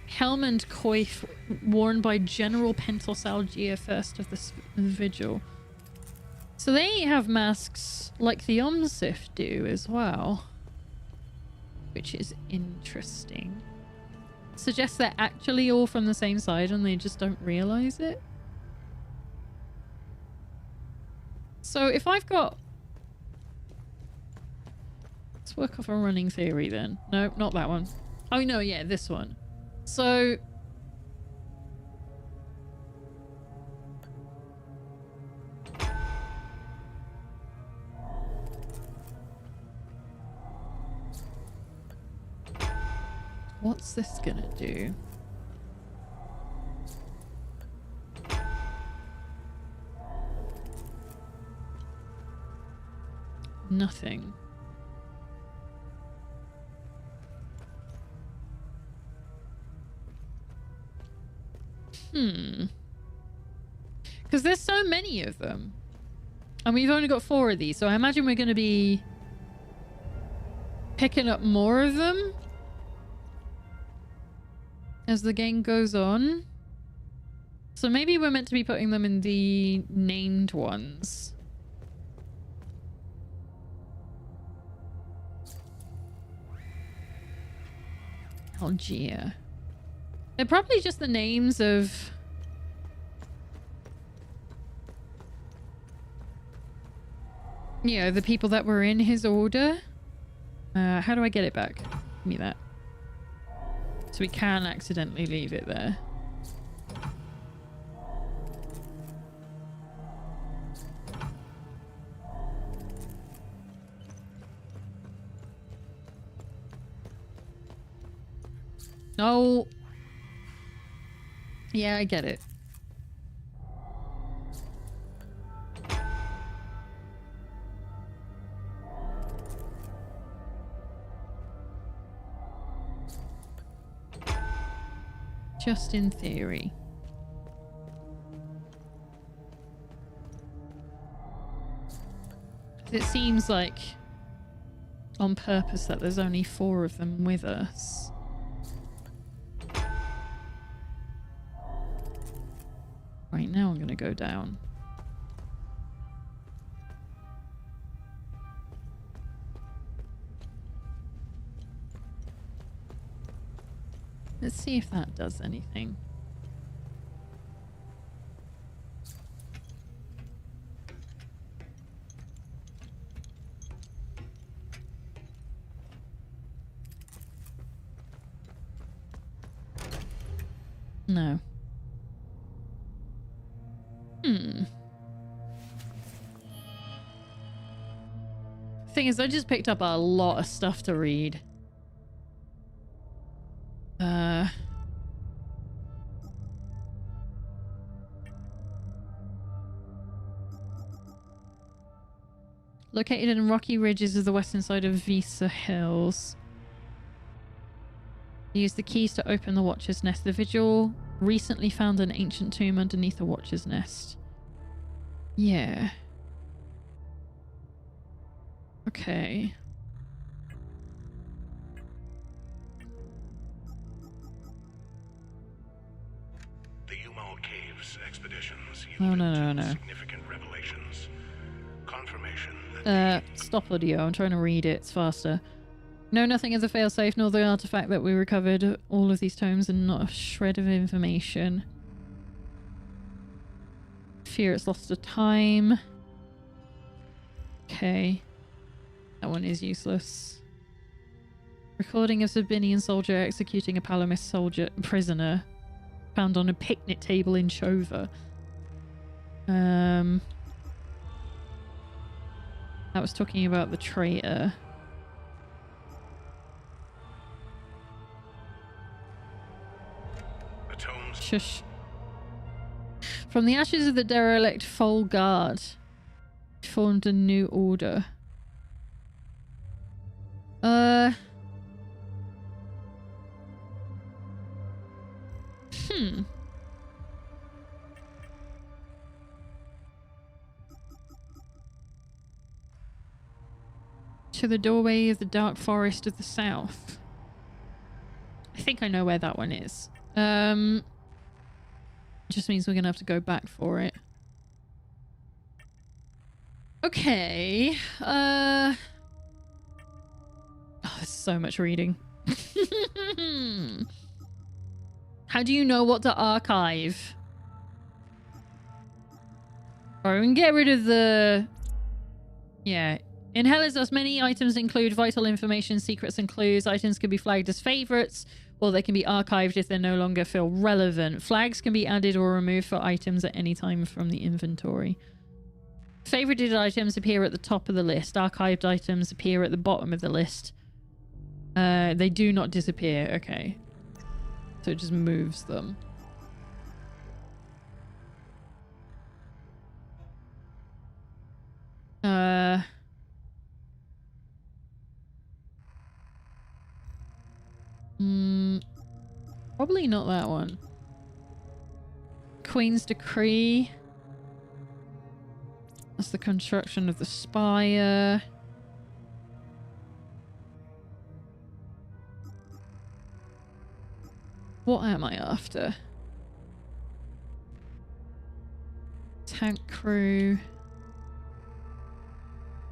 Helm and coif worn by General Pentos Algier, first of the Vigil. So they have masks like the Omsif do as well. Which is interesting. Suggests they're actually all from the same side and they just don't realize it. So if I've got... Let's work off a running theory then. No, not that one. Oh no, yeah, this one. So... What's this gonna do? Nothing. Because there's so many of them. And we've only got 4 of these, so I imagine we're going to be picking up more of them as the game goes on. So maybe we're meant to be putting them in the named ones. Algier. They're probably just the names of... You know, the people that were in his order. How do I get it back? Give me that. So we can accidentally leave it there. No. Yeah, I get it. Just in theory. It seems like on purpose that there's only 4 of them with us. Right, now I'm gonna go down. Let's see if that does anything. No. Thing is, I just picked up a lot of stuff to read. Located in rocky ridges of the western side of Visa Hills. Use the keys to open the Watcher's Nest. The Vigil recently found an ancient tomb underneath the Watcher's Nest. Yeah. Okay. The Umal Caves expeditions No. significant revelations. Confirmation that Stop audio. I'm trying to read it. It's faster. Know nothing of the failsafe nor the artifact that we recovered. All of these tomes and not a shred of information. Fear it's lost to time. Okay. That one is useless. Recording of Sabinian soldier executing a Palamist prisoner. Found on a picnic table in Chova. That was talking about the traitor. Shush. From the ashes of the derelict Fol Guard, formed a new order. To the doorway of the dark forest of the south. I think I know where that one is. Just means we're gonna have to go back for it. Okay. Oh, there's so much reading. How do you know what to archive? Or we can get rid of the... Yeah. In Hellas, many items include vital information, secrets, and clues. Items can be flagged as favorites, or they can be archived if they no longer feel relevant. Flags can be added or removed for items at any time from the inventory. Favorited items appear at the top of the list. Archived items appear at the bottom of the list. They do not disappear. Okay. So it just moves them. Probably not that one. Queen's Decree. That's the construction of the spire. What am I after? Tank crew.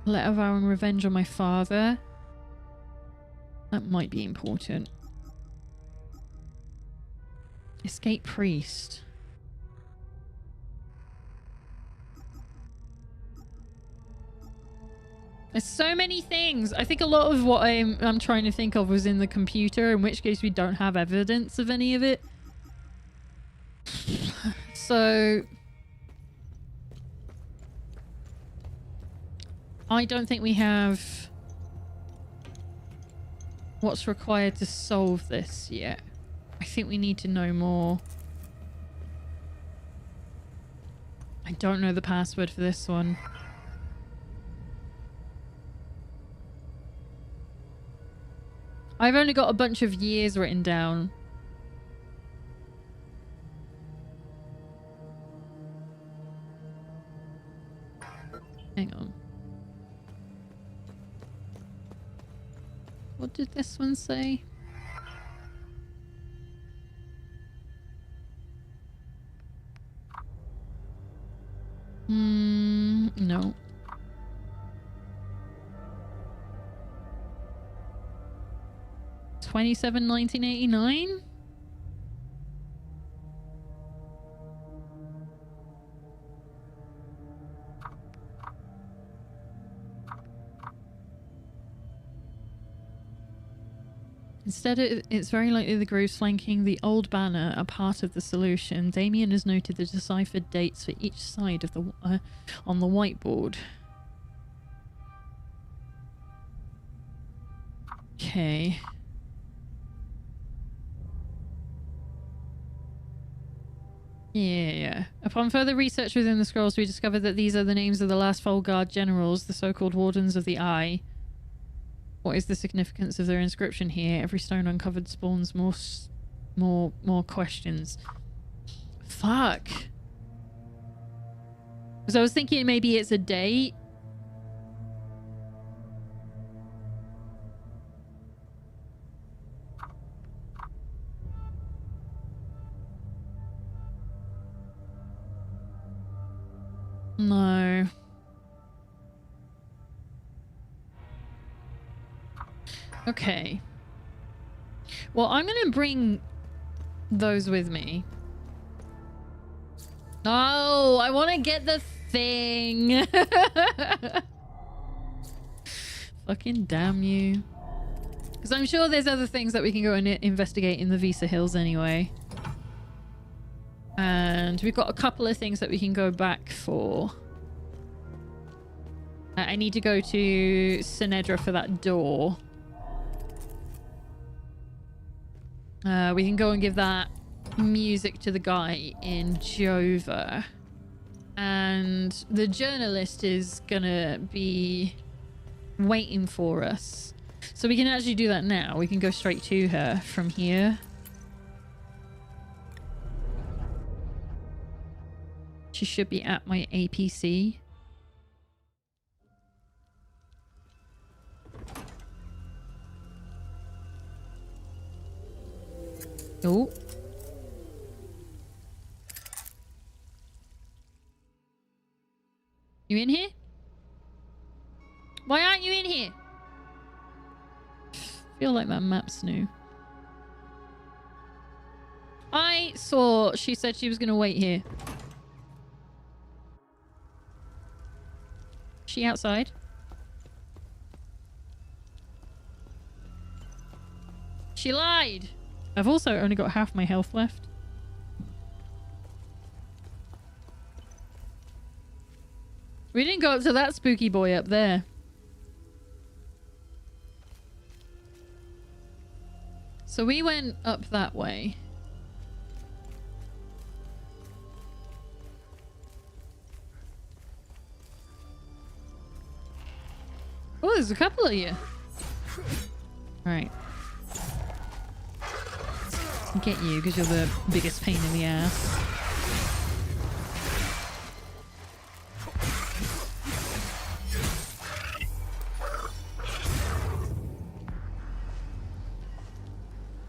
Letter vowing revenge on my father. That might be important. Escape priest. There's so many things. I think a lot of what I'm trying to think of was in the computer, in which case we don't have evidence of any of it. So I don't think we have what's required to solve this yet. I think we need to know more. I don't know the password for this one. I've only got a bunch of years written down. did this one say? No. $27.1989? Instead, it's very likely the grooves flanking the old banner are part of the solution. Damien has noted the deciphered dates for each side of the on the whiteboard. Okay. Yeah. Upon further research within the scrolls, we discovered that these are the names of the last Volgard generals, the so-called Wardens of the Eye. What is the significance of their inscription here? Every stone uncovered spawns more questions. Fuck. Because I was thinking maybe it's a date. No. Okay. Well, I'm gonna bring those with me. Oh, I want to get the thing. Fucking damn you. Because I'm sure there's other things that we can go and investigate in the Visa Hills anyway. And we've got a couple of things that we can go back for. I need to go to Sinedra for that door. We can go and give that music to the guy in Jova. And the journalist is gonna be waiting for us. So we can actually do that now. We can go straight to her from here. She should be at my APC. Oh. You in here? Why aren't you in here? Feel like that map's new. I saw she said she was going to wait here. She outside? She lied. I've also only got half my health left. We didn't go up to that spooky boy up there. So we went up that way. Oh, there's a couple of you. Alright. Get you, because you're the biggest pain in the ass.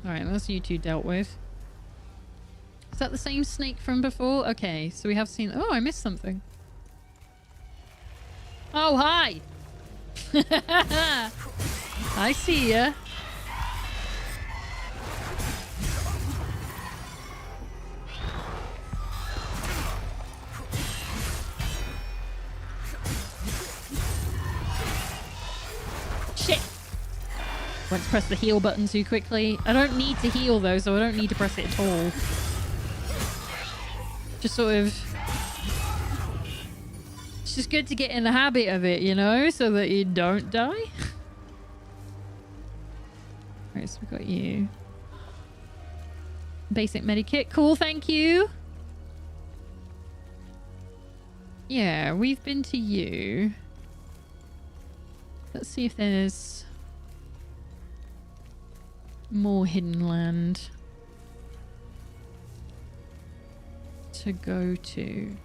Alright, that's you two dealt with. Is that the same snake from before? Okay, so we have seen... Oh, I missed something. Oh, hi! I see ya. Shit! Went to press the heal button too quickly. I don't need to heal though, so I don't need to press it at all. Just sort of... It's just good to get in the habit of it, you know, so that you don't die. Alright, so we've got you. Basic medikit. Cool, thank you. Yeah, we've been to you. Let's see if there's more hidden land to go to.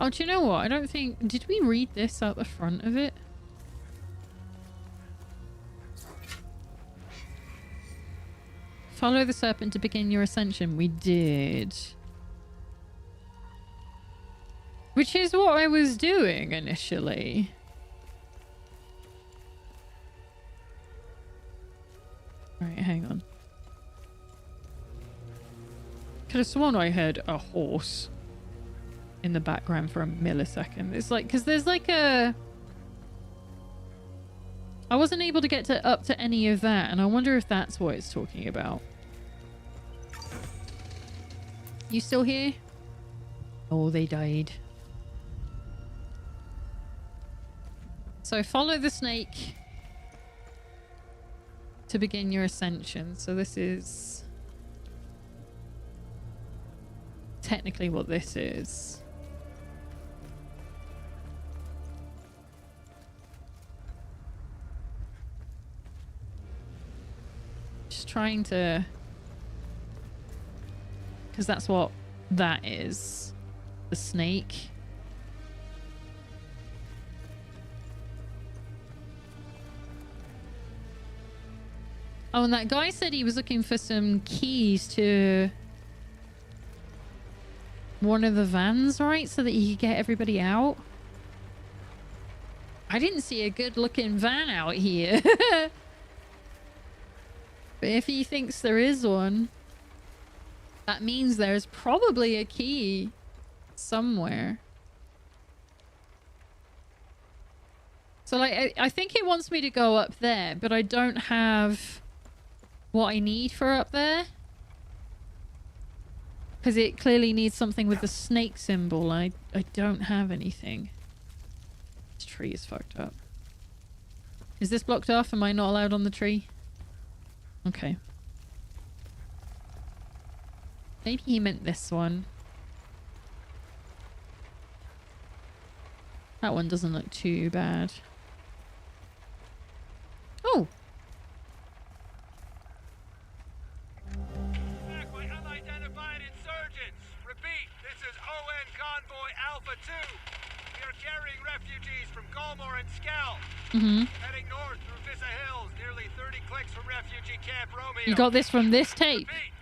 Oh, do you know what? I don't think... Did we read this out the front of it? Follow the serpent to begin your ascension. We did. Which is what I was doing initially. Right, hang on. Could have sworn I heard a horse in the background for a millisecond. It's like, because there's like a... I wasn't able to get up to any of that, and I wonder if that's what it's talking about. You still here? Oh, they died. So follow the snake to begin your ascension. So this is technically what this is. Just trying to... because that's what that is. The snake. Oh, and that guy said he was looking for some keys to one of the vans, right? So that he could get everybody out. I didn't see a good looking van out here. But if he thinks there is one, that means there's probably a key somewhere. So like, I think it wants me to go up there, but I don't have what I need for up there. Because it clearly needs something with the snake symbol. I don't have anything. This tree is fucked up. Is this blocked off? Am I not allowed on the tree? Okay. Maybe he meant this one. That one doesn't look too bad. Oh! Back by unidentified insurgents. Repeat, this is ON Convoy Alpha 2. We are carrying refugees from Galmor and Skell. Heading north through Vissa Hills, nearly 30 clicks from refugee Camp Romeo. You got this from this tape. Repeat,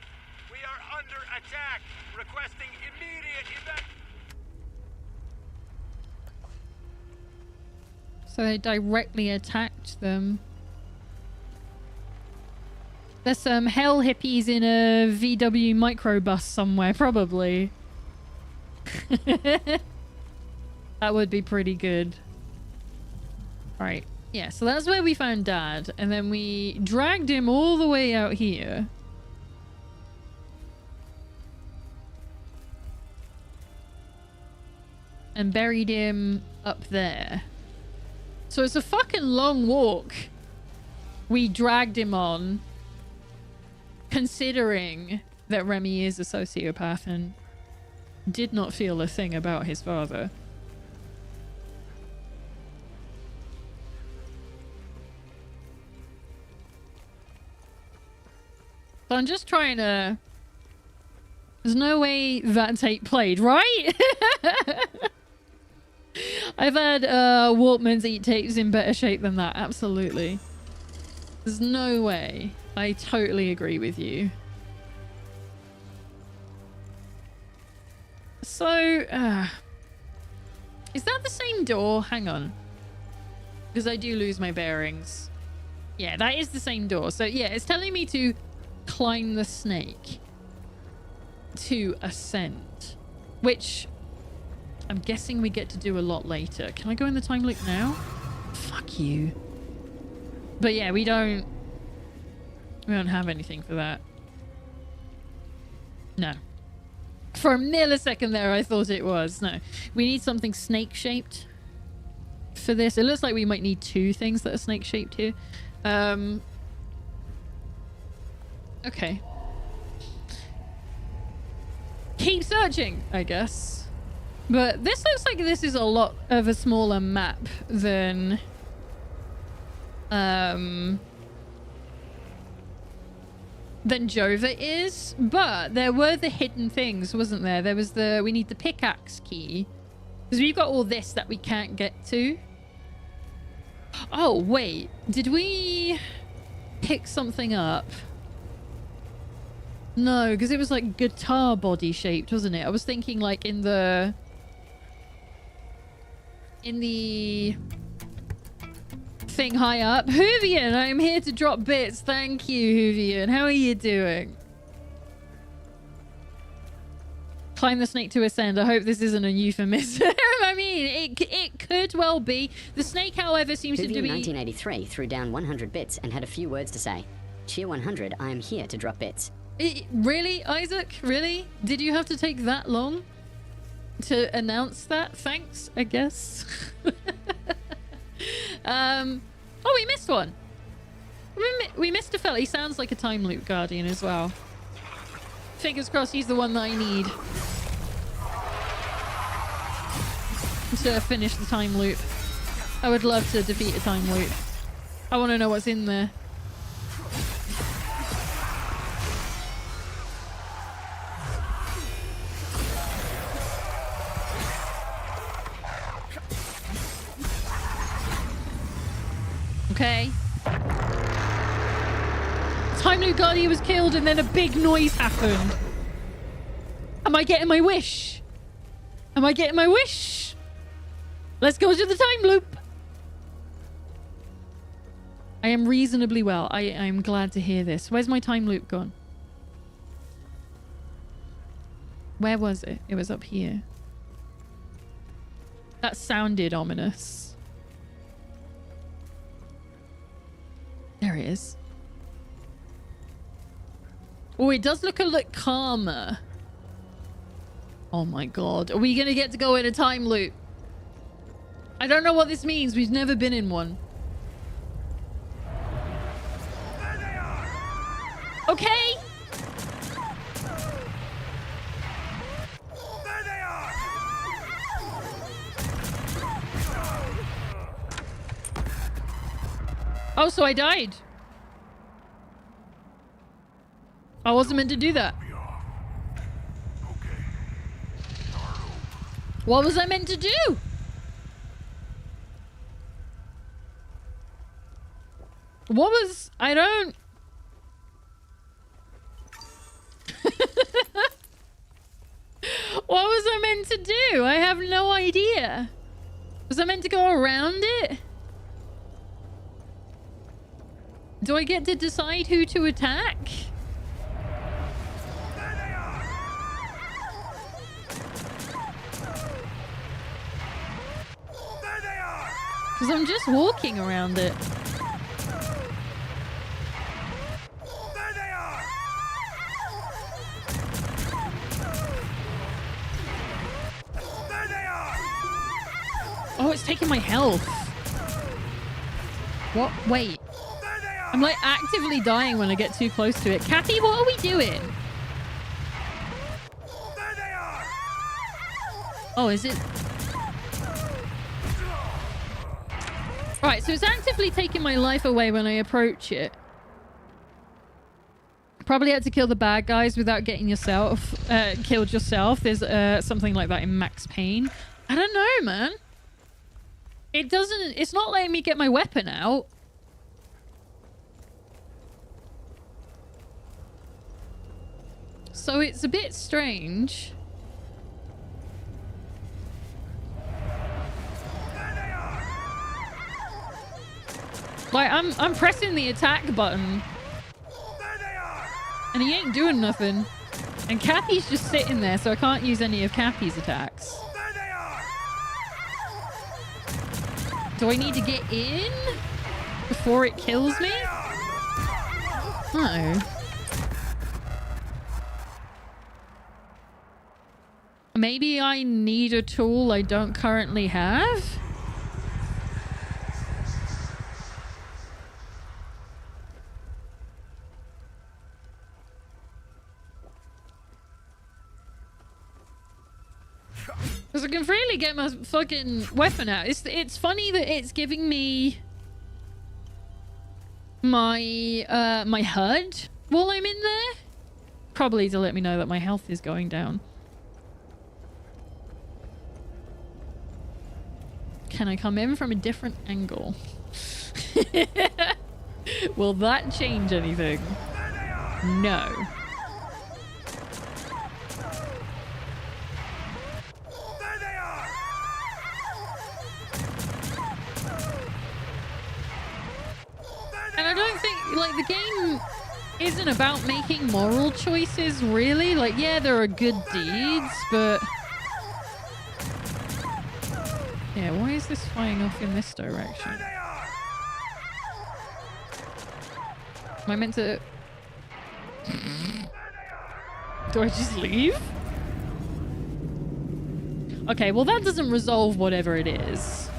we are under attack. Requesting immediate evac. So they directly attacked them. There's some hell hippies in a VW microbus somewhere, probably. That would be pretty good. Right. Yeah, so that's where we found Dad. And then we dragged him all the way out here. And buried him up there. So it's a fucking long walk we dragged him on, considering that Remy is a sociopath and did not feel a thing about his father. But I'm just trying to... There's no way that tape played, right? I've had Walkmans eat tapes in better shape than that, absolutely. There's no way. I totally agree with you. So, is that the same door? Hang on. Because I do lose my bearings. Yeah, that is the same door. So, yeah, it's telling me to climb the snake to ascend. Which, I'm guessing we get to do a lot later. Can I go in the time loop now? Fuck you. But yeah, we don't have anything for that. No. For a millisecond there, I thought it was. No. We need something snake-shaped for this. It looks like we might need two things that are snake-shaped here. Okay. Keep searching, I guess. But this looks like this is a lot of a smaller map than... than Jova is, but there were the hidden things, wasn't there? There was the... We need the pickaxe key. Because we've got all this that we can't get to. Oh, wait. Did we pick something up? No, because it was like guitar body shaped, wasn't it? I was thinking like in the thing high up. Hoovian, I'm here to drop bits. Thank you, Hoovian. How are you doing? Climb the snake to ascend. I hope this isn't a euphemism. I mean, it could well be. The snake, however, seems to be... 1983 threw down 100 bits and had a few words to say. Cheer 100, I am here to drop bits. Really, Isaac? Really? Did you have to take that long to announce that? Thanks, I guess. Oh, we missed one. We missed a fella. He sounds like a time loop guardian as well. Fingers crossed he's the one that I need to finish the time loop. I would love to defeat a time loop. I want to know what's in there. Okay. Time Loop Guardian was killed and then a big noise happened. Am I getting my wish? Am I getting my wish? Let's go to the time loop. I am reasonably well. I'm glad to hear this. Where's my time loop gone? Where was it? It was up here. That sounded ominous. There it is. Oh, it does look a lot calmer. Oh my god. Are we gonna get to go in a time loop? I don't know what this means. We've never been in one. Okay. There they are. Oh, so I died. I wasn't meant to do that. What was I meant to do? What was... I don't... What was I meant to do? I have no idea. Was I meant to go around it? Do I get to decide who to attack? Because I'm just walking around it. There they are. There they are. Oh, it's taking my health. What? Wait. I'm like actively dying when I get too close to it. Kathy, what are we doing? There they are. Oh, is it? Right, so it's actively taking my life away when I approach it. Probably had to kill the bad guys without getting yourself killed yourself. There's something like that in Max Payne. I don't know, man. It doesn't... It's not letting me get my weapon out. So it's a bit strange. Like, I'm pressing the attack button. And he ain't doing nothing. And Kathy's just sitting there, so I can't use any of Kathy's attacks. Do I need to get in before it kills me? No. Maybe I need a tool I don't currently have? Because I can freely get my fucking weapon out. It's funny that it's giving me my my HUD while I'm in there. Probably to let me know that my health is going down. Can I come in from a different angle? Will that change anything? No. isn't about making moral choices, really. Like, yeah, there are good deeds, but... Yeah, why is this flying off in this direction? Am I meant to... Do I just leave? Okay, well that doesn't resolve whatever it is.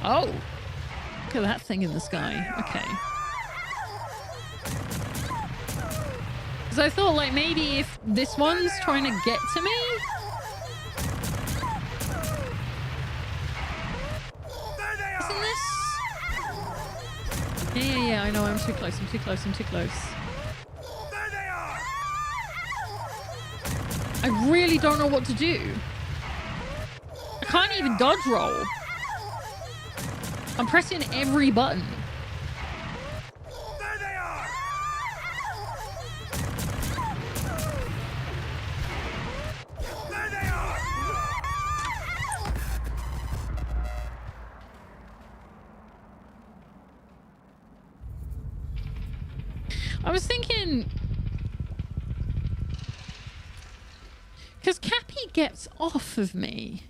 Oh! Look at that thing in the sky. Okay. Because I thought, like, maybe if this one's trying to get to me... Isn't this... Yeah, I know, I'm too close, I'm too close. I really don't know what to do. I can't even dodge roll. I'm pressing every button. There they are! There they are! I was thinking... Because Cappy gets off of me.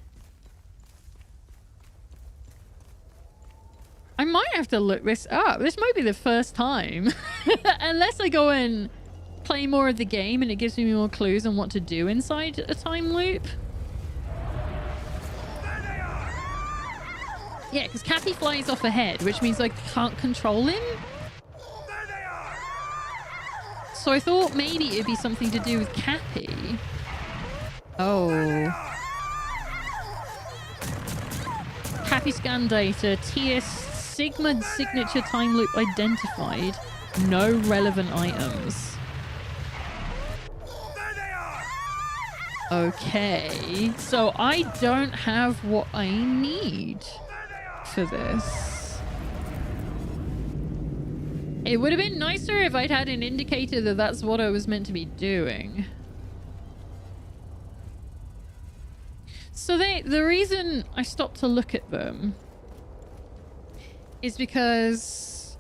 I might have to look this up. This might be the first time. Unless I go and play more of the game and it gives me more clues on what to do inside a time loop. Yeah, because Cappy flies off ahead, which means I can't control him. So I thought maybe it'd be something to do with Cappy. Oh. Cappy scan data. TS Sigma signature time loop identified. No relevant items. Okay. So I don't have what I need for this. It would have been nicer if I'd had an indicator that that's what I was meant to be doing. So the reason I stopped to look at them is because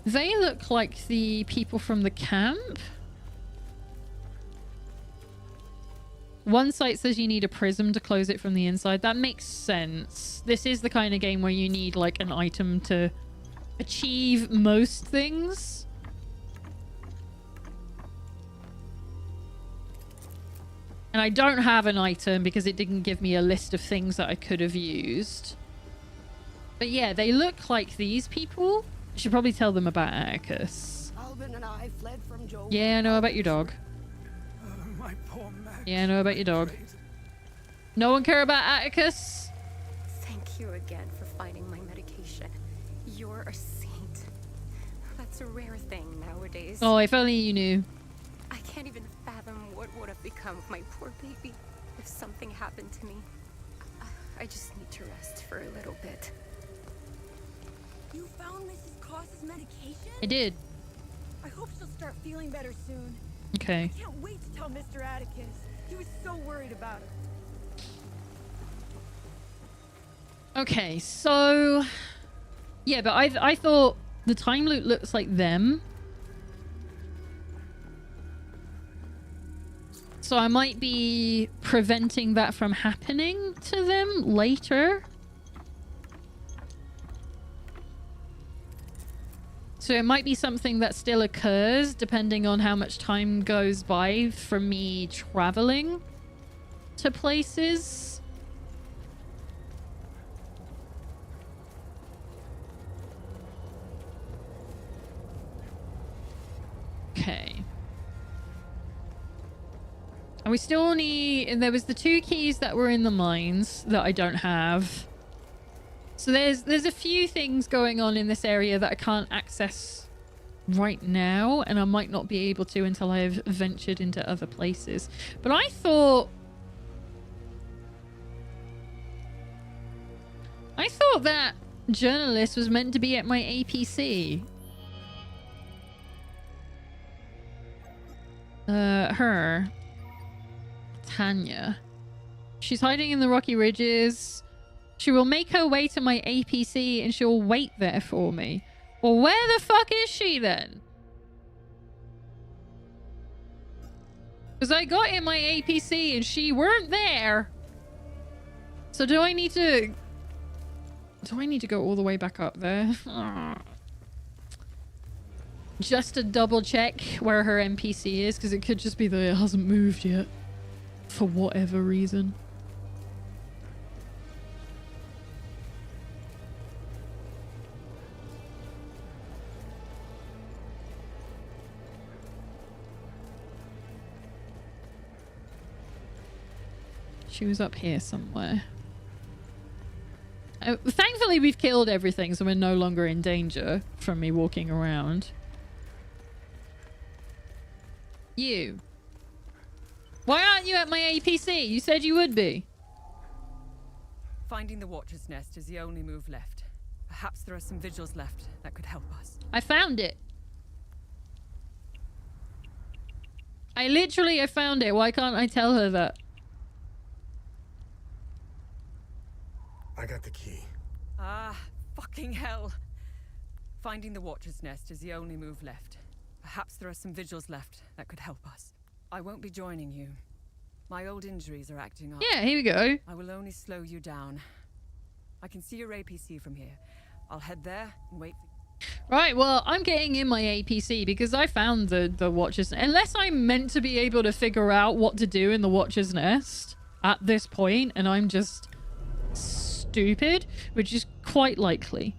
they look like the people from the camp. One site says you need a prism to close it from the inside. That makes sense. This is the kind of game where you need like an item to achieve most things. And I don't have an item because it didn't give me a list of things that I could have used. But yeah, they look like these people. I should probably tell them about Atticus. Alvin and I fled from Joe. Yeah, I know about your dog. My poor Max. Yeah, I know about your dog. No one care about Atticus? Thank you again for finding my medication. You're a saint. That's a rare thing nowadays. Oh, if only you knew. I can't even fathom what would have become of my poor baby if something happened to me. I just need to rest for a little bit. You found Mrs. Cross's medication? I did. I hope she'll start feeling better soon. Okay. I can't wait to tell Mr. Atticus. He was so worried about her. Okay, so... Yeah, but I thought the time loop looks like them. So I might be preventing that from happening to them later. So it might be something that still occurs depending on how much time goes by from me traveling to places. Okay. And we still need... And there was the 2 keys that were in the mines that I don't have. So there's a few things going on in this area that I can't access right now. And I might not be able to until I've ventured into other places. But I thought that journalist was meant to be at my APC. Her. Tanya. She's hiding in the rocky ridges. She will make her way to my APC and she'll wait there for me. Well, where the fuck is she then? Because I got in my APC and she weren't there. So do I need to go all the way back up there? Just to double check where her NPC is, because it could just be that it hasn't moved yet. For whatever reason. She was up here somewhere. Thankfully, we've killed everything, so we're no longer in danger from me walking around. You. Why aren't you at my APC? You said you would be. Finding the Watcher's Nest is the only move left. Perhaps there are some vigils left that could help us. I found it. I found it. Why can't I tell her that? I got the key. Ah, fucking hell. Finding the Watcher's Nest is the only move left. Perhaps there are some vigils left that could help us. I won't be joining you. My old injuries are acting up. Yeah, here we go. I will only slow you down. I can see your APC from here. I'll head there and wait for you. Right, well, I'm getting in my APC because I found the Watcher's... Unless I'm meant to be able to figure out what to do in the Watcher's Nest at this point, and I'm just stupid, which is quite likely.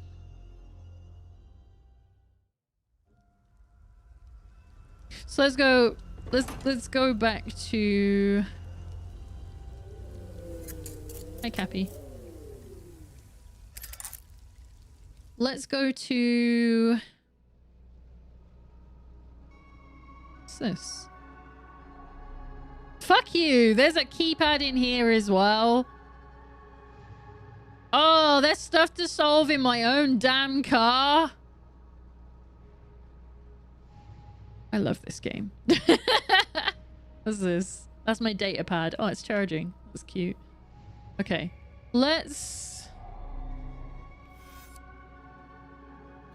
So let's go... Let's go back to... Hi, Cappy. Let's go to... What's this? Fuck you! There's a keypad in here as well. Oh, there's stuff to solve in my own damn car. I love this game. What's this? That's my data pad. Oh, it's charging. That's cute. Okay. Let's...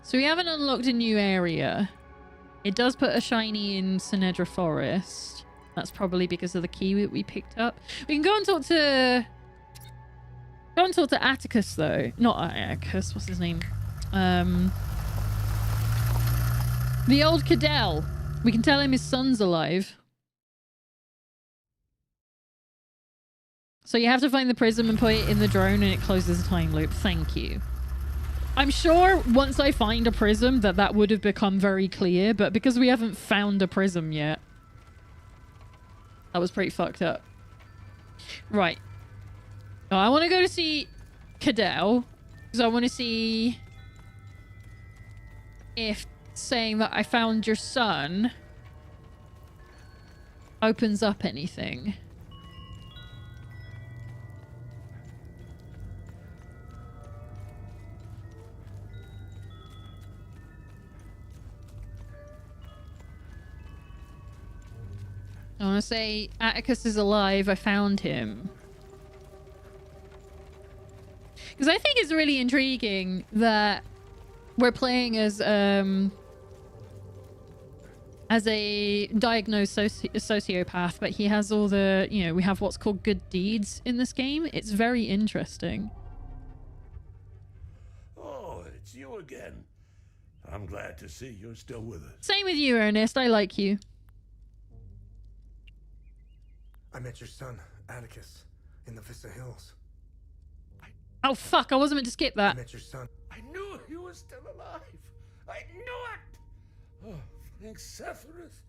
So we haven't unlocked a new area. It does put a shiny in Sinedra Forest. That's probably because of the key that we picked up. We can go and talk to... Go and talk to Atticus, though. Not Atticus. What's his name? The old Cadell. We can tell him his son's alive. So you have to find the prism and put it in the drone and it closes a time loop. Thank you. I'm sure once I find a prism that would have become very clear, but because we haven't found a prism yet, that was pretty fucked up. Right. Now, I want to go to see Cadell because I want to see if saying that I found your son opens up anything. I want to say Atticus is alive. I found him. Because I think it's really intriguing that we're playing as a diagnosed sociopath, but he has all the, you know, we have what's called good deeds in this game. It's very interesting. Oh, it's you again. I'm glad to see you're still with us. Same with you, Ernest. I like you. I met your son, Atticus, in the Vista Hills. Oh, fuck. I wasn't meant to skip that. I met your son. I knew he was still alive. I knew it. Oh, thanks, Sephiroth.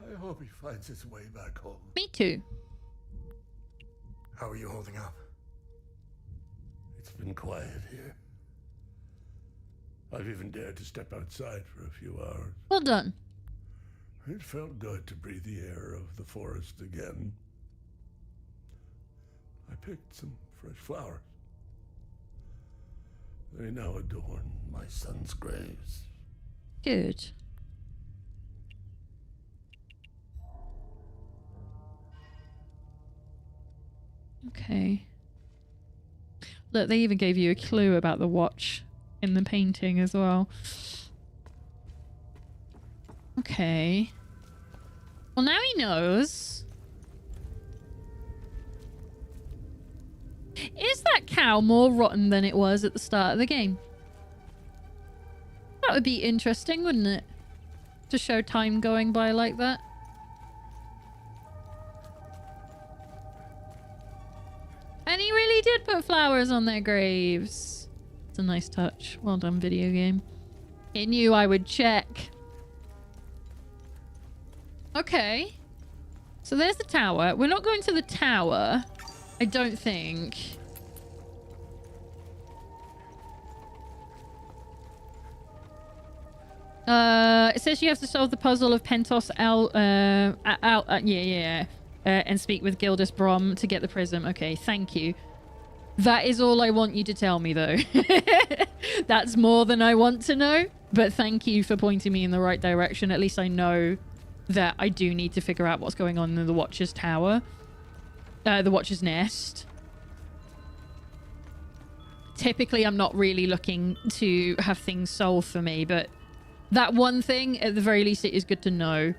I hope he finds his way back home. Me too. How are you holding up? It's been quiet here. I've even dared to step outside for a few hours. Well done. It felt good to breathe the air of the forest again. I picked some fresh flowers. They now adorn my son's graves. Good. Okay. Look, they even gave you a clue about the watch in the painting as well. Okay. Well, now he knows. Is that cow more rotten than it was at the start of the game? That would be interesting, wouldn't it? To show time going by like that. And he really did put flowers on their graves. It's a nice touch. Well done, video game. It knew I would check. Okay. So there's the tower. We're not going to the tower, I don't think. It says you have to solve the puzzle of Pentos and speak with Gildas Brom to get the prism. Okay, thank you. That is all I want you to tell me, though. That's more than I want to know. But thank you for pointing me in the right direction. At least I know that I do need to figure out what's going on in the Watcher's Tower. The Watcher's Nest. Typically, I'm not really looking to have things solved for me, but that one thing, at the very least, it is good to know.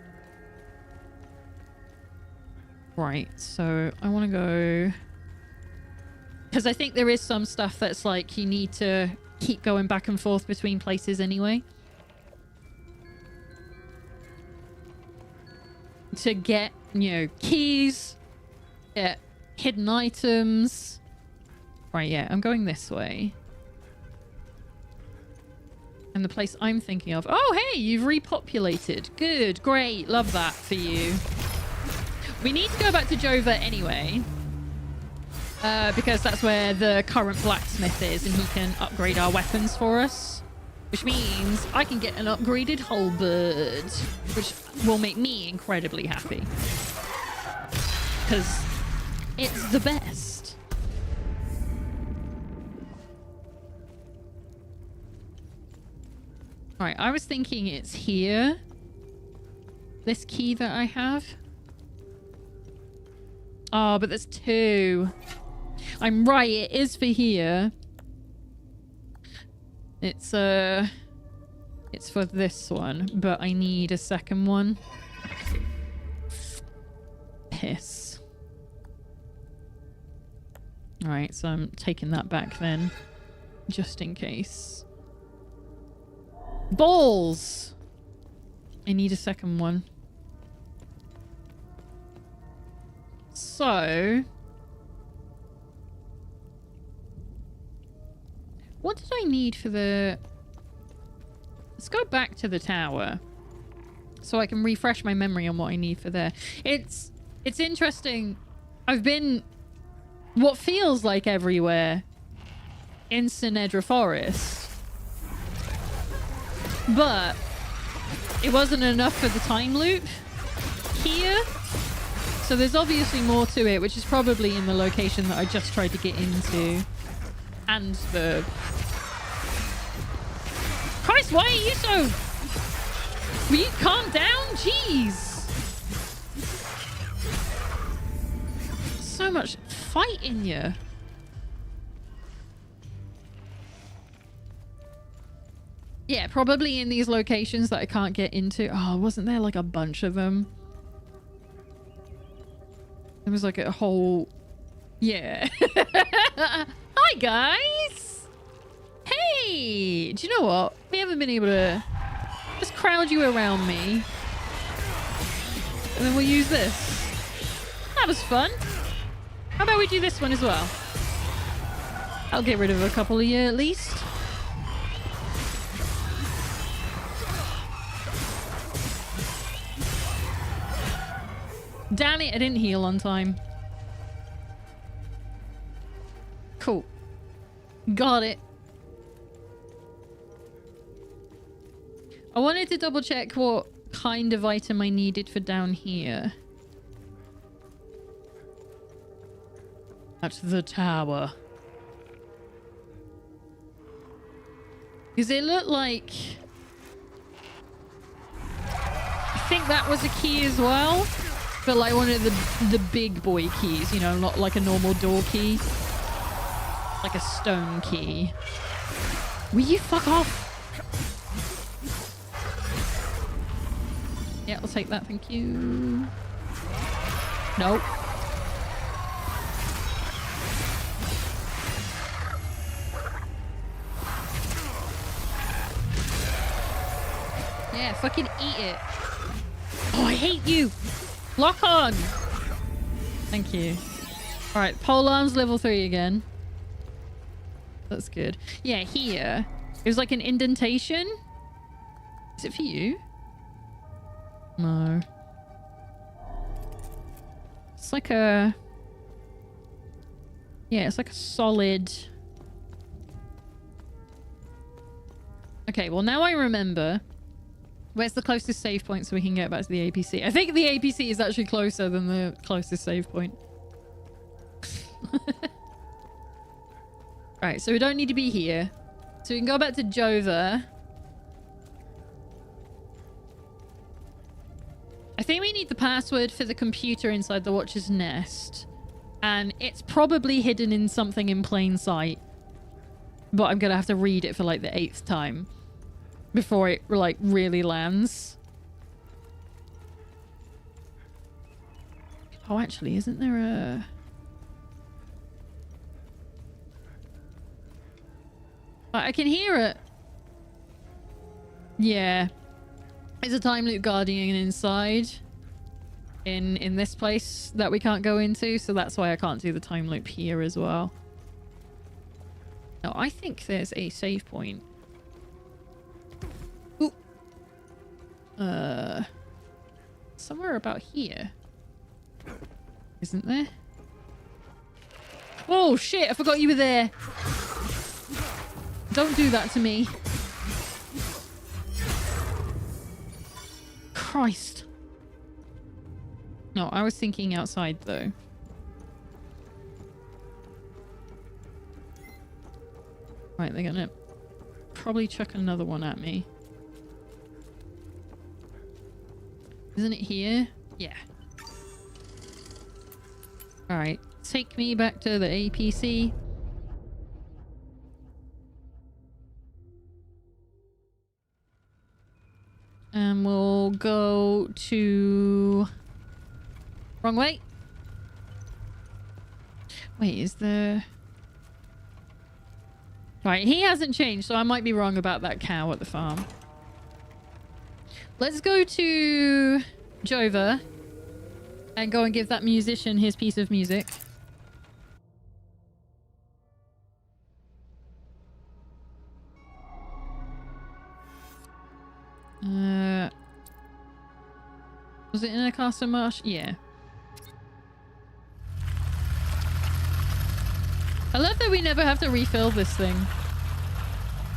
Right, so I want to go... Because I think there is some stuff that's like you need to keep going back and forth between places anyway. To get, you know, keys, get hidden items. Right, yeah, I'm going this way. And the place I'm thinking of... Oh, hey, you've repopulated. Good, great, love that for you. We need to go back to Jova anyway. Because that's where the current blacksmith is and he can upgrade our weapons for us. Which means I can get an upgraded halberd. Which will make me incredibly happy. Because it's the best. Alright, I was thinking it's here. This key that I have. Oh, but there's two. I'm right, it is for here. It's for this one, but I need a second one. Piss. Alright, so I'm taking that back then. Just in case. Balls! I need a second one. So... what did I need for the... Let's go back to the tower. So I can refresh my memory on what I need for there. It's interesting. I've been... what feels like everywhere in Sinedra Forest. But it wasn't enough for the time loop here. So there's obviously more to it, which is probably in the location that I just tried to get into. And the... Christ, why are you so... will you calm down? Jeez. So much fight in you. Yeah, probably in these locations that I can't get into. Oh, wasn't there like a bunch of them? There was like a whole... yeah. Hi, guys! Hey! Do you know what? We haven't been able to just crowd you around me. And then we'll use this. That was fun. How about we do this one as well? I'll get rid of a couple of you at least. Damn it, I didn't heal on time. Cool. Got it. I wanted to double check what kind of item I needed for down here. At the tower. Because it looked like... I think that was a key as well. But like one of the big boy keys, you know, not like a normal door key. Like a stone key. Will you fuck off? Yeah, I'll take that, thank you. Nope. Yeah, fucking eat it. Oh, I hate you. Lock on. Thank you. Alright, polearm's level 3 again. That's good. Yeah, here. It was like an indentation. Is it for you? No. It's like a... Yeah, it's like a solid... Okay, well now I remember. Where's the closest save point so we can get back to the APC? I think the APC is actually closer than the closest save point. Right, so we don't need to be here. So we can go back to Jova. I think we need the password for the computer inside the Watcher's Nest. And it's probably hidden in something in plain sight. But I'm gonna have to read it for like the 8th time before it like really lands. Oh, actually, isn't there a... I can hear it. Yeah. There's a time loop guardian inside in this place that we can't go into, so that's why I can't do the time loop here as well. No, I think there's a save point. Ooh. Somewhere about here. Isn't there? Oh shit, I forgot you were there. Don't do that to me. Christ. No, I was thinking outside though. Right, they're gonna probably chuck another one at me. Isn't it here? Yeah. Alright, take me back to the APC. And we'll go to... Wrong way. Wait, is there... Right, he hasn't changed, so I might be wrong about that cow at the farm. Let's go to Jova and go and give that musician his piece of music. Was it in a castle marsh? Yeah. I love that we never have to refill this thing.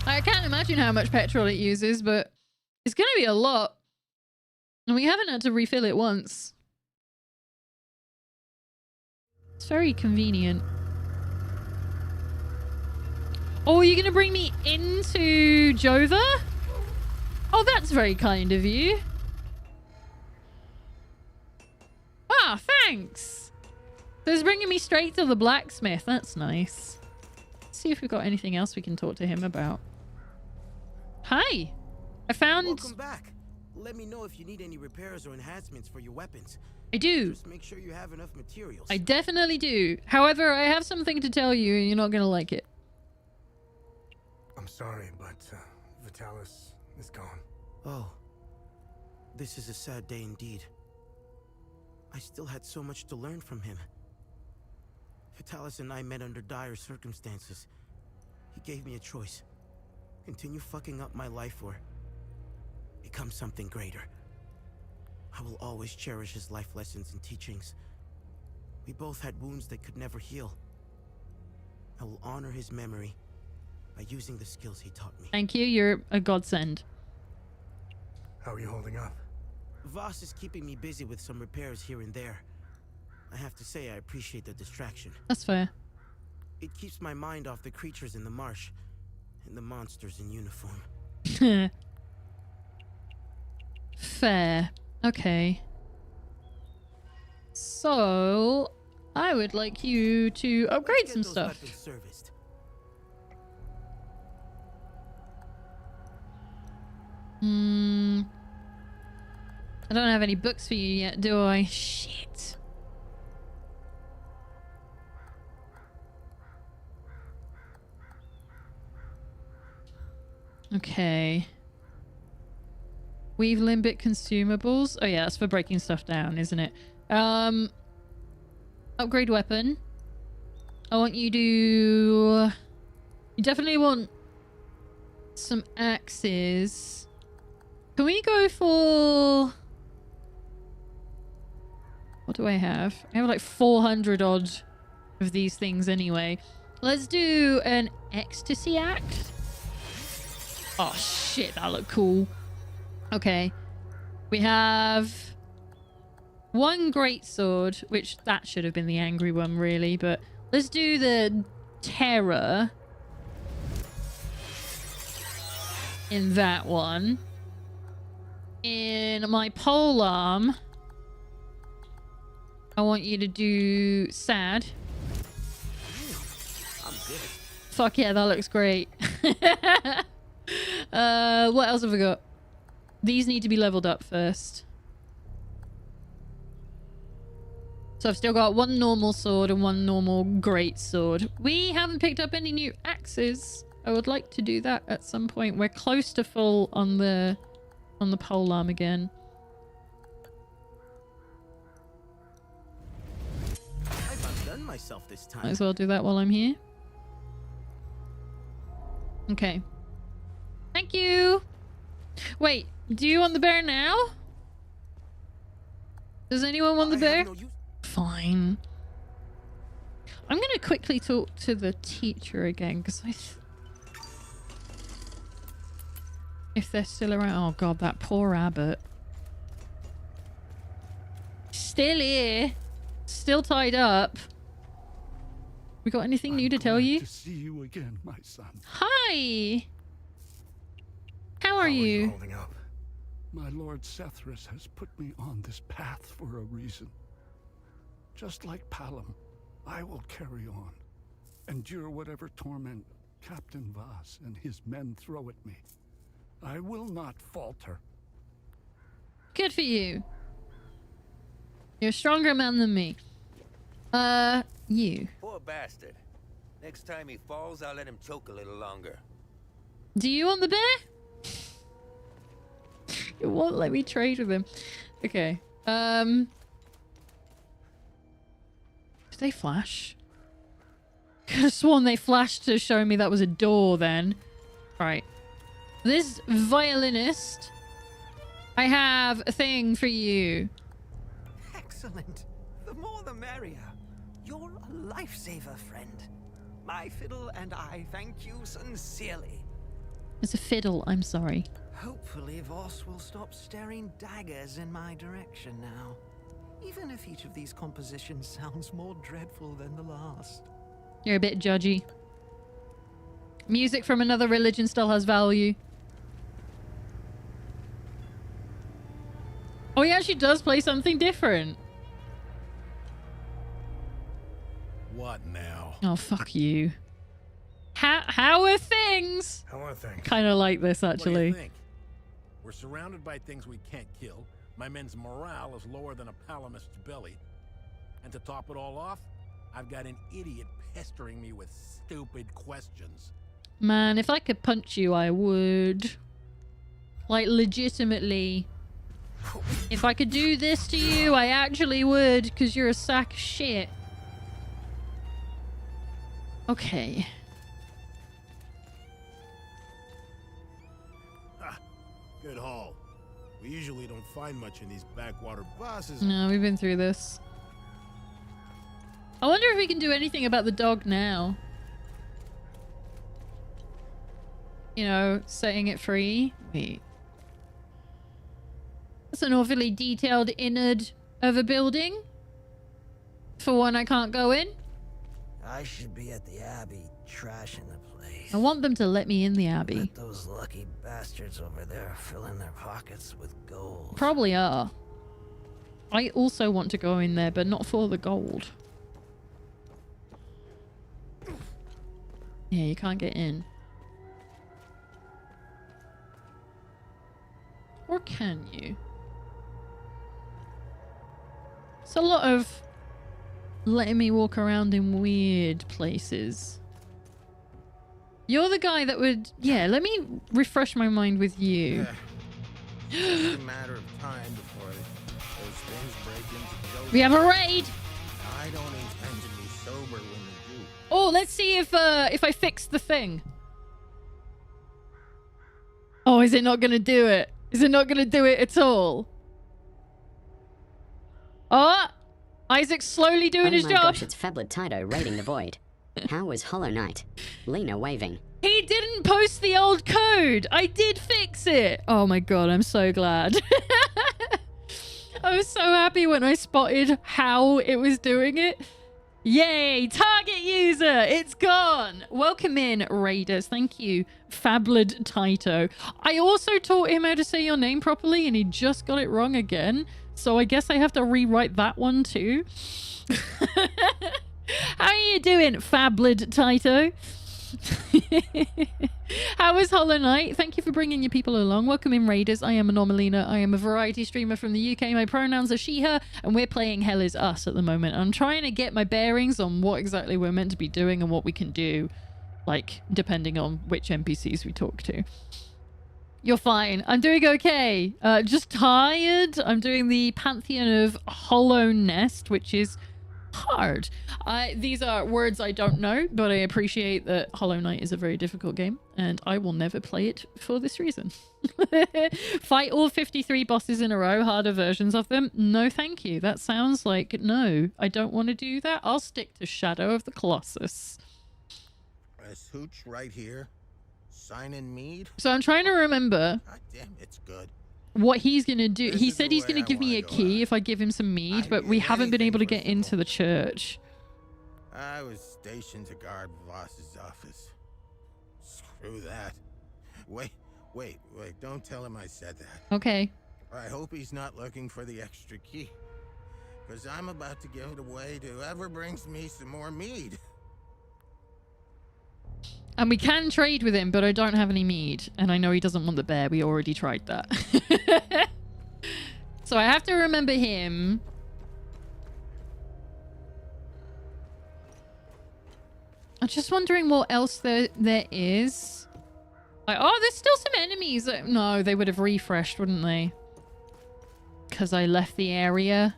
I can't imagine how much petrol it uses, but it's going to be a lot. And we haven't had to refill it once. It's very convenient. Oh, you're going to bring me into Jova? Oh, that's very kind of you. Ah, thanks. So it's bringing me straight to the blacksmith. That's nice. Let's see if we've got anything else we can talk to him about. Hi. I found... Welcome back. Let me know if you need any repairs or enhancements for your weapons. I do. Just make sure you have enough materials. I definitely do. However, I have something to tell you and you're not going to like it. I'm sorry, but Vitalis is gone. Oh. This is a sad day indeed. I still had so much to learn from him. Vitalis and I met under dire circumstances. He gave me a choice. Continue fucking up my life or become something greater. I will always cherish his life lessons and teachings. We both had wounds that could never heal. I will honor his memory by using the skills he taught me. Thank you. You're a godsend. How are you holding up? Voss is keeping me busy with some repairs here and there. I have to say I appreciate the distraction. That's fair. It keeps my mind off the creatures in the marsh and the monsters in uniform. Fair. Okay. So, I would like you to upgrade some stuff. I don't have any books for you yet, do I? Shit. Okay. Weave limbic consumables. Oh yeah, that's for breaking stuff down, isn't it? Upgrade weapon. I want you to... You definitely want some axes. Can we go for... What do I have? I have like 400 odd of these things anyway. Let's do an ecstasy axe. Oh shit, that looked cool. Okay. We have one great sword, which that should have been the angry one really, but let's do the terror in that one. In my polearm, I want you to do sad. I'm good. Fuck yeah, that looks great. What else have we got? These need to be leveled up first. So I've still got one normal sword and one normal great sword. We haven't picked up any new axes. I would like to do that at some point. We're close to full on the polearm again. I've outdone myself this time. Might as well do that while I'm here. Okay. Thank you. Wait, do you want the bear now? Does anyone want the bear? Fine. I'm gonna quickly talk to the teacher again because if they're still around. Oh god, that poor abbot. Still here. Still tied up. We got anything new to tell you? To see you again, my son. Hi. How are you? Holding up. My Lord Sethrus has put me on this path for a reason. Just like Palom, I will carry on, endure whatever torment Captain Voss and his men throw at me. I will not falter. Good for you. You're a stronger man than me. You. Poor bastard. Next time he falls, I'll let him choke a little longer. Do you want the bear? It won't let me trade with him. Okay. Did they flash? Could have sworn they flashed to show me that was a door then. Right. This violinist. I have a thing for you. Excellent. The more the merrier. You're a lifesaver, friend. My fiddle and I thank you sincerely. It's a fiddle, I'm sorry. Hopefully Voss will stop staring daggers in my direction now. Even if each of these compositions sounds more dreadful than the last. You're a bit judgy. Music from another religion still has value. Oh, he actually does play something different. What now? Oh, fuck you. How are things? How are things? Kind of like this, actually. What do you think? We're surrounded by things we can't kill. My men's morale is lower than a Palomist's belly. And to top it all off, I've got an idiot pestering me with stupid questions. Man, if I could punch you, I would. Like, legitimately. If I could do this to you, I actually would, because you're a sack of shit. Okay. Good haul. We usually don't find much in these backwater bosses. No, we've been through this. I wonder if we can do anything about the dog now. You know, setting it free. Wait. That's an awfully detailed innard of a building. For one I can't go in. I should be at the Abbey, trashing the place. I want them to let me in the Abbey. Let those lucky bastards over there fill in their pockets with gold. Probably are. I also want to go in there, but not for the gold. Yeah, you can't get in. Or can you? It's a lot of letting me walk around in weird places. You're the guy that would... Yeah, let me refresh my mind with you. Yeah. It's a matter of time before those things break into Joe's... We have a raid! I don't intend to be sober when they do. Oh, let's see if I fix the thing. Oh, is it not going to do it? Is it not going to do it at all? Oh! Isaac's slowly doing his job. Oh my gosh, it's Fabled Taito raiding the void. How was Hollow Knight? Lena waving. He didn't post the old code. I did fix it. Oh my god, I'm so glad. I was so happy when I spotted how it was doing it. Yay, target user, it's gone. Welcome in, raiders. Thank you, Fabled Taito. I also taught him how to say your name properly and he just got it wrong again. So I guess I have to rewrite that one too. How are you doing, Fabled Taito? How is Hollow Knight? Thank you for bringing your people along. Welcome in, raiders. I am Anomalina. I am a variety streamer from the UK. My pronouns are she, her, and we're playing Hell is Us at the moment. I'm trying to get my bearings on what exactly we're meant to be doing and what we can do, like, depending on which NPCs we talk to. You're fine. I'm doing okay. Just tired. I'm doing the Pantheon of Hollow Nest, which is hard. These are words I don't know, but I appreciate that Hollow Knight is a very difficult game, and I will never play it for this reason. Fight all 53 bosses in a row, harder versions of them? No, thank you. That sounds like no. I don't want to do that. I'll stick to Shadow of the Colossus. Press hooch right here. Sign in mead. So I'm trying to remember. God damn, it's good. What he's gonna do. This he is said the he's way gonna I give me a wanna go key out. if I give him some mead, but we haven't been able to get into the church. I was stationed to guard Voss's office. Screw that. Wait, don't tell him I said that. Okay. I hope he's not looking for the extra key. Because I'm about to give it away to whoever brings me some more mead. And we can trade with him, but I don't have any mead. And I know he doesn't want the bear. We already tried that. So I have to remember him. I'm just wondering what else there is. Like, oh, there's still some enemies. No, they would have refreshed, wouldn't they? Because I left the area.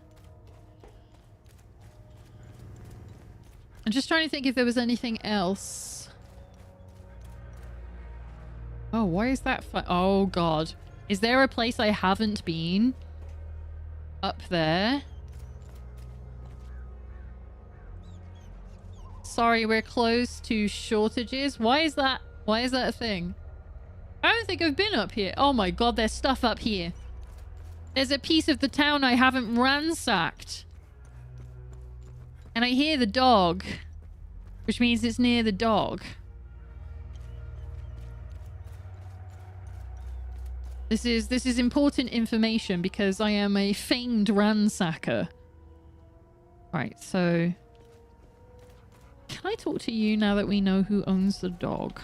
I'm just trying to think if there was anything else. Oh, why is that? Oh, God. Is there a place I haven't been? Up there? Sorry, we're close to shortages. Why is that? Why is that a thing? I don't think I've been up here. Oh my god, there's stuff up here. There's a piece of the town I haven't ransacked. And I hear the dog. Which means it's near the dog. This is important information because I am a famed ransacker. Right, so... Can I talk to you now that we know who owns the dog?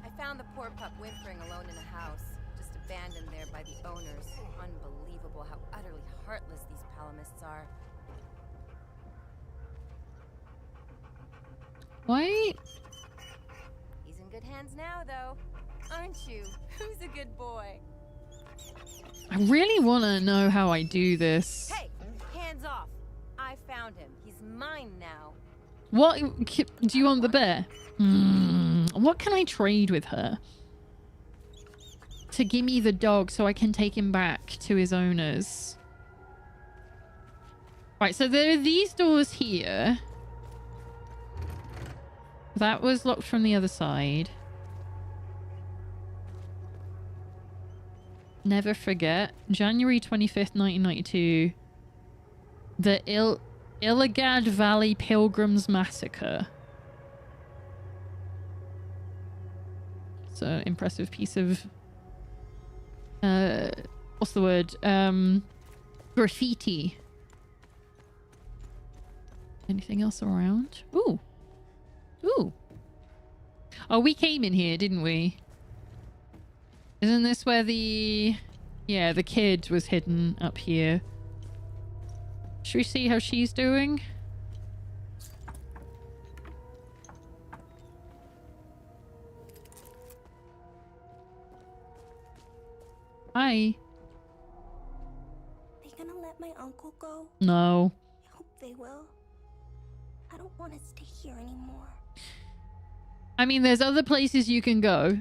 I found the poor pup whimpering alone in a house, just abandoned there by the owners. Unbelievable how utterly heartless these Palamists are. Why? He's in good hands now, though. Aren't you? Who's a good boy? I really want to know how I do this. Hey! Hands off! I found him. He's mine now. What? Do you want the bear? What can I trade with her? To give me the dog so I can take him back to his owners. Right, so there are these doors here. That was locked from the other side. Never forget. January 25th, 1992. The Illagad Valley Pilgrims Massacre. It's an impressive piece of... what's the word? Graffiti. Anything else around? Ooh. Ooh. Oh, we came in here, didn't we? Isn't this where the... Yeah, the kid was hidden up here. Should we see how she's doing? Hi. They gonna let my uncle go? No. I hope they will. I don't want to stay here anymore. I mean, there's other places you can go.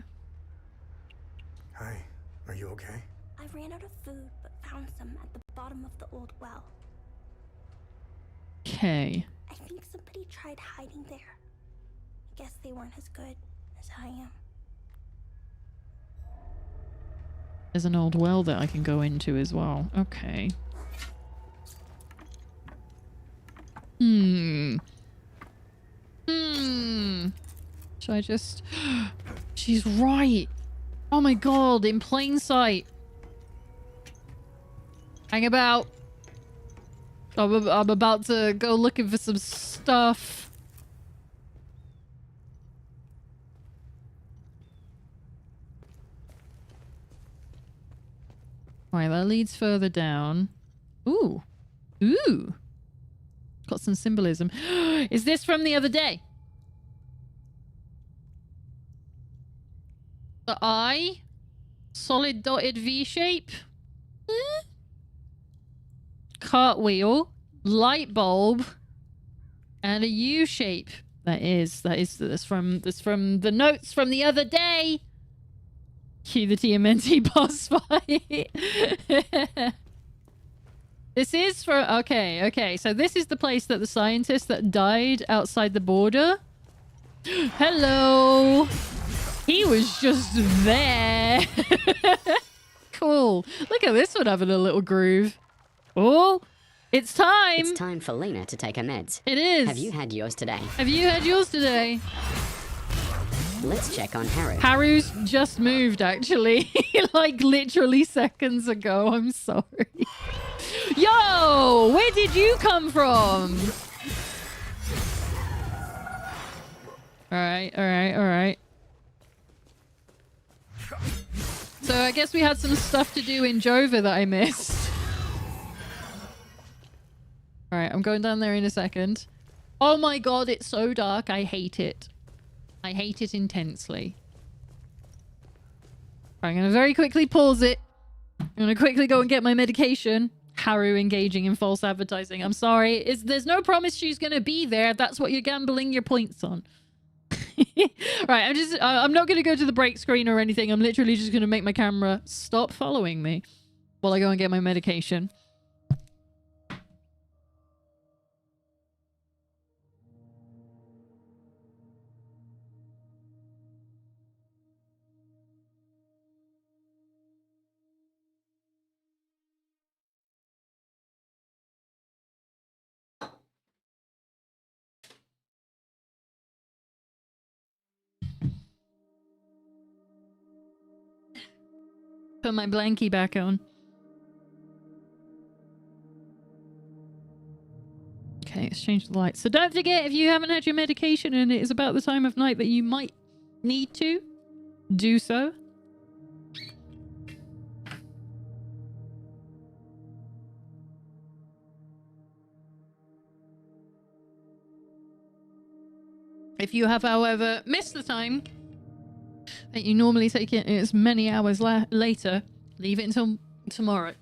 Hi, are you okay? I ran out of food, but found some at the bottom of the old well. Okay. I think somebody tried hiding there. I guess they weren't as good as I am. There's an old well that I can go into as well. Okay. Should I just... She's right. Oh my god, in plain sight. Hang about. I'm about to go looking for some stuff. Alright, that leads further down. Ooh. Ooh. Got some symbolism. Is this from the other day? The eye? Solid dotted V shape? Cartwheel. Light bulb. And a U shape. That's from the notes from the other day. Cue the TMNT boss fight. This is for... Okay. So this is the place that the scientist that died outside the border. Hello. He was just there. Cool. Look at this one having a little groove. Oh, it's time. It's time for Lena to take her meds. It is. Have you had yours today? Have you had yours today? Let's check on Haru. Haru's just moved, actually. Like, literally seconds ago. I'm sorry. Yo! Where did you come from? Alright. So I guess we had some stuff to do in Jova that I missed. Alright, I'm going down there in a second. Oh my god, it's so dark. I hate it. I hate it intensely. I'm going to very quickly pause it. I'm going to quickly go and get my medication. Haru engaging in false advertising. I'm sorry. There's no promise she's going to be there. That's what you're gambling your points on. Right, I'm not going to go to the break screen or anything. I'm literally just going to make my camera stop following me while I go and get my medication. Put my blankie back on. Okay, let's change the lights. So don't forget, if you haven't had your medication and it is about the time of night that you might need to, do so. If you have, however, missed the time that you normally take it, it's many hours later, leave it until tomorrow.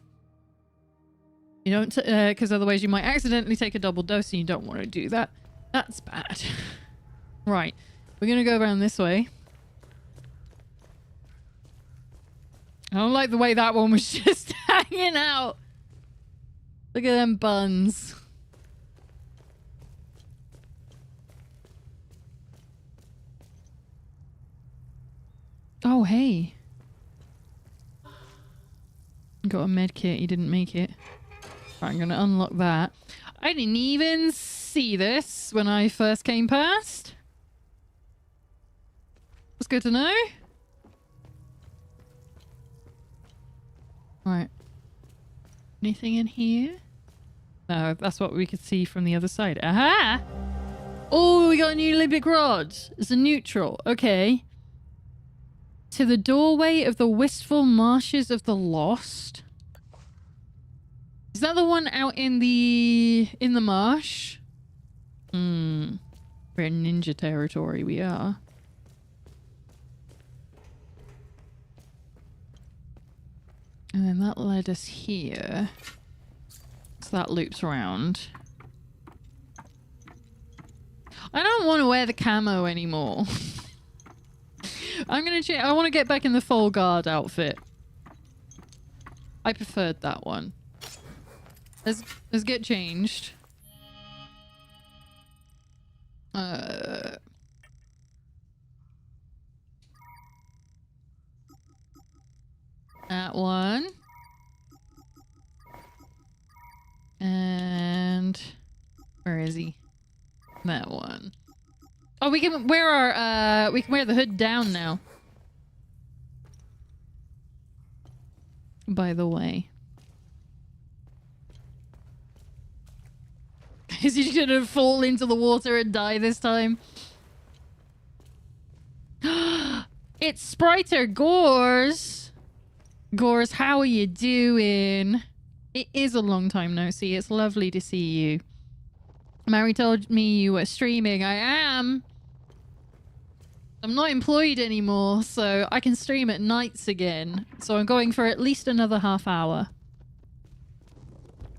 You don't, because otherwise you might accidentally take a double dose and you don't want to do that. That's bad. Right, we're gonna go around this way. I don't like the way that one was just hanging out. Look at them buns. Oh, hey. Got a med kit. He didn't make it. Right, I'm going to unlock that. I didn't even see this when I first came past. That's good to know. Right. Anything in here? No, that's what we could see from the other side. Aha! Oh, we got a new Olympic rod. It's a neutral. Okay. To the doorway of the wistful marshes of the lost. Is that the one out in the marsh? We're in ninja territory, we are. And then that led us here. So that loops around. I don't want to wear the camo anymore. I'm gonna change. I want to get back in the full guard outfit. I preferred that one. Let's get changed. That one. And where is he? That one. Oh, we can wear our we can wear the hood down now. By the way. Is he gonna fall into the water and die this time? It's Spriter Gores. Gores, how are you doing? It is a long time no see. It's lovely to see you. Mary told me you were streaming. I am. I'm not employed anymore, so I can stream at nights again. So I'm going for at least another half hour.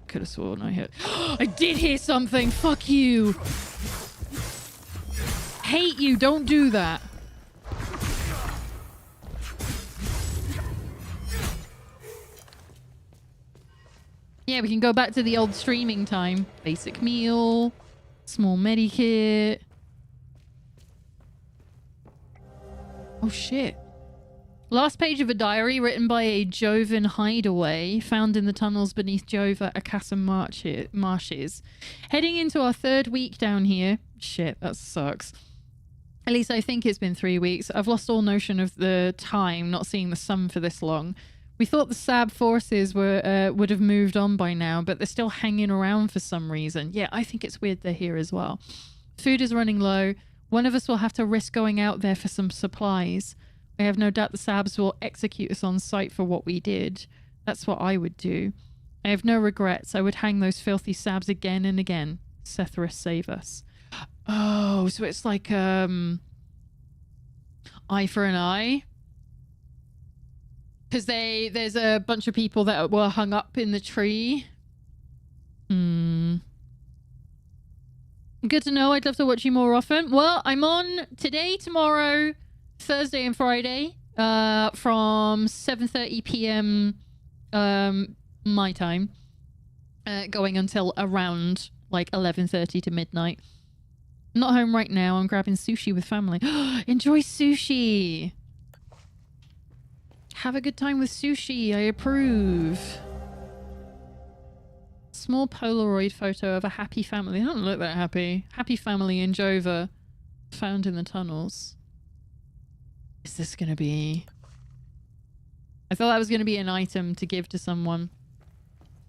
Could have sworn I heard. I did hear something. Fuck you. Hate you. Don't do that. Yeah, we can go back to the old streaming time. Basic meal. Small medikit. Oh shit. Last page of a diary written by a Jovan hideaway found in the tunnels beneath Jova Akasa marshes. Heading into our 3rd week down here. Shit, that sucks. At least I think it's been 3 weeks. I've lost all notion of the time, not seeing the sun for this long. We thought the SAB forces would have moved on by now, but they're still hanging around for some reason. Yeah, I think it's weird they're here as well. Food is running low. One of us will have to risk going out there for some supplies. I have no doubt the SABs will execute us on sight for what we did. That's what I would do. I have no regrets. I would hang those filthy SABs again and again. Sethris, save us. Oh, so it's like, eye for an eye? Because there's a bunch of people that were hung up in the tree. Good to know. I'd love to watch you more often. Well, I'm on today, tomorrow, Thursday and Friday from 7:30 p.m. My time, going until around like 11:30 to midnight. I'm not home right now. I'm grabbing sushi with family. Enjoy sushi. Have a good time with sushi. I approve. Small Polaroid photo of a happy family. They don't look that happy. Happy family in Jova. Found in the tunnels. Is this going to be... I thought that was going to be an item to give to someone.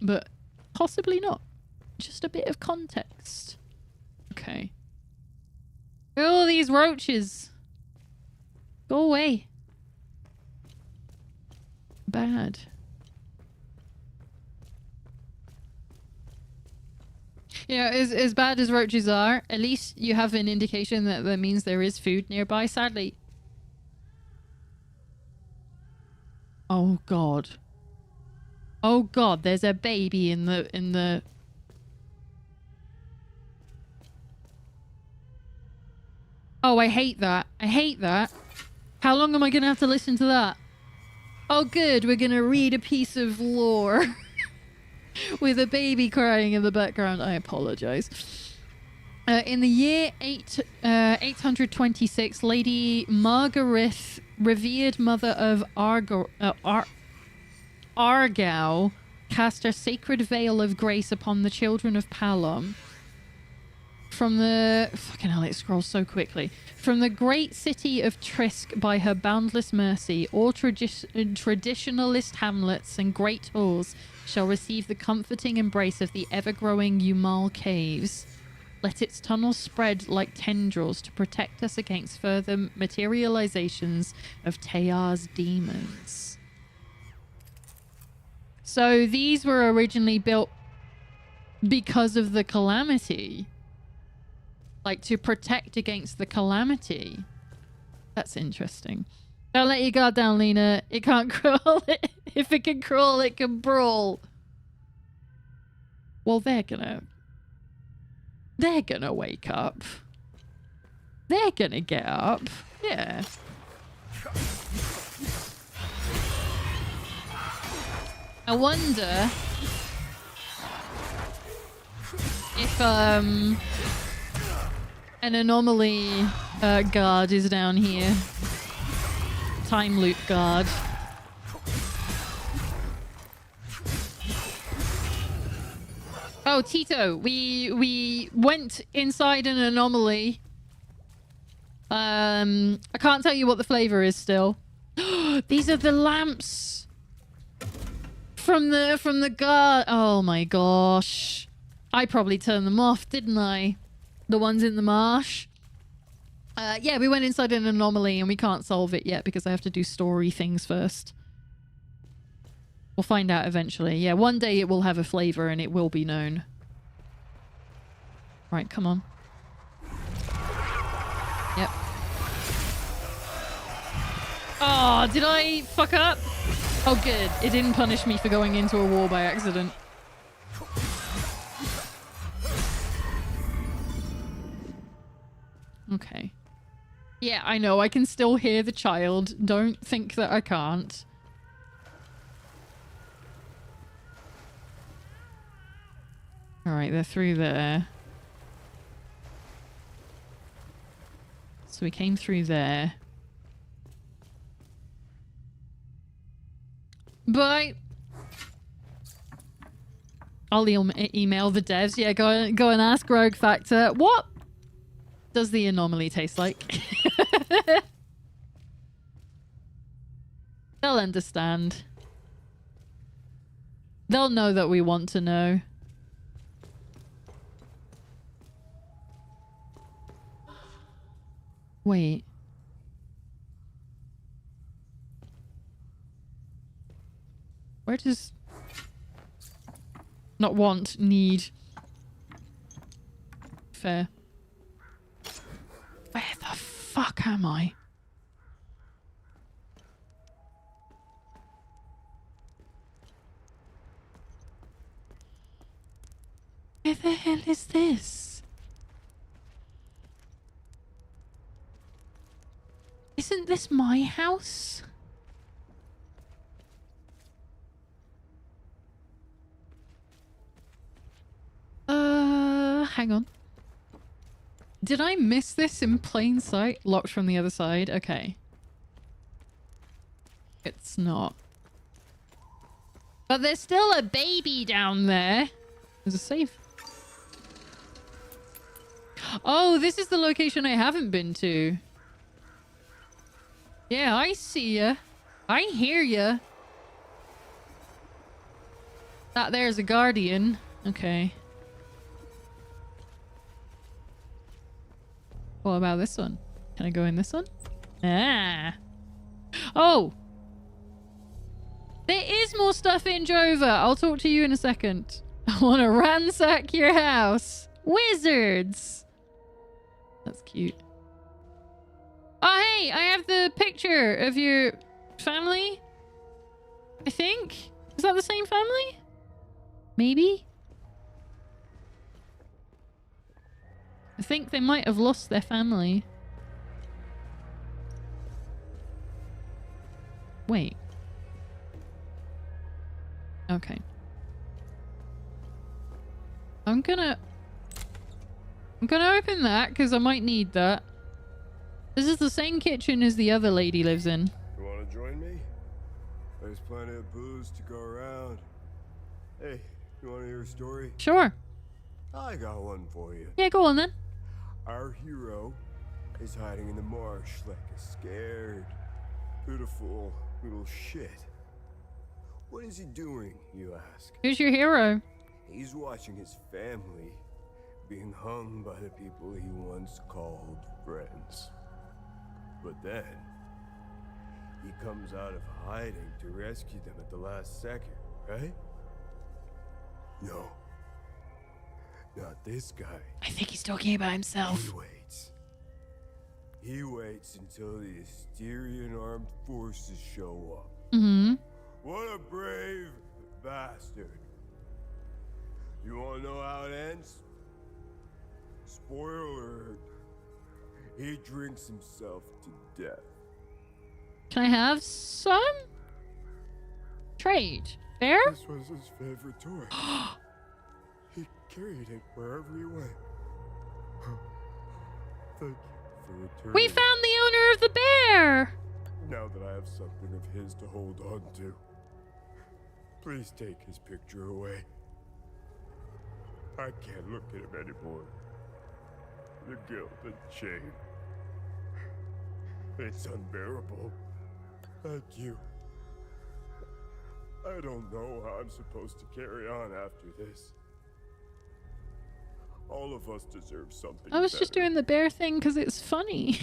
But possibly not. Just a bit of context. Okay. Oh, these roaches. Go away. Bad. Yeah, as bad as roaches are, at least you have an indication that that means there is food nearby. Sadly. Oh god. Oh god, there's a baby in the Oh, I hate that. I hate that. How long am I gonna have to listen to that? Oh good, we're gonna read a piece of lore. With a baby crying in the background. I apologize. In the year 826, Lady Margarith, revered mother of Argau, cast her sacred veil of grace upon the children of Palom. From the... Fucking hell, it scrolls so quickly. From the great city of Trisk, by her boundless mercy, all traditionalist hamlets and great halls shall receive the comforting embrace of the ever-growing Umal Caves. Let its tunnels spread like tendrils to protect us against further materializations of Tear's demons. So these were originally built because of the calamity. Like to protect against the calamity. That's interesting. Don't let your guard down, Lena. It can't crawl. If it can crawl, it can brawl. Well, they're gonna wake up. They're gonna get up. Yeah. I wonder if an anomaly guard is down here. Time loop guard. Oh, Tito, we went inside an anomaly. I can't tell you what the flavor is still. These are the lamps from the guard. Oh my gosh. I probably turned them off, didn't I? The ones in the marsh. Yeah, we went inside an anomaly and we can't solve it yet because I have to do story things first. We'll find out eventually. Yeah, one day it will have a flavor and it will be known. Right, come on. Yep. Oh, did I fuck up? Oh, good. It didn't punish me for going into a wall by accident. Okay. Yeah, I know. I can still hear the child. Don't think that I can't. Alright, they're through there. So we came through there. But I'll email the devs. Yeah, go and ask Rogue Factor. What does the anomaly taste like? They'll understand. They'll know that we want to know. Wait. Where does... Not want, need. Fair. Where the fuck am I? Where the hell is this? Isn't this my house? Hang on. Did I miss this in plain sight? Locked from the other side? Okay. It's not. But there's still a baby down there. There's a safe. Oh, this is the location I haven't been to. Yeah, I see ya. I hear ya. That there's a guardian. Okay. What about this one? Can I go in this one? Ah. Oh! There is more stuff in Jova. I'll talk to you in a second. I want to ransack your house. Wizards! That's cute. Oh, hey! I have the picture of your family. I think. Is that the same family? Maybe? I think they might have lost their family. Wait. Okay. I'm gonna open that because I might need that. This is the same kitchen as the other lady lives in. You wanna join me? There's plenty of booze to go around. Hey, you wanna hear a story? Sure. I got one for you. Yeah, go on then. Our hero is hiding in the marsh like a scared, pitiful little shit. What is he doing, you ask? Who's your hero? He's watching his family being hung by the people he once called friends. But then, he comes out of hiding to rescue them at the last second, right? No. Not this guy. I think he's talking about himself. He waits. He waits until the Asterian armed forces show up. Mm-hmm. What a brave bastard. You wanna know how it ends? Spoiler alert. He drinks himself to death. Can I have some? Trade. Fair? This was his favorite toy. He carried it wherever he went. Thank you for returning. We found the owner of the bear! Now that I have something of his to hold on to, please take his picture away. I can't look at him anymore. The guilt and shame. It's unbearable. Thank you. I don't know how I'm supposed to carry on after this. All of us deserve something I was better. just doing the bear thing because it's funny.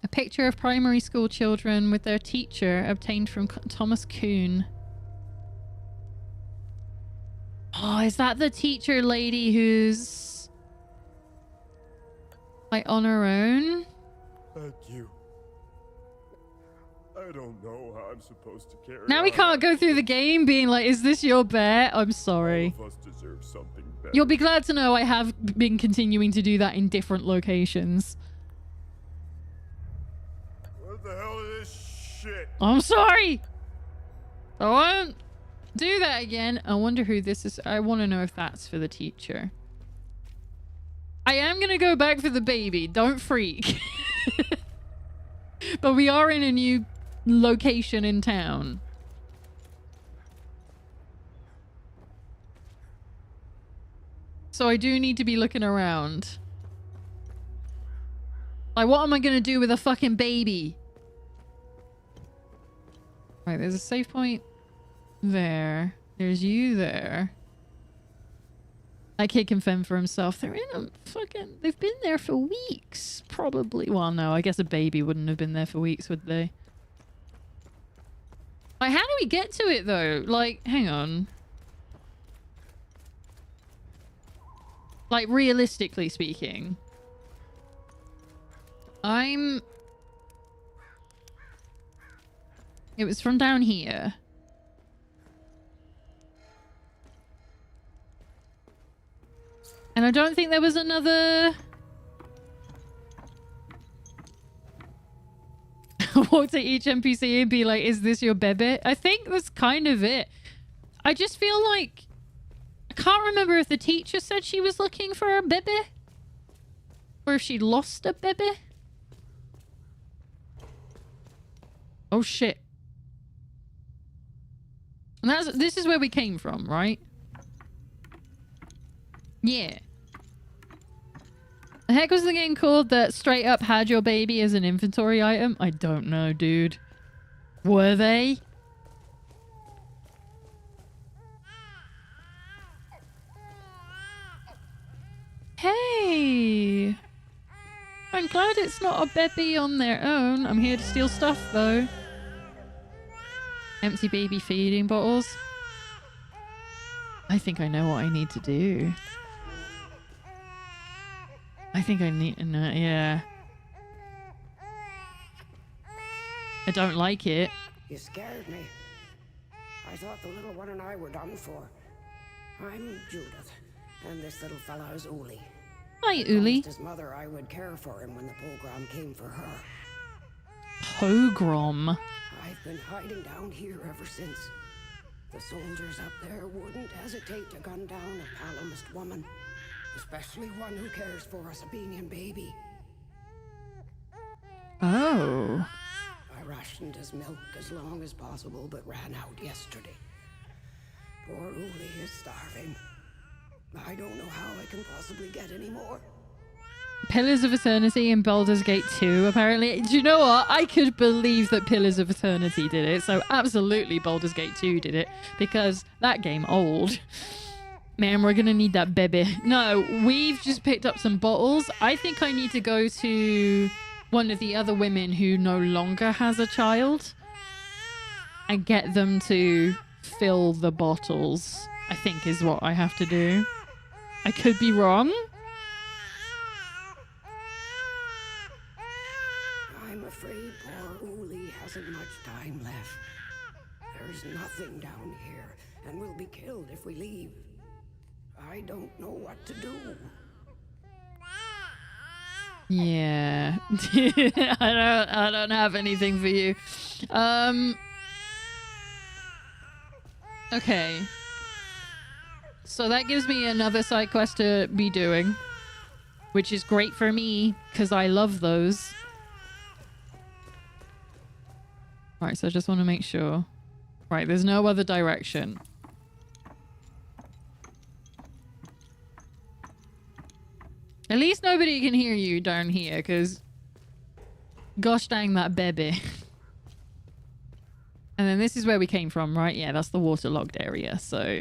A picture of primary school children with their teacher obtained from Thomas Kuhn. Oh, is that the teacher lady who's like on her own? Thank you. I don't know how I'm supposed to carry Now we on. can't go through the game being like, is this your bear? I'm sorry. All of us deserve something better. You'll be glad to know I have been continuing to do that in different locations. What the hell is this shit? I'm sorry. I won't do that again. I wonder who this is. I want to know if that's for the teacher. I am going to go back for the baby. Don't freak. But we are in a new location in town. So I do need to be looking around. Like, what am I going to do with a fucking baby? Right, there's a save point there. There's you there. That kid can fend for himself. They're in a fucking... They've been there for weeks, probably. Well, no, I guess a baby wouldn't have been there for weeks, would they? Like, how do we get to it, though? Like, hang on. Like, realistically speaking. It was from down here. And I don't think there was another... Walk to each NPC and be like, is this your bebe? I think that's kind of it. I just feel like... I can't remember if the teacher said she was looking for a bebe. Or if she lost a bebe. Oh shit. And this is where we came from, right? Yeah. The heck was the game called that straight up had your baby as an inventory item? I don't know, dude. Were they? Hey! I'm glad it's not a baby on their own. I'm here to steal stuff, though. Empty baby feeding bottles. I think I know what I need to do. I think I need... No, yeah. I don't like it. You scared me. I thought the little one and I were done for. I'm Judith, and this little fella is Uli. Hi, Uli. Promised his mother I would care for him when the pogrom came for her. Pogrom? I've been hiding down here ever since. The soldiers up there wouldn't hesitate to gun down a Palamist woman, especially one who cares for a Sabinian baby. Oh. I rationed his milk as long as possible, but ran out yesterday. Poor Uli is starving. I don't know how I can possibly get any more. Pillars of Eternity in Baldur's Gate 2, apparently. Do you know what? I could believe that Pillars of Eternity did it. So absolutely Baldur's Gate 2 did it. Because that game old. Man, we're going to need that baby. No, we've just picked up some bottles. I think I need to go to one of the other women who no longer has a child. And get them to fill the bottles. I think is what I have to do. I could be wrong. I'm afraid poor Uli hasn't much time left. There's nothing down here, and we'll be killed if we leave. I don't know what to do. Yeah. I don't have anything for you. Okay. So that gives me another side quest to be doing, which is great for me because I love those. Right, so I just want to make sure. Right, there's no other direction. At least nobody can hear you down here because gosh dang that baby. And then this is where we came from, right? Yeah, that's the waterlogged area, so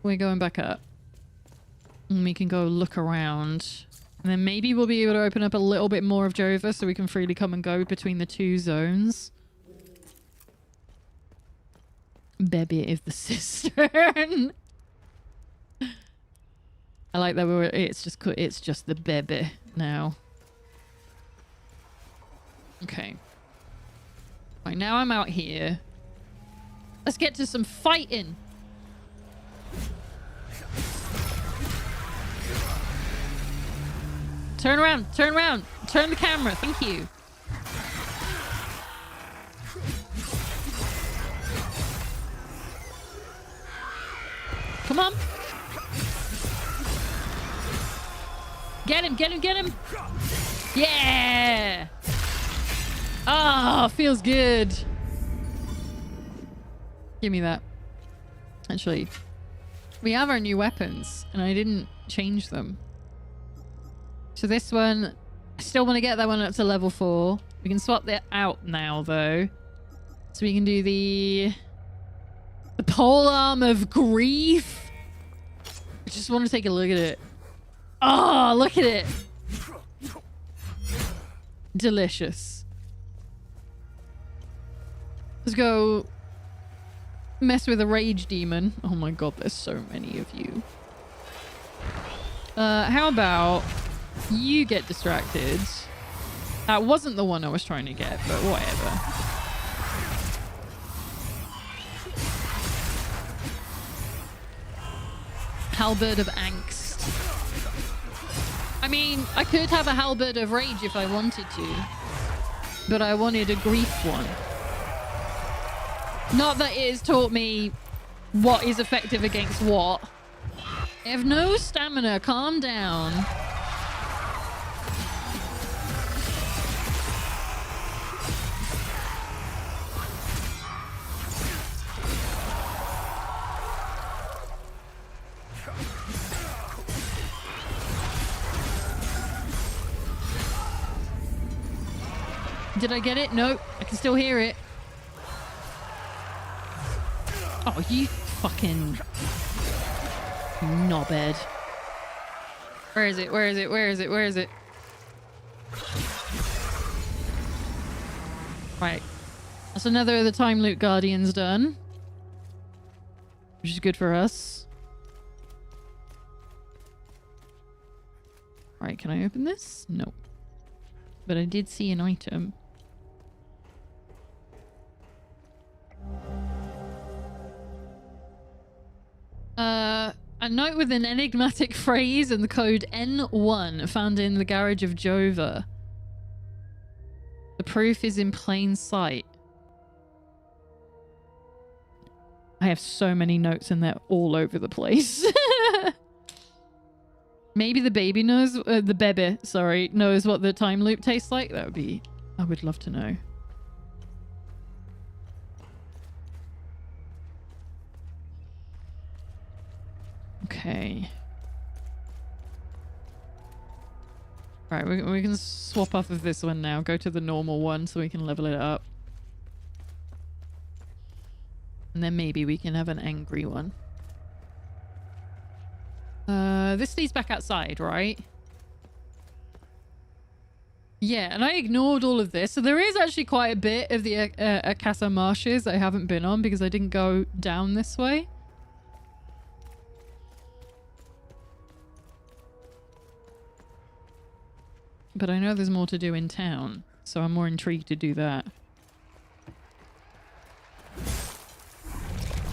we're going back up. And we can go look around. And then maybe we'll be able to open up a little bit more of Jova so we can freely come and go between the two zones. Baby is the cistern. I like that it's just the baby now. Okay. Right, now I'm out here. Let's get to some fighting. Turn around, turn around. Turn the camera, thank you. Come on. Get him, get him, get him. Yeah. Ah, feels good. Give me that. Actually, we have our new weapons and I didn't change them. So this one, I still want to get that one up to level 4. We can swap that out now though. So we can do the polearm of grief. I just want to take a look at it. Oh, look at it. Delicious. Let's go mess with a rage demon. Oh my god, there's so many of you. How about you get distracted? That wasn't the one I was trying to get, but whatever. Halberd of Angst. I mean, I could have a Halberd of Rage if I wanted to, but I wanted a grief one. Not that it has taught me what is effective against what. I have no stamina, calm down. Did I get it? Nope. I can still hear it. Oh, you fucking knobhead. Where is it? Where is it? Where is it? Where is it? Right. That's another of the Time Loop Guardians done. Which is good for us. Right, can I open this? No. But I did see an item. A note with an enigmatic phrase and the code N1 found in the garage of Jova. The proof is in plain sight. I have so many notes and they're all over the place. Maybe the baby knows, the baby, sorry, knows what the time loop tastes like. That would be, I would love to know. Okay. Right, we can swap off of this one now. Go to the normal one so we can level it up. And then maybe we can have an angry one. This leads back outside, right? Yeah, and I ignored all of this. So there is actually quite a bit of the Akasa Marshes I haven't been on because I didn't go down this way. But I know there's more to do in town, so I'm more intrigued to do that.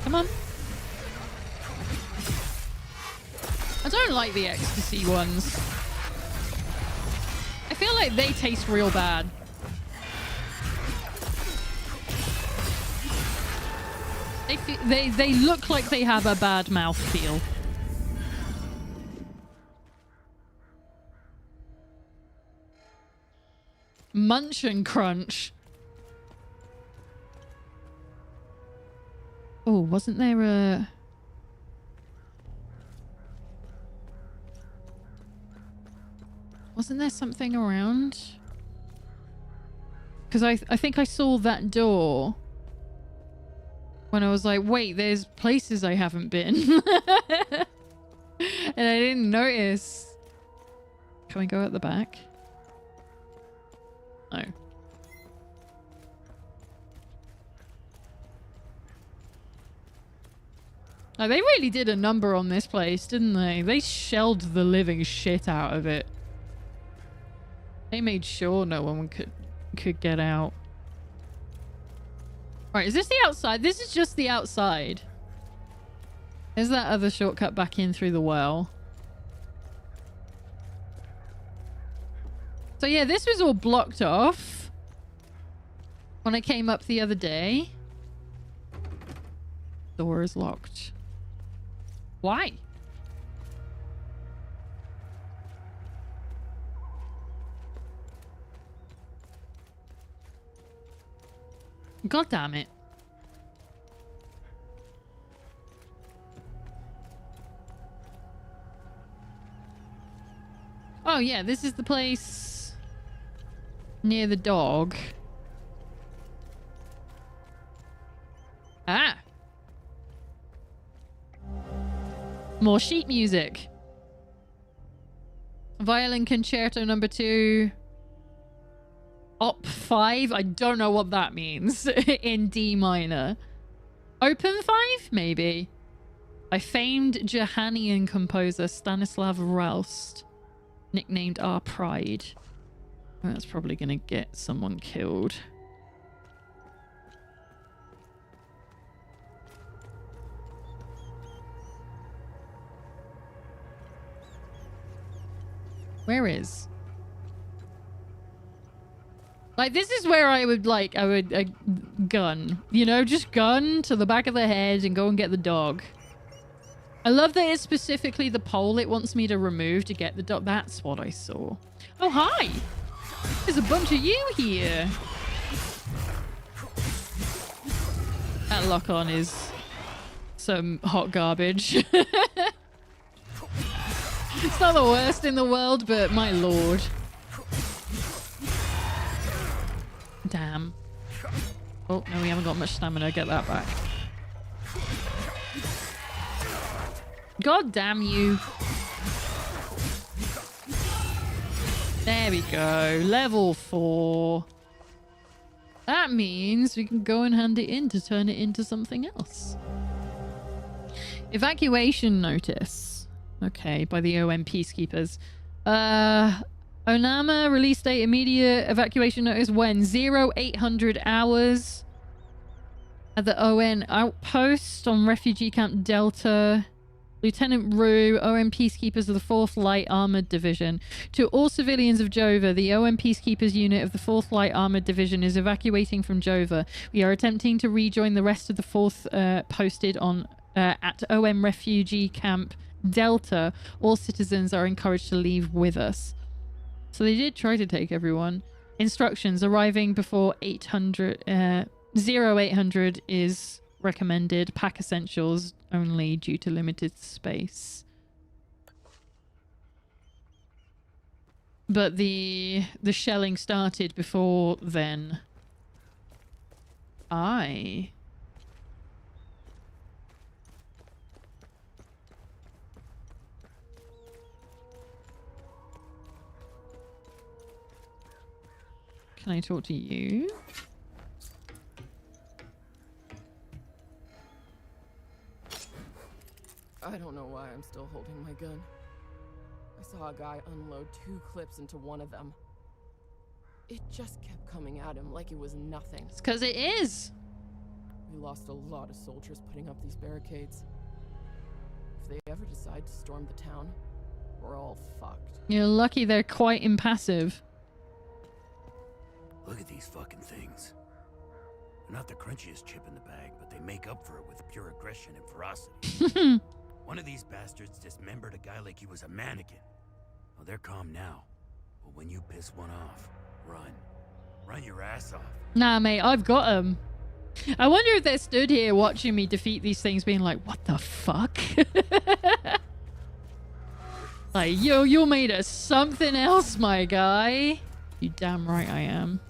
Come on. I don't like the ecstasy ones. I feel like they taste real bad. They look like they have a bad mouthfeel. Munch and crunch. Oh, wasn't there a... Wasn't there something around? Because I think I saw that door when I was like, wait, there's places I haven't been. And I didn't notice. Can we go at the back? No. Oh, they really did a number on this place, didn't they? They shelled the living shit out of it. They made sure no one could get out. Right, is this the outside? This is just the outside. Is that other shortcut back in through the well? So yeah, this was all blocked off when I came up the other day. Door is locked. Why? God damn it. Oh yeah, this is the place near the dog. Ah. More sheet music. Violin Concerto number 2. Op 5? I don't know what that means. In D minor. Open 5? Maybe. By famed Johannian composer Stanislav Roust. Nicknamed Our Pride. That's probably going to get someone killed. Where is? Like, this is where I would gun. You know, just gun to the back of the head and go and get the dog. I love that it's specifically the pole it wants me to remove to get the dog. That's what I saw. Oh, hi! There's a bunch of you here. That lock-on is some hot garbage. It's not the worst in the world, but my lord. Damn. Oh, no, we haven't got much stamina. Get that back. God damn you. There we go. Level 4. That means we can go and hand it in to turn it into something else. Evacuation notice. Okay, by the OM Peacekeepers. Onama, release date, immediate evacuation notice when? 0800 hours. At the ON outpost on Refugee Camp Delta. Lieutenant Rue, OM Peacekeepers of the 4th Light Armored Division. To all civilians of Jova, the OM Peacekeepers unit of the 4th Light Armored Division is evacuating from Jova. We are attempting to rejoin the rest of the 4th posted on at OM Refugee Camp Delta. All citizens are encouraged to leave with us. So they did try to take everyone. Instructions: arriving before 0800 is recommended. Pack essentials only due to limited space. But the shelling started before then. Can I talk to you? I don't know why I'm still holding my gun. I saw a guy unload 2 clips into one of them. It just kept coming at him like it was nothing. It's because it is. We lost a lot of soldiers putting up these barricades. If they ever decide to storm the town, we're all fucked. You're lucky they're quite impassive. Look at these fucking things. They're not the crunchiest chip in the bag, but they make up for it with pure aggression and ferocity. One of these bastards dismembered a guy like he was a mannequin. Well, they're calm now. But when you piss one off, run. Run your ass off. Nah, mate, I've got them. I wonder if they stood here watching me defeat these things being like, what the fuck? Like, yo, you're made of something else, my guy. You damn right I am.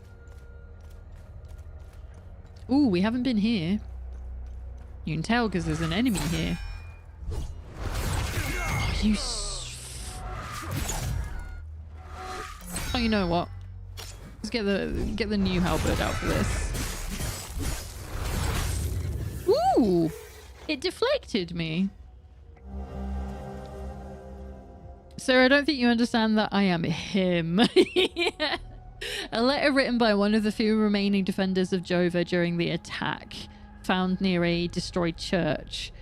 Ooh, we haven't been here. You can tell because there's an enemy here. Oh, you... Oh, you know what? Let's get the new halberd out for this. Ooh! It deflected me. Sir, I don't think you understand that I am him. Yeah. A letter written by one of the few remaining defenders of Jova during the attack, found near a destroyed church.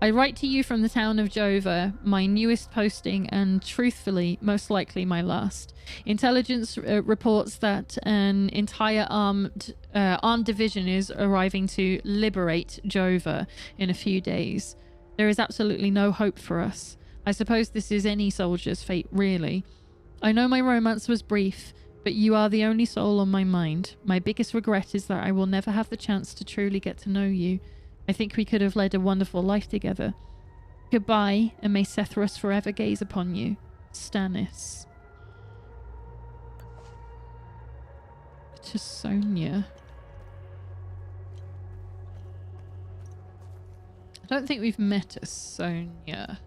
I write to you from the town of Jova, my newest posting and, truthfully, most likely my last. Intelligence reports that an entire armed division is arriving to liberate Jova in a few days. There is absolutely no hope for us. I suppose this is any soldier's fate, really. I know my romance was brief, but you are the only soul on my mind. My biggest regret is that I will never have the chance to truly get to know you. I think we could have led a wonderful life together. Goodbye, and may Sethras forever gaze upon you. Stannis. To Sonia. I don't think we've met a Sonia.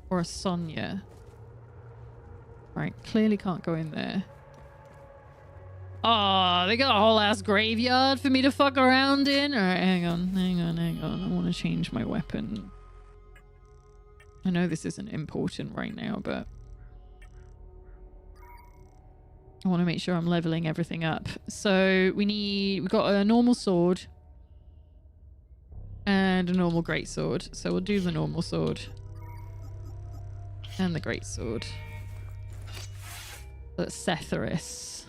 Or a Sonia. Right, clearly can't go in there. Oh, they got a whole ass graveyard for me to fuck around in. Alright, hang on. I want to change my weapon. I know this isn't important right now, but I want to make sure I'm leveling everything up. So we've got a normal sword and a normal greatsword. So we'll do the normal sword and the greatsword. That's Sethras.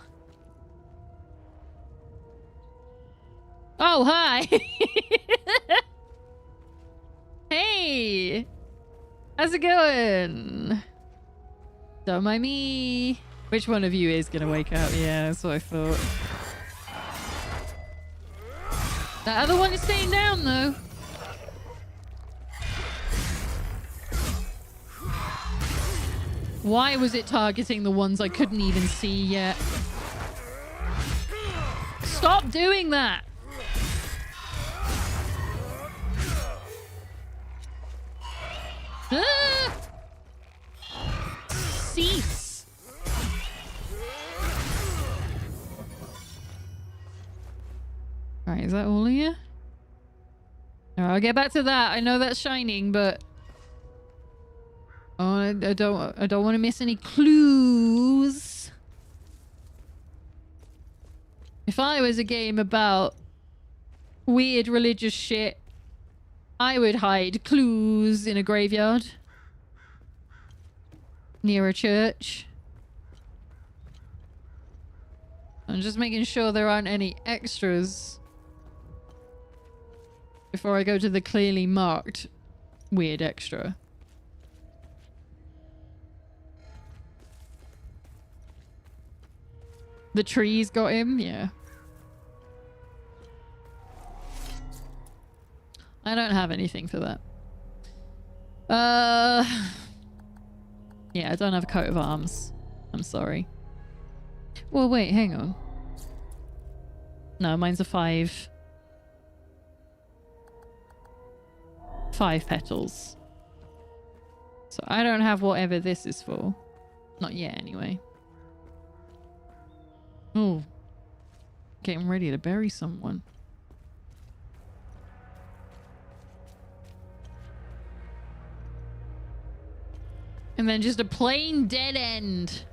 Oh, hi! Hey! How's it going? Don't mind me. Which one of you is gonna wake up? Yeah, that's what I thought. That other one is staying down, though. Why was it targeting the ones I couldn't even see yet? Stop doing that! Ah! Cease! Right, is that all of you? Alright, I'll get back to that. I know that's shining, but oh, I don't want to miss any clues. If I was a game about weird religious shit, I would hide clues in a graveyard near a church. I'm just making sure there aren't any extras before I go to the clearly marked weird extra. The trees got him? Yeah. I don't have anything for that. Yeah, I don't have a coat of arms. I'm sorry. Well, wait, hang on. No, mine's a 5. 5 petals. So I don't have whatever this is for. Not yet, anyway. Oh. Getting ready to bury someone. And then just a plain dead end.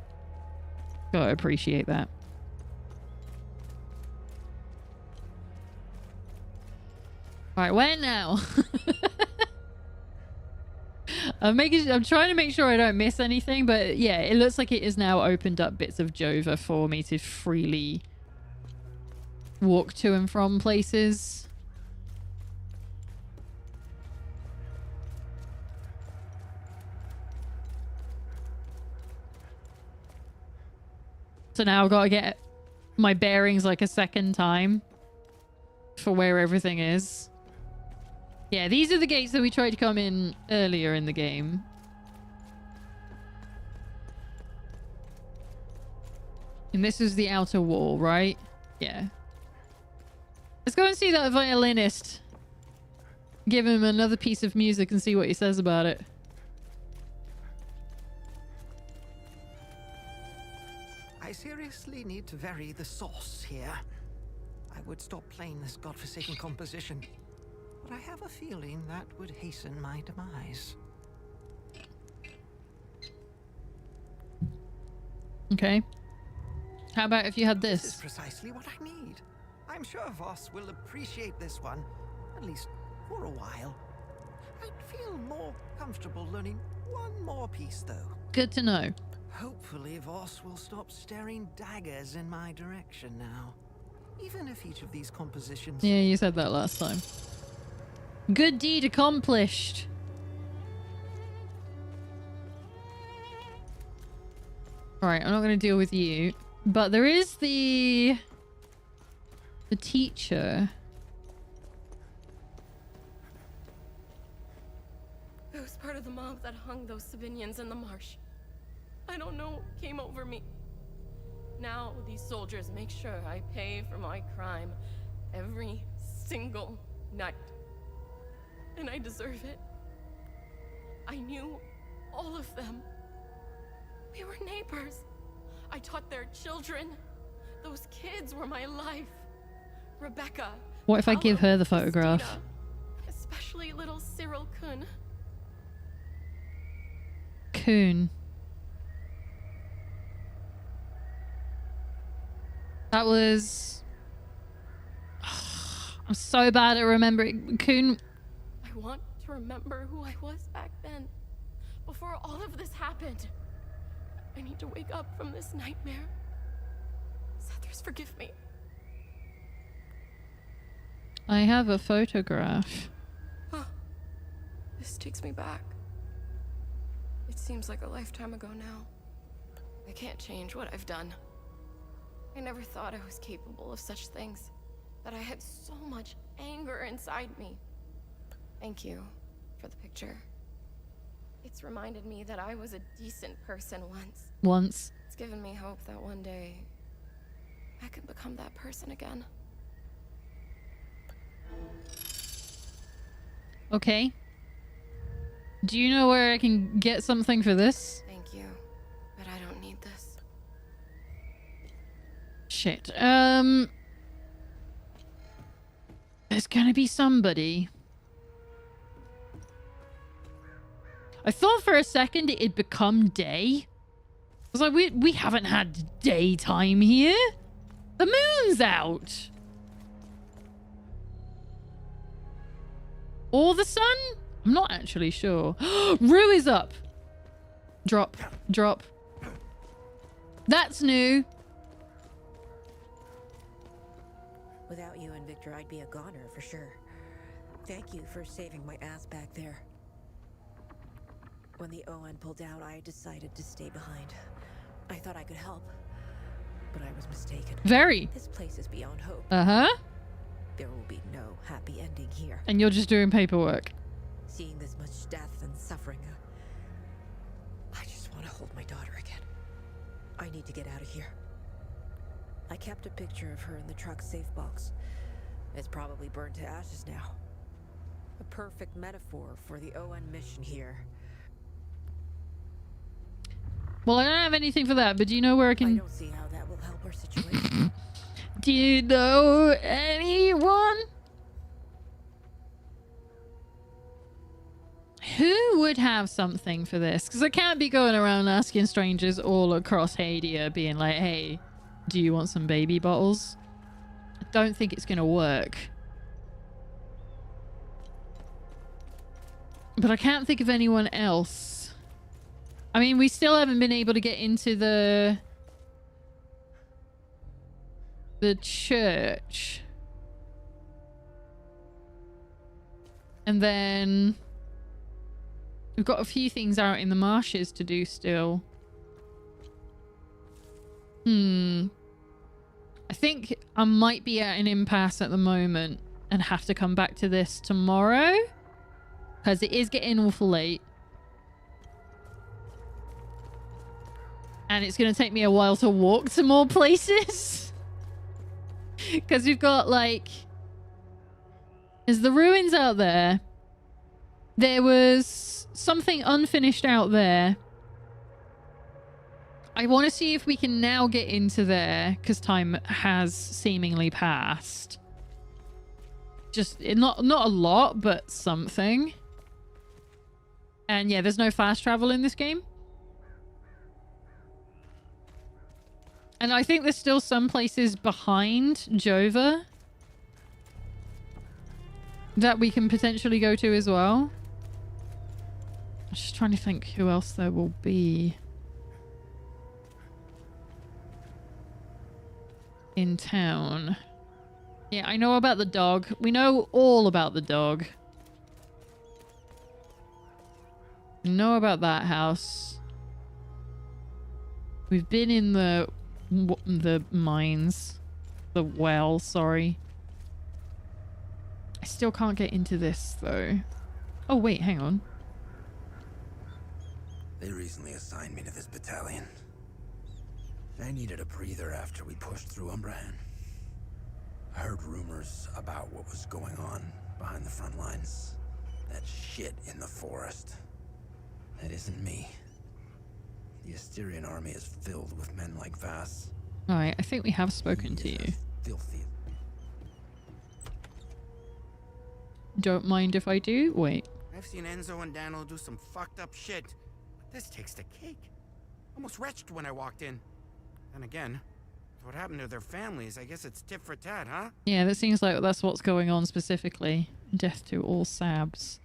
Gotta appreciate that. Alright, where now? I'm trying to make sure I don't miss anything, but yeah, it looks like it is now opened up bits of Jova for me to freely walk to and from places. So now I've got to get my bearings like a second time for where everything is. Yeah, these are the gates that we tried to come in earlier in the game. And this is the outer wall, right? Yeah. Let's go and see that violinist. Give him another piece of music and see what he says about it. I seriously need to vary the sauce here. I would stop playing this godforsaken composition, but I have a feeling that would hasten my demise. Okay. How about if you had this? This is precisely what I need. I'm sure Voss will appreciate this one, at least for a while. I'd feel more comfortable learning one more piece, though. Good to know. Hopefully Voss will stop staring daggers in my direction now. Even if each of these compositions... Yeah, you said that last time. Good deed accomplished. Alright, I'm not going to deal with you. But there is the teacher. It was part of the mob that hung those civilians in the marsh. I don't know what came over me. Now these soldiers make sure I pay for my crime every single night. And I deserve it. I knew all of them. We were neighbors. I taught their children. Those kids were my life. Rebecca. What if I give her the photograph? Christina, especially little Cyril Kuhn. Kuhn. That was... I'm so bad at remembering. Kuhn... I want to remember who I was back then. Before all of this happened. I need to wake up from this nightmare. Sethers, forgive me. I have a photograph. Huh. This takes me back. It seems like a lifetime ago now. I can't change what I've done. I never thought I was capable of such things. That I had so much anger inside me. Thank you for the picture. It's reminded me that I was a decent person once. It's given me hope that one day I could become that person again. Okay. Do you know where I can get something for this? Thank you, but I don't need this. Shit. There's gonna be somebody. I thought for a second it'd become day. I was like, we haven't had daytime here. The moon's out. Or the sun? I'm not actually sure. Rue is up. Drop. Drop. That's new. Without you and Victor, I'd be a goner for sure. Thank you for saving my ass back there. When the ON pulled out, I decided to stay behind. I thought I could help, but I was mistaken. Very. This place is beyond hope. Uh-huh. There will be no happy ending here. And you're just doing paperwork. Seeing this much death and suffering, I just want to hold my daughter again. I need to get out of here. I kept a picture of her in the truck's safe box. It's probably burned to ashes now. A perfect metaphor for the ON mission here. Well, I don't have anything for that, but do you know where I can... I don't see how that will help our situation. Do you know anyone? Who would have something for this? Because I can't be going around asking strangers all across Hadia being like, hey, do you want some baby bottles? I don't think it's going to work. But I can't think of anyone else. I mean, we still haven't been able to get into the church. And then we've got a few things out in the marshes to do still. I think I might be at an impasse at the moment and have to come back to this tomorrow because it is getting awful late. And it's going to take me a while to walk to more places. Because we've got, like... There's the ruins out there. There was something unfinished out there. I want to see if we can now get into there. Because time has seemingly passed. Just, not a lot, but something. And yeah, there's no fast travel in this game. And I think there's still some places behind Jova that we can potentially go to as well. I'm just trying to think who else there will be in town. Yeah, I know about the dog. We know all about the dog. We know about that house. We've been in the mines. The well, sorry. I still can't get into this, though. Oh, wait, hang on. They recently assigned me to this battalion. I needed a breather after we pushed through Umbrahan. I heard rumors about what was going on behind the front lines. That shit in the forest. That isn't me. The Asterian army is filled with men like Vass. Alright, I think we have spoken to you. Filthy. Don't mind if I do? Wait. I've seen Enzo and Daniel do some fucked up shit, but this takes the cake. Almost retched when I walked in. And again, what happened to their families? I guess it's tit for tat, huh? Yeah, that seems like that's what's going on specifically. Death to all Sabs.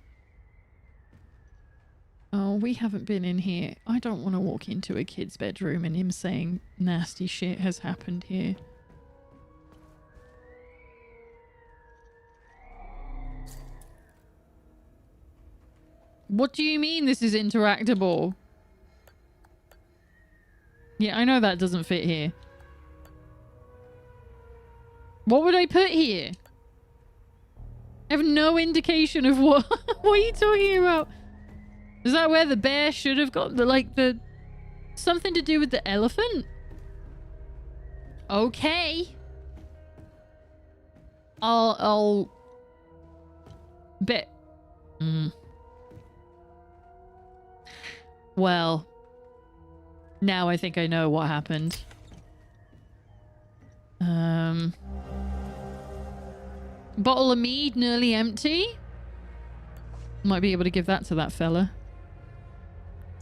Oh, we haven't been in here. I don't want to walk into a kid's bedroom and him saying nasty shit has happened here. What do you mean this is interactable? Yeah, I know that doesn't fit here. What would I put here? I have no indication of what... What are you talking about? Is that where the bear should have got the something to do with the elephant? Okay. I'll bet. Well, now I think I know what happened. Bottle of mead nearly empty. Might be able to give that to that fella.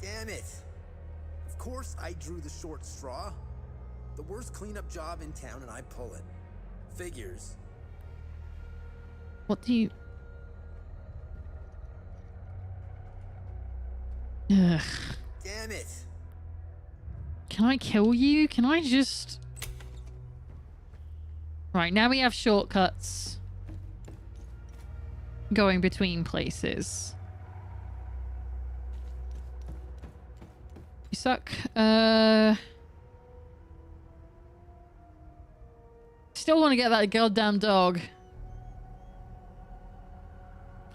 Damn it. Of course I drew the short straw. The worst cleanup job in town and I pull it. Figures. What do you... Ugh. Damn it. Can I kill you? Can I just... Right, now we have shortcuts. Going between places. You suck. Still want to get that goddamn dog.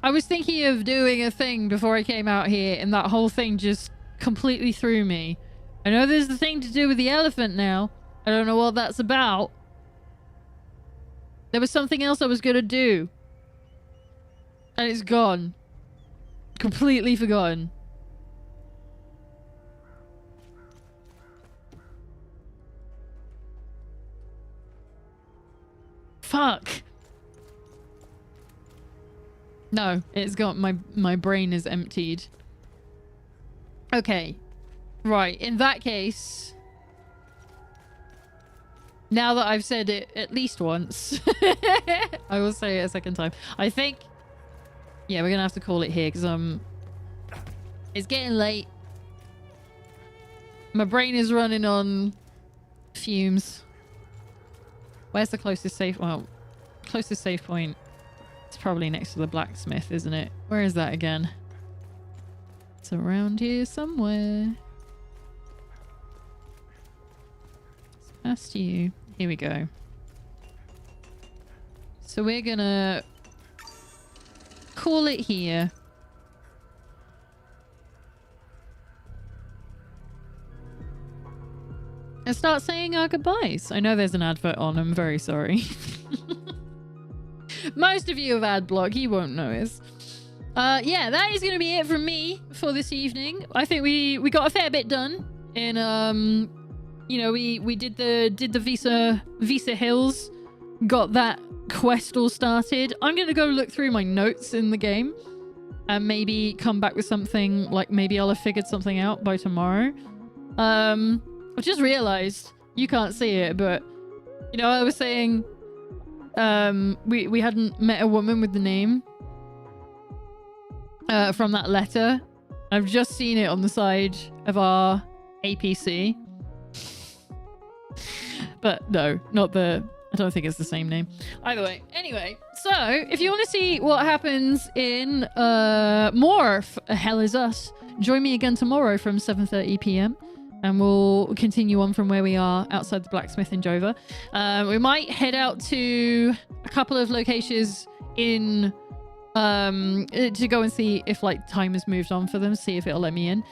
I was thinking of doing a thing before I came out here and that whole thing just completely threw me. I know there's the thing to do with the elephant now. I don't know what that's about. There was something else I was gonna do. And it's gone. Completely forgotten. Fuck. No, it's got my brain is emptied. Okay. Right, in that case, now that I've said it at least once, I will say it a second time. I think, yeah, we're gonna have to call it here because it's getting late. My brain is running on fumes. Where's the closest safe? Well, closest safe point. It's probably next to the blacksmith, isn't it? Where is that again? It's around here somewhere. It's past you. Here we go. So we're gonna call it here. And start saying our goodbyes. I know there's an advert on. I'm very sorry. Most of you have ad block. You won't notice. Yeah, that is going to be it from me for this evening. I think we got a fair bit done. And you know, we did the Visa Hills, got that quest all started. I'm going to go look through my notes in the game and maybe come back with something, like maybe I'll have figured something out by tomorrow. I just realized, you can't see it, but you know, I was saying we hadn't met a woman with the name from that letter. I've just seen it on the side of our APC. But no, not the... I don't think it's the same name. Either way. Anyway, so if you want to see what happens in more Hell Is Us, join me again tomorrow from 7:30 p.m. and we'll continue on from where we are outside the blacksmith in Jova. We might head out to a couple of locations in to go and see if like time has moved on for them, see if it'll let me in.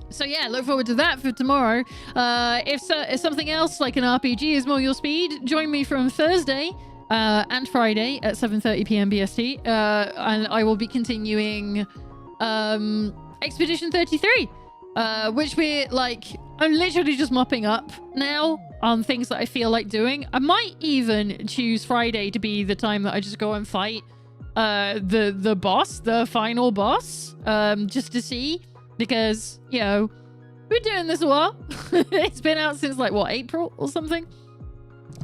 So yeah, look forward to that for tomorrow. If something else like an RPG is more your speed, join me from Thursday and Friday at 7:30 p.m. BST, and I will be continuing Expedition 33. Which we're like, I'm literally just mopping up now on things that I feel like doing. I might even choose Friday to be the time that I just go and fight the boss, the final boss, just to see, because, you know, we're doing this a while. It's been out since like, what, April or something?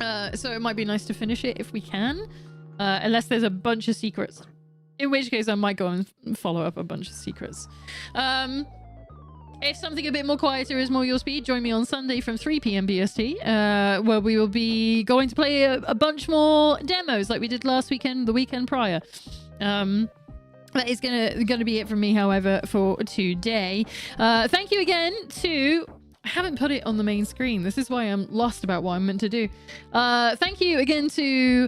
So it might be nice to finish it if we can, unless there's a bunch of secrets, in which case I might go and follow up a bunch of secrets. If something a bit more quieter is more your speed, join me on Sunday from 3 p.m. BST, where we will be going to play a bunch more demos like we did last weekend, the weekend prior. That is gonna be it from me, however, for today. Thank you again to... I haven't put it on the main screen. This is why I'm lost about what I'm meant to do. Thank you again to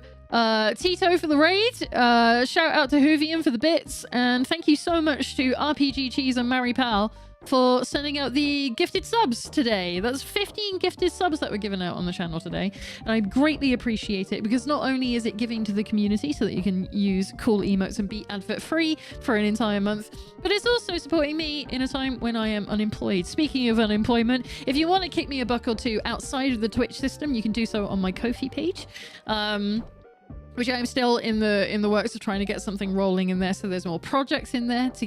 Tito for the raid. Shout out to Hoovian for the bits. And thank you so much to RPG Cheese and Mary Pal for sending out the gifted subs today. That's 15 gifted subs that were given out on the channel today, and I greatly appreciate it, because not only is it giving to the community so that you can use cool emotes and be advert free for an entire month, but it's also supporting me in a time when I am unemployed. Speaking of unemployment, if you want to kick me a buck or two outside of the Twitch system, you can do so on my Ko-fi page, which I'm still in the works of trying to get something rolling in there, so there's more projects in there to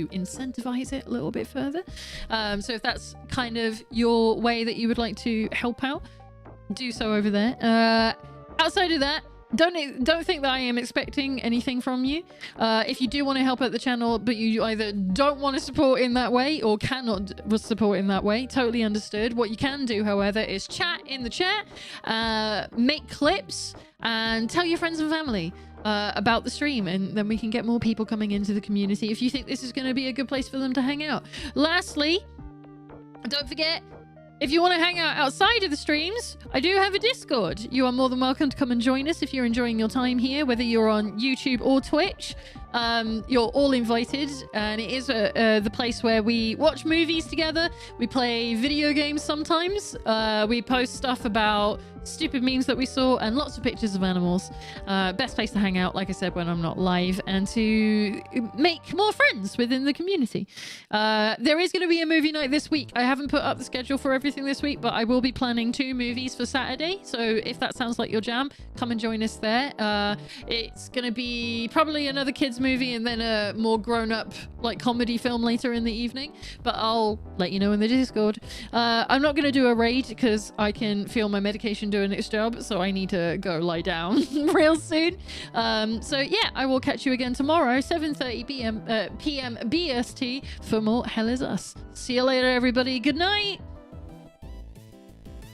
incentivize it a little bit further. So if that's kind of your way that you would like to help out, do so over there. Outside of that, don't think that I am expecting anything from you. If you do want to help out the channel, but you either don't want to support in that way or cannot support in that way, totally understood. What you can do, however, is chat in the chat, make clips, and tell your friends and family about the stream, and then we can get more people coming into the community if you think this is going to be a good place for them to hang out. Lastly, don't forget, if you want to hang out outside of the streams, I do have a Discord. You are more than welcome to come and join us if you're enjoying your time here, whether you're on YouTube or Twitch. you're all invited, and it is the place where we watch movies together. We play video games sometimes. We post stuff about stupid memes that we saw and lots of pictures of animals. Best place to hang out, like I said, when I'm not live, and to make more friends within the community. There is going to be a movie night this week. I haven't put up the schedule for everything this week, but I will be planning 2 movies for Saturday. So if that sounds like your jam, come and join us there. It's going to be probably another kids movie and then a more grown-up like comedy film later in the evening, but I'll let you know in the Discord. I'm not going to do a raid because I can feel my medication doing its job, so I need to go lie down real soon. So yeah, I will catch you again tomorrow, 7:30 p.m. BST for more Hell Is Us. See you later, everybody. Good night.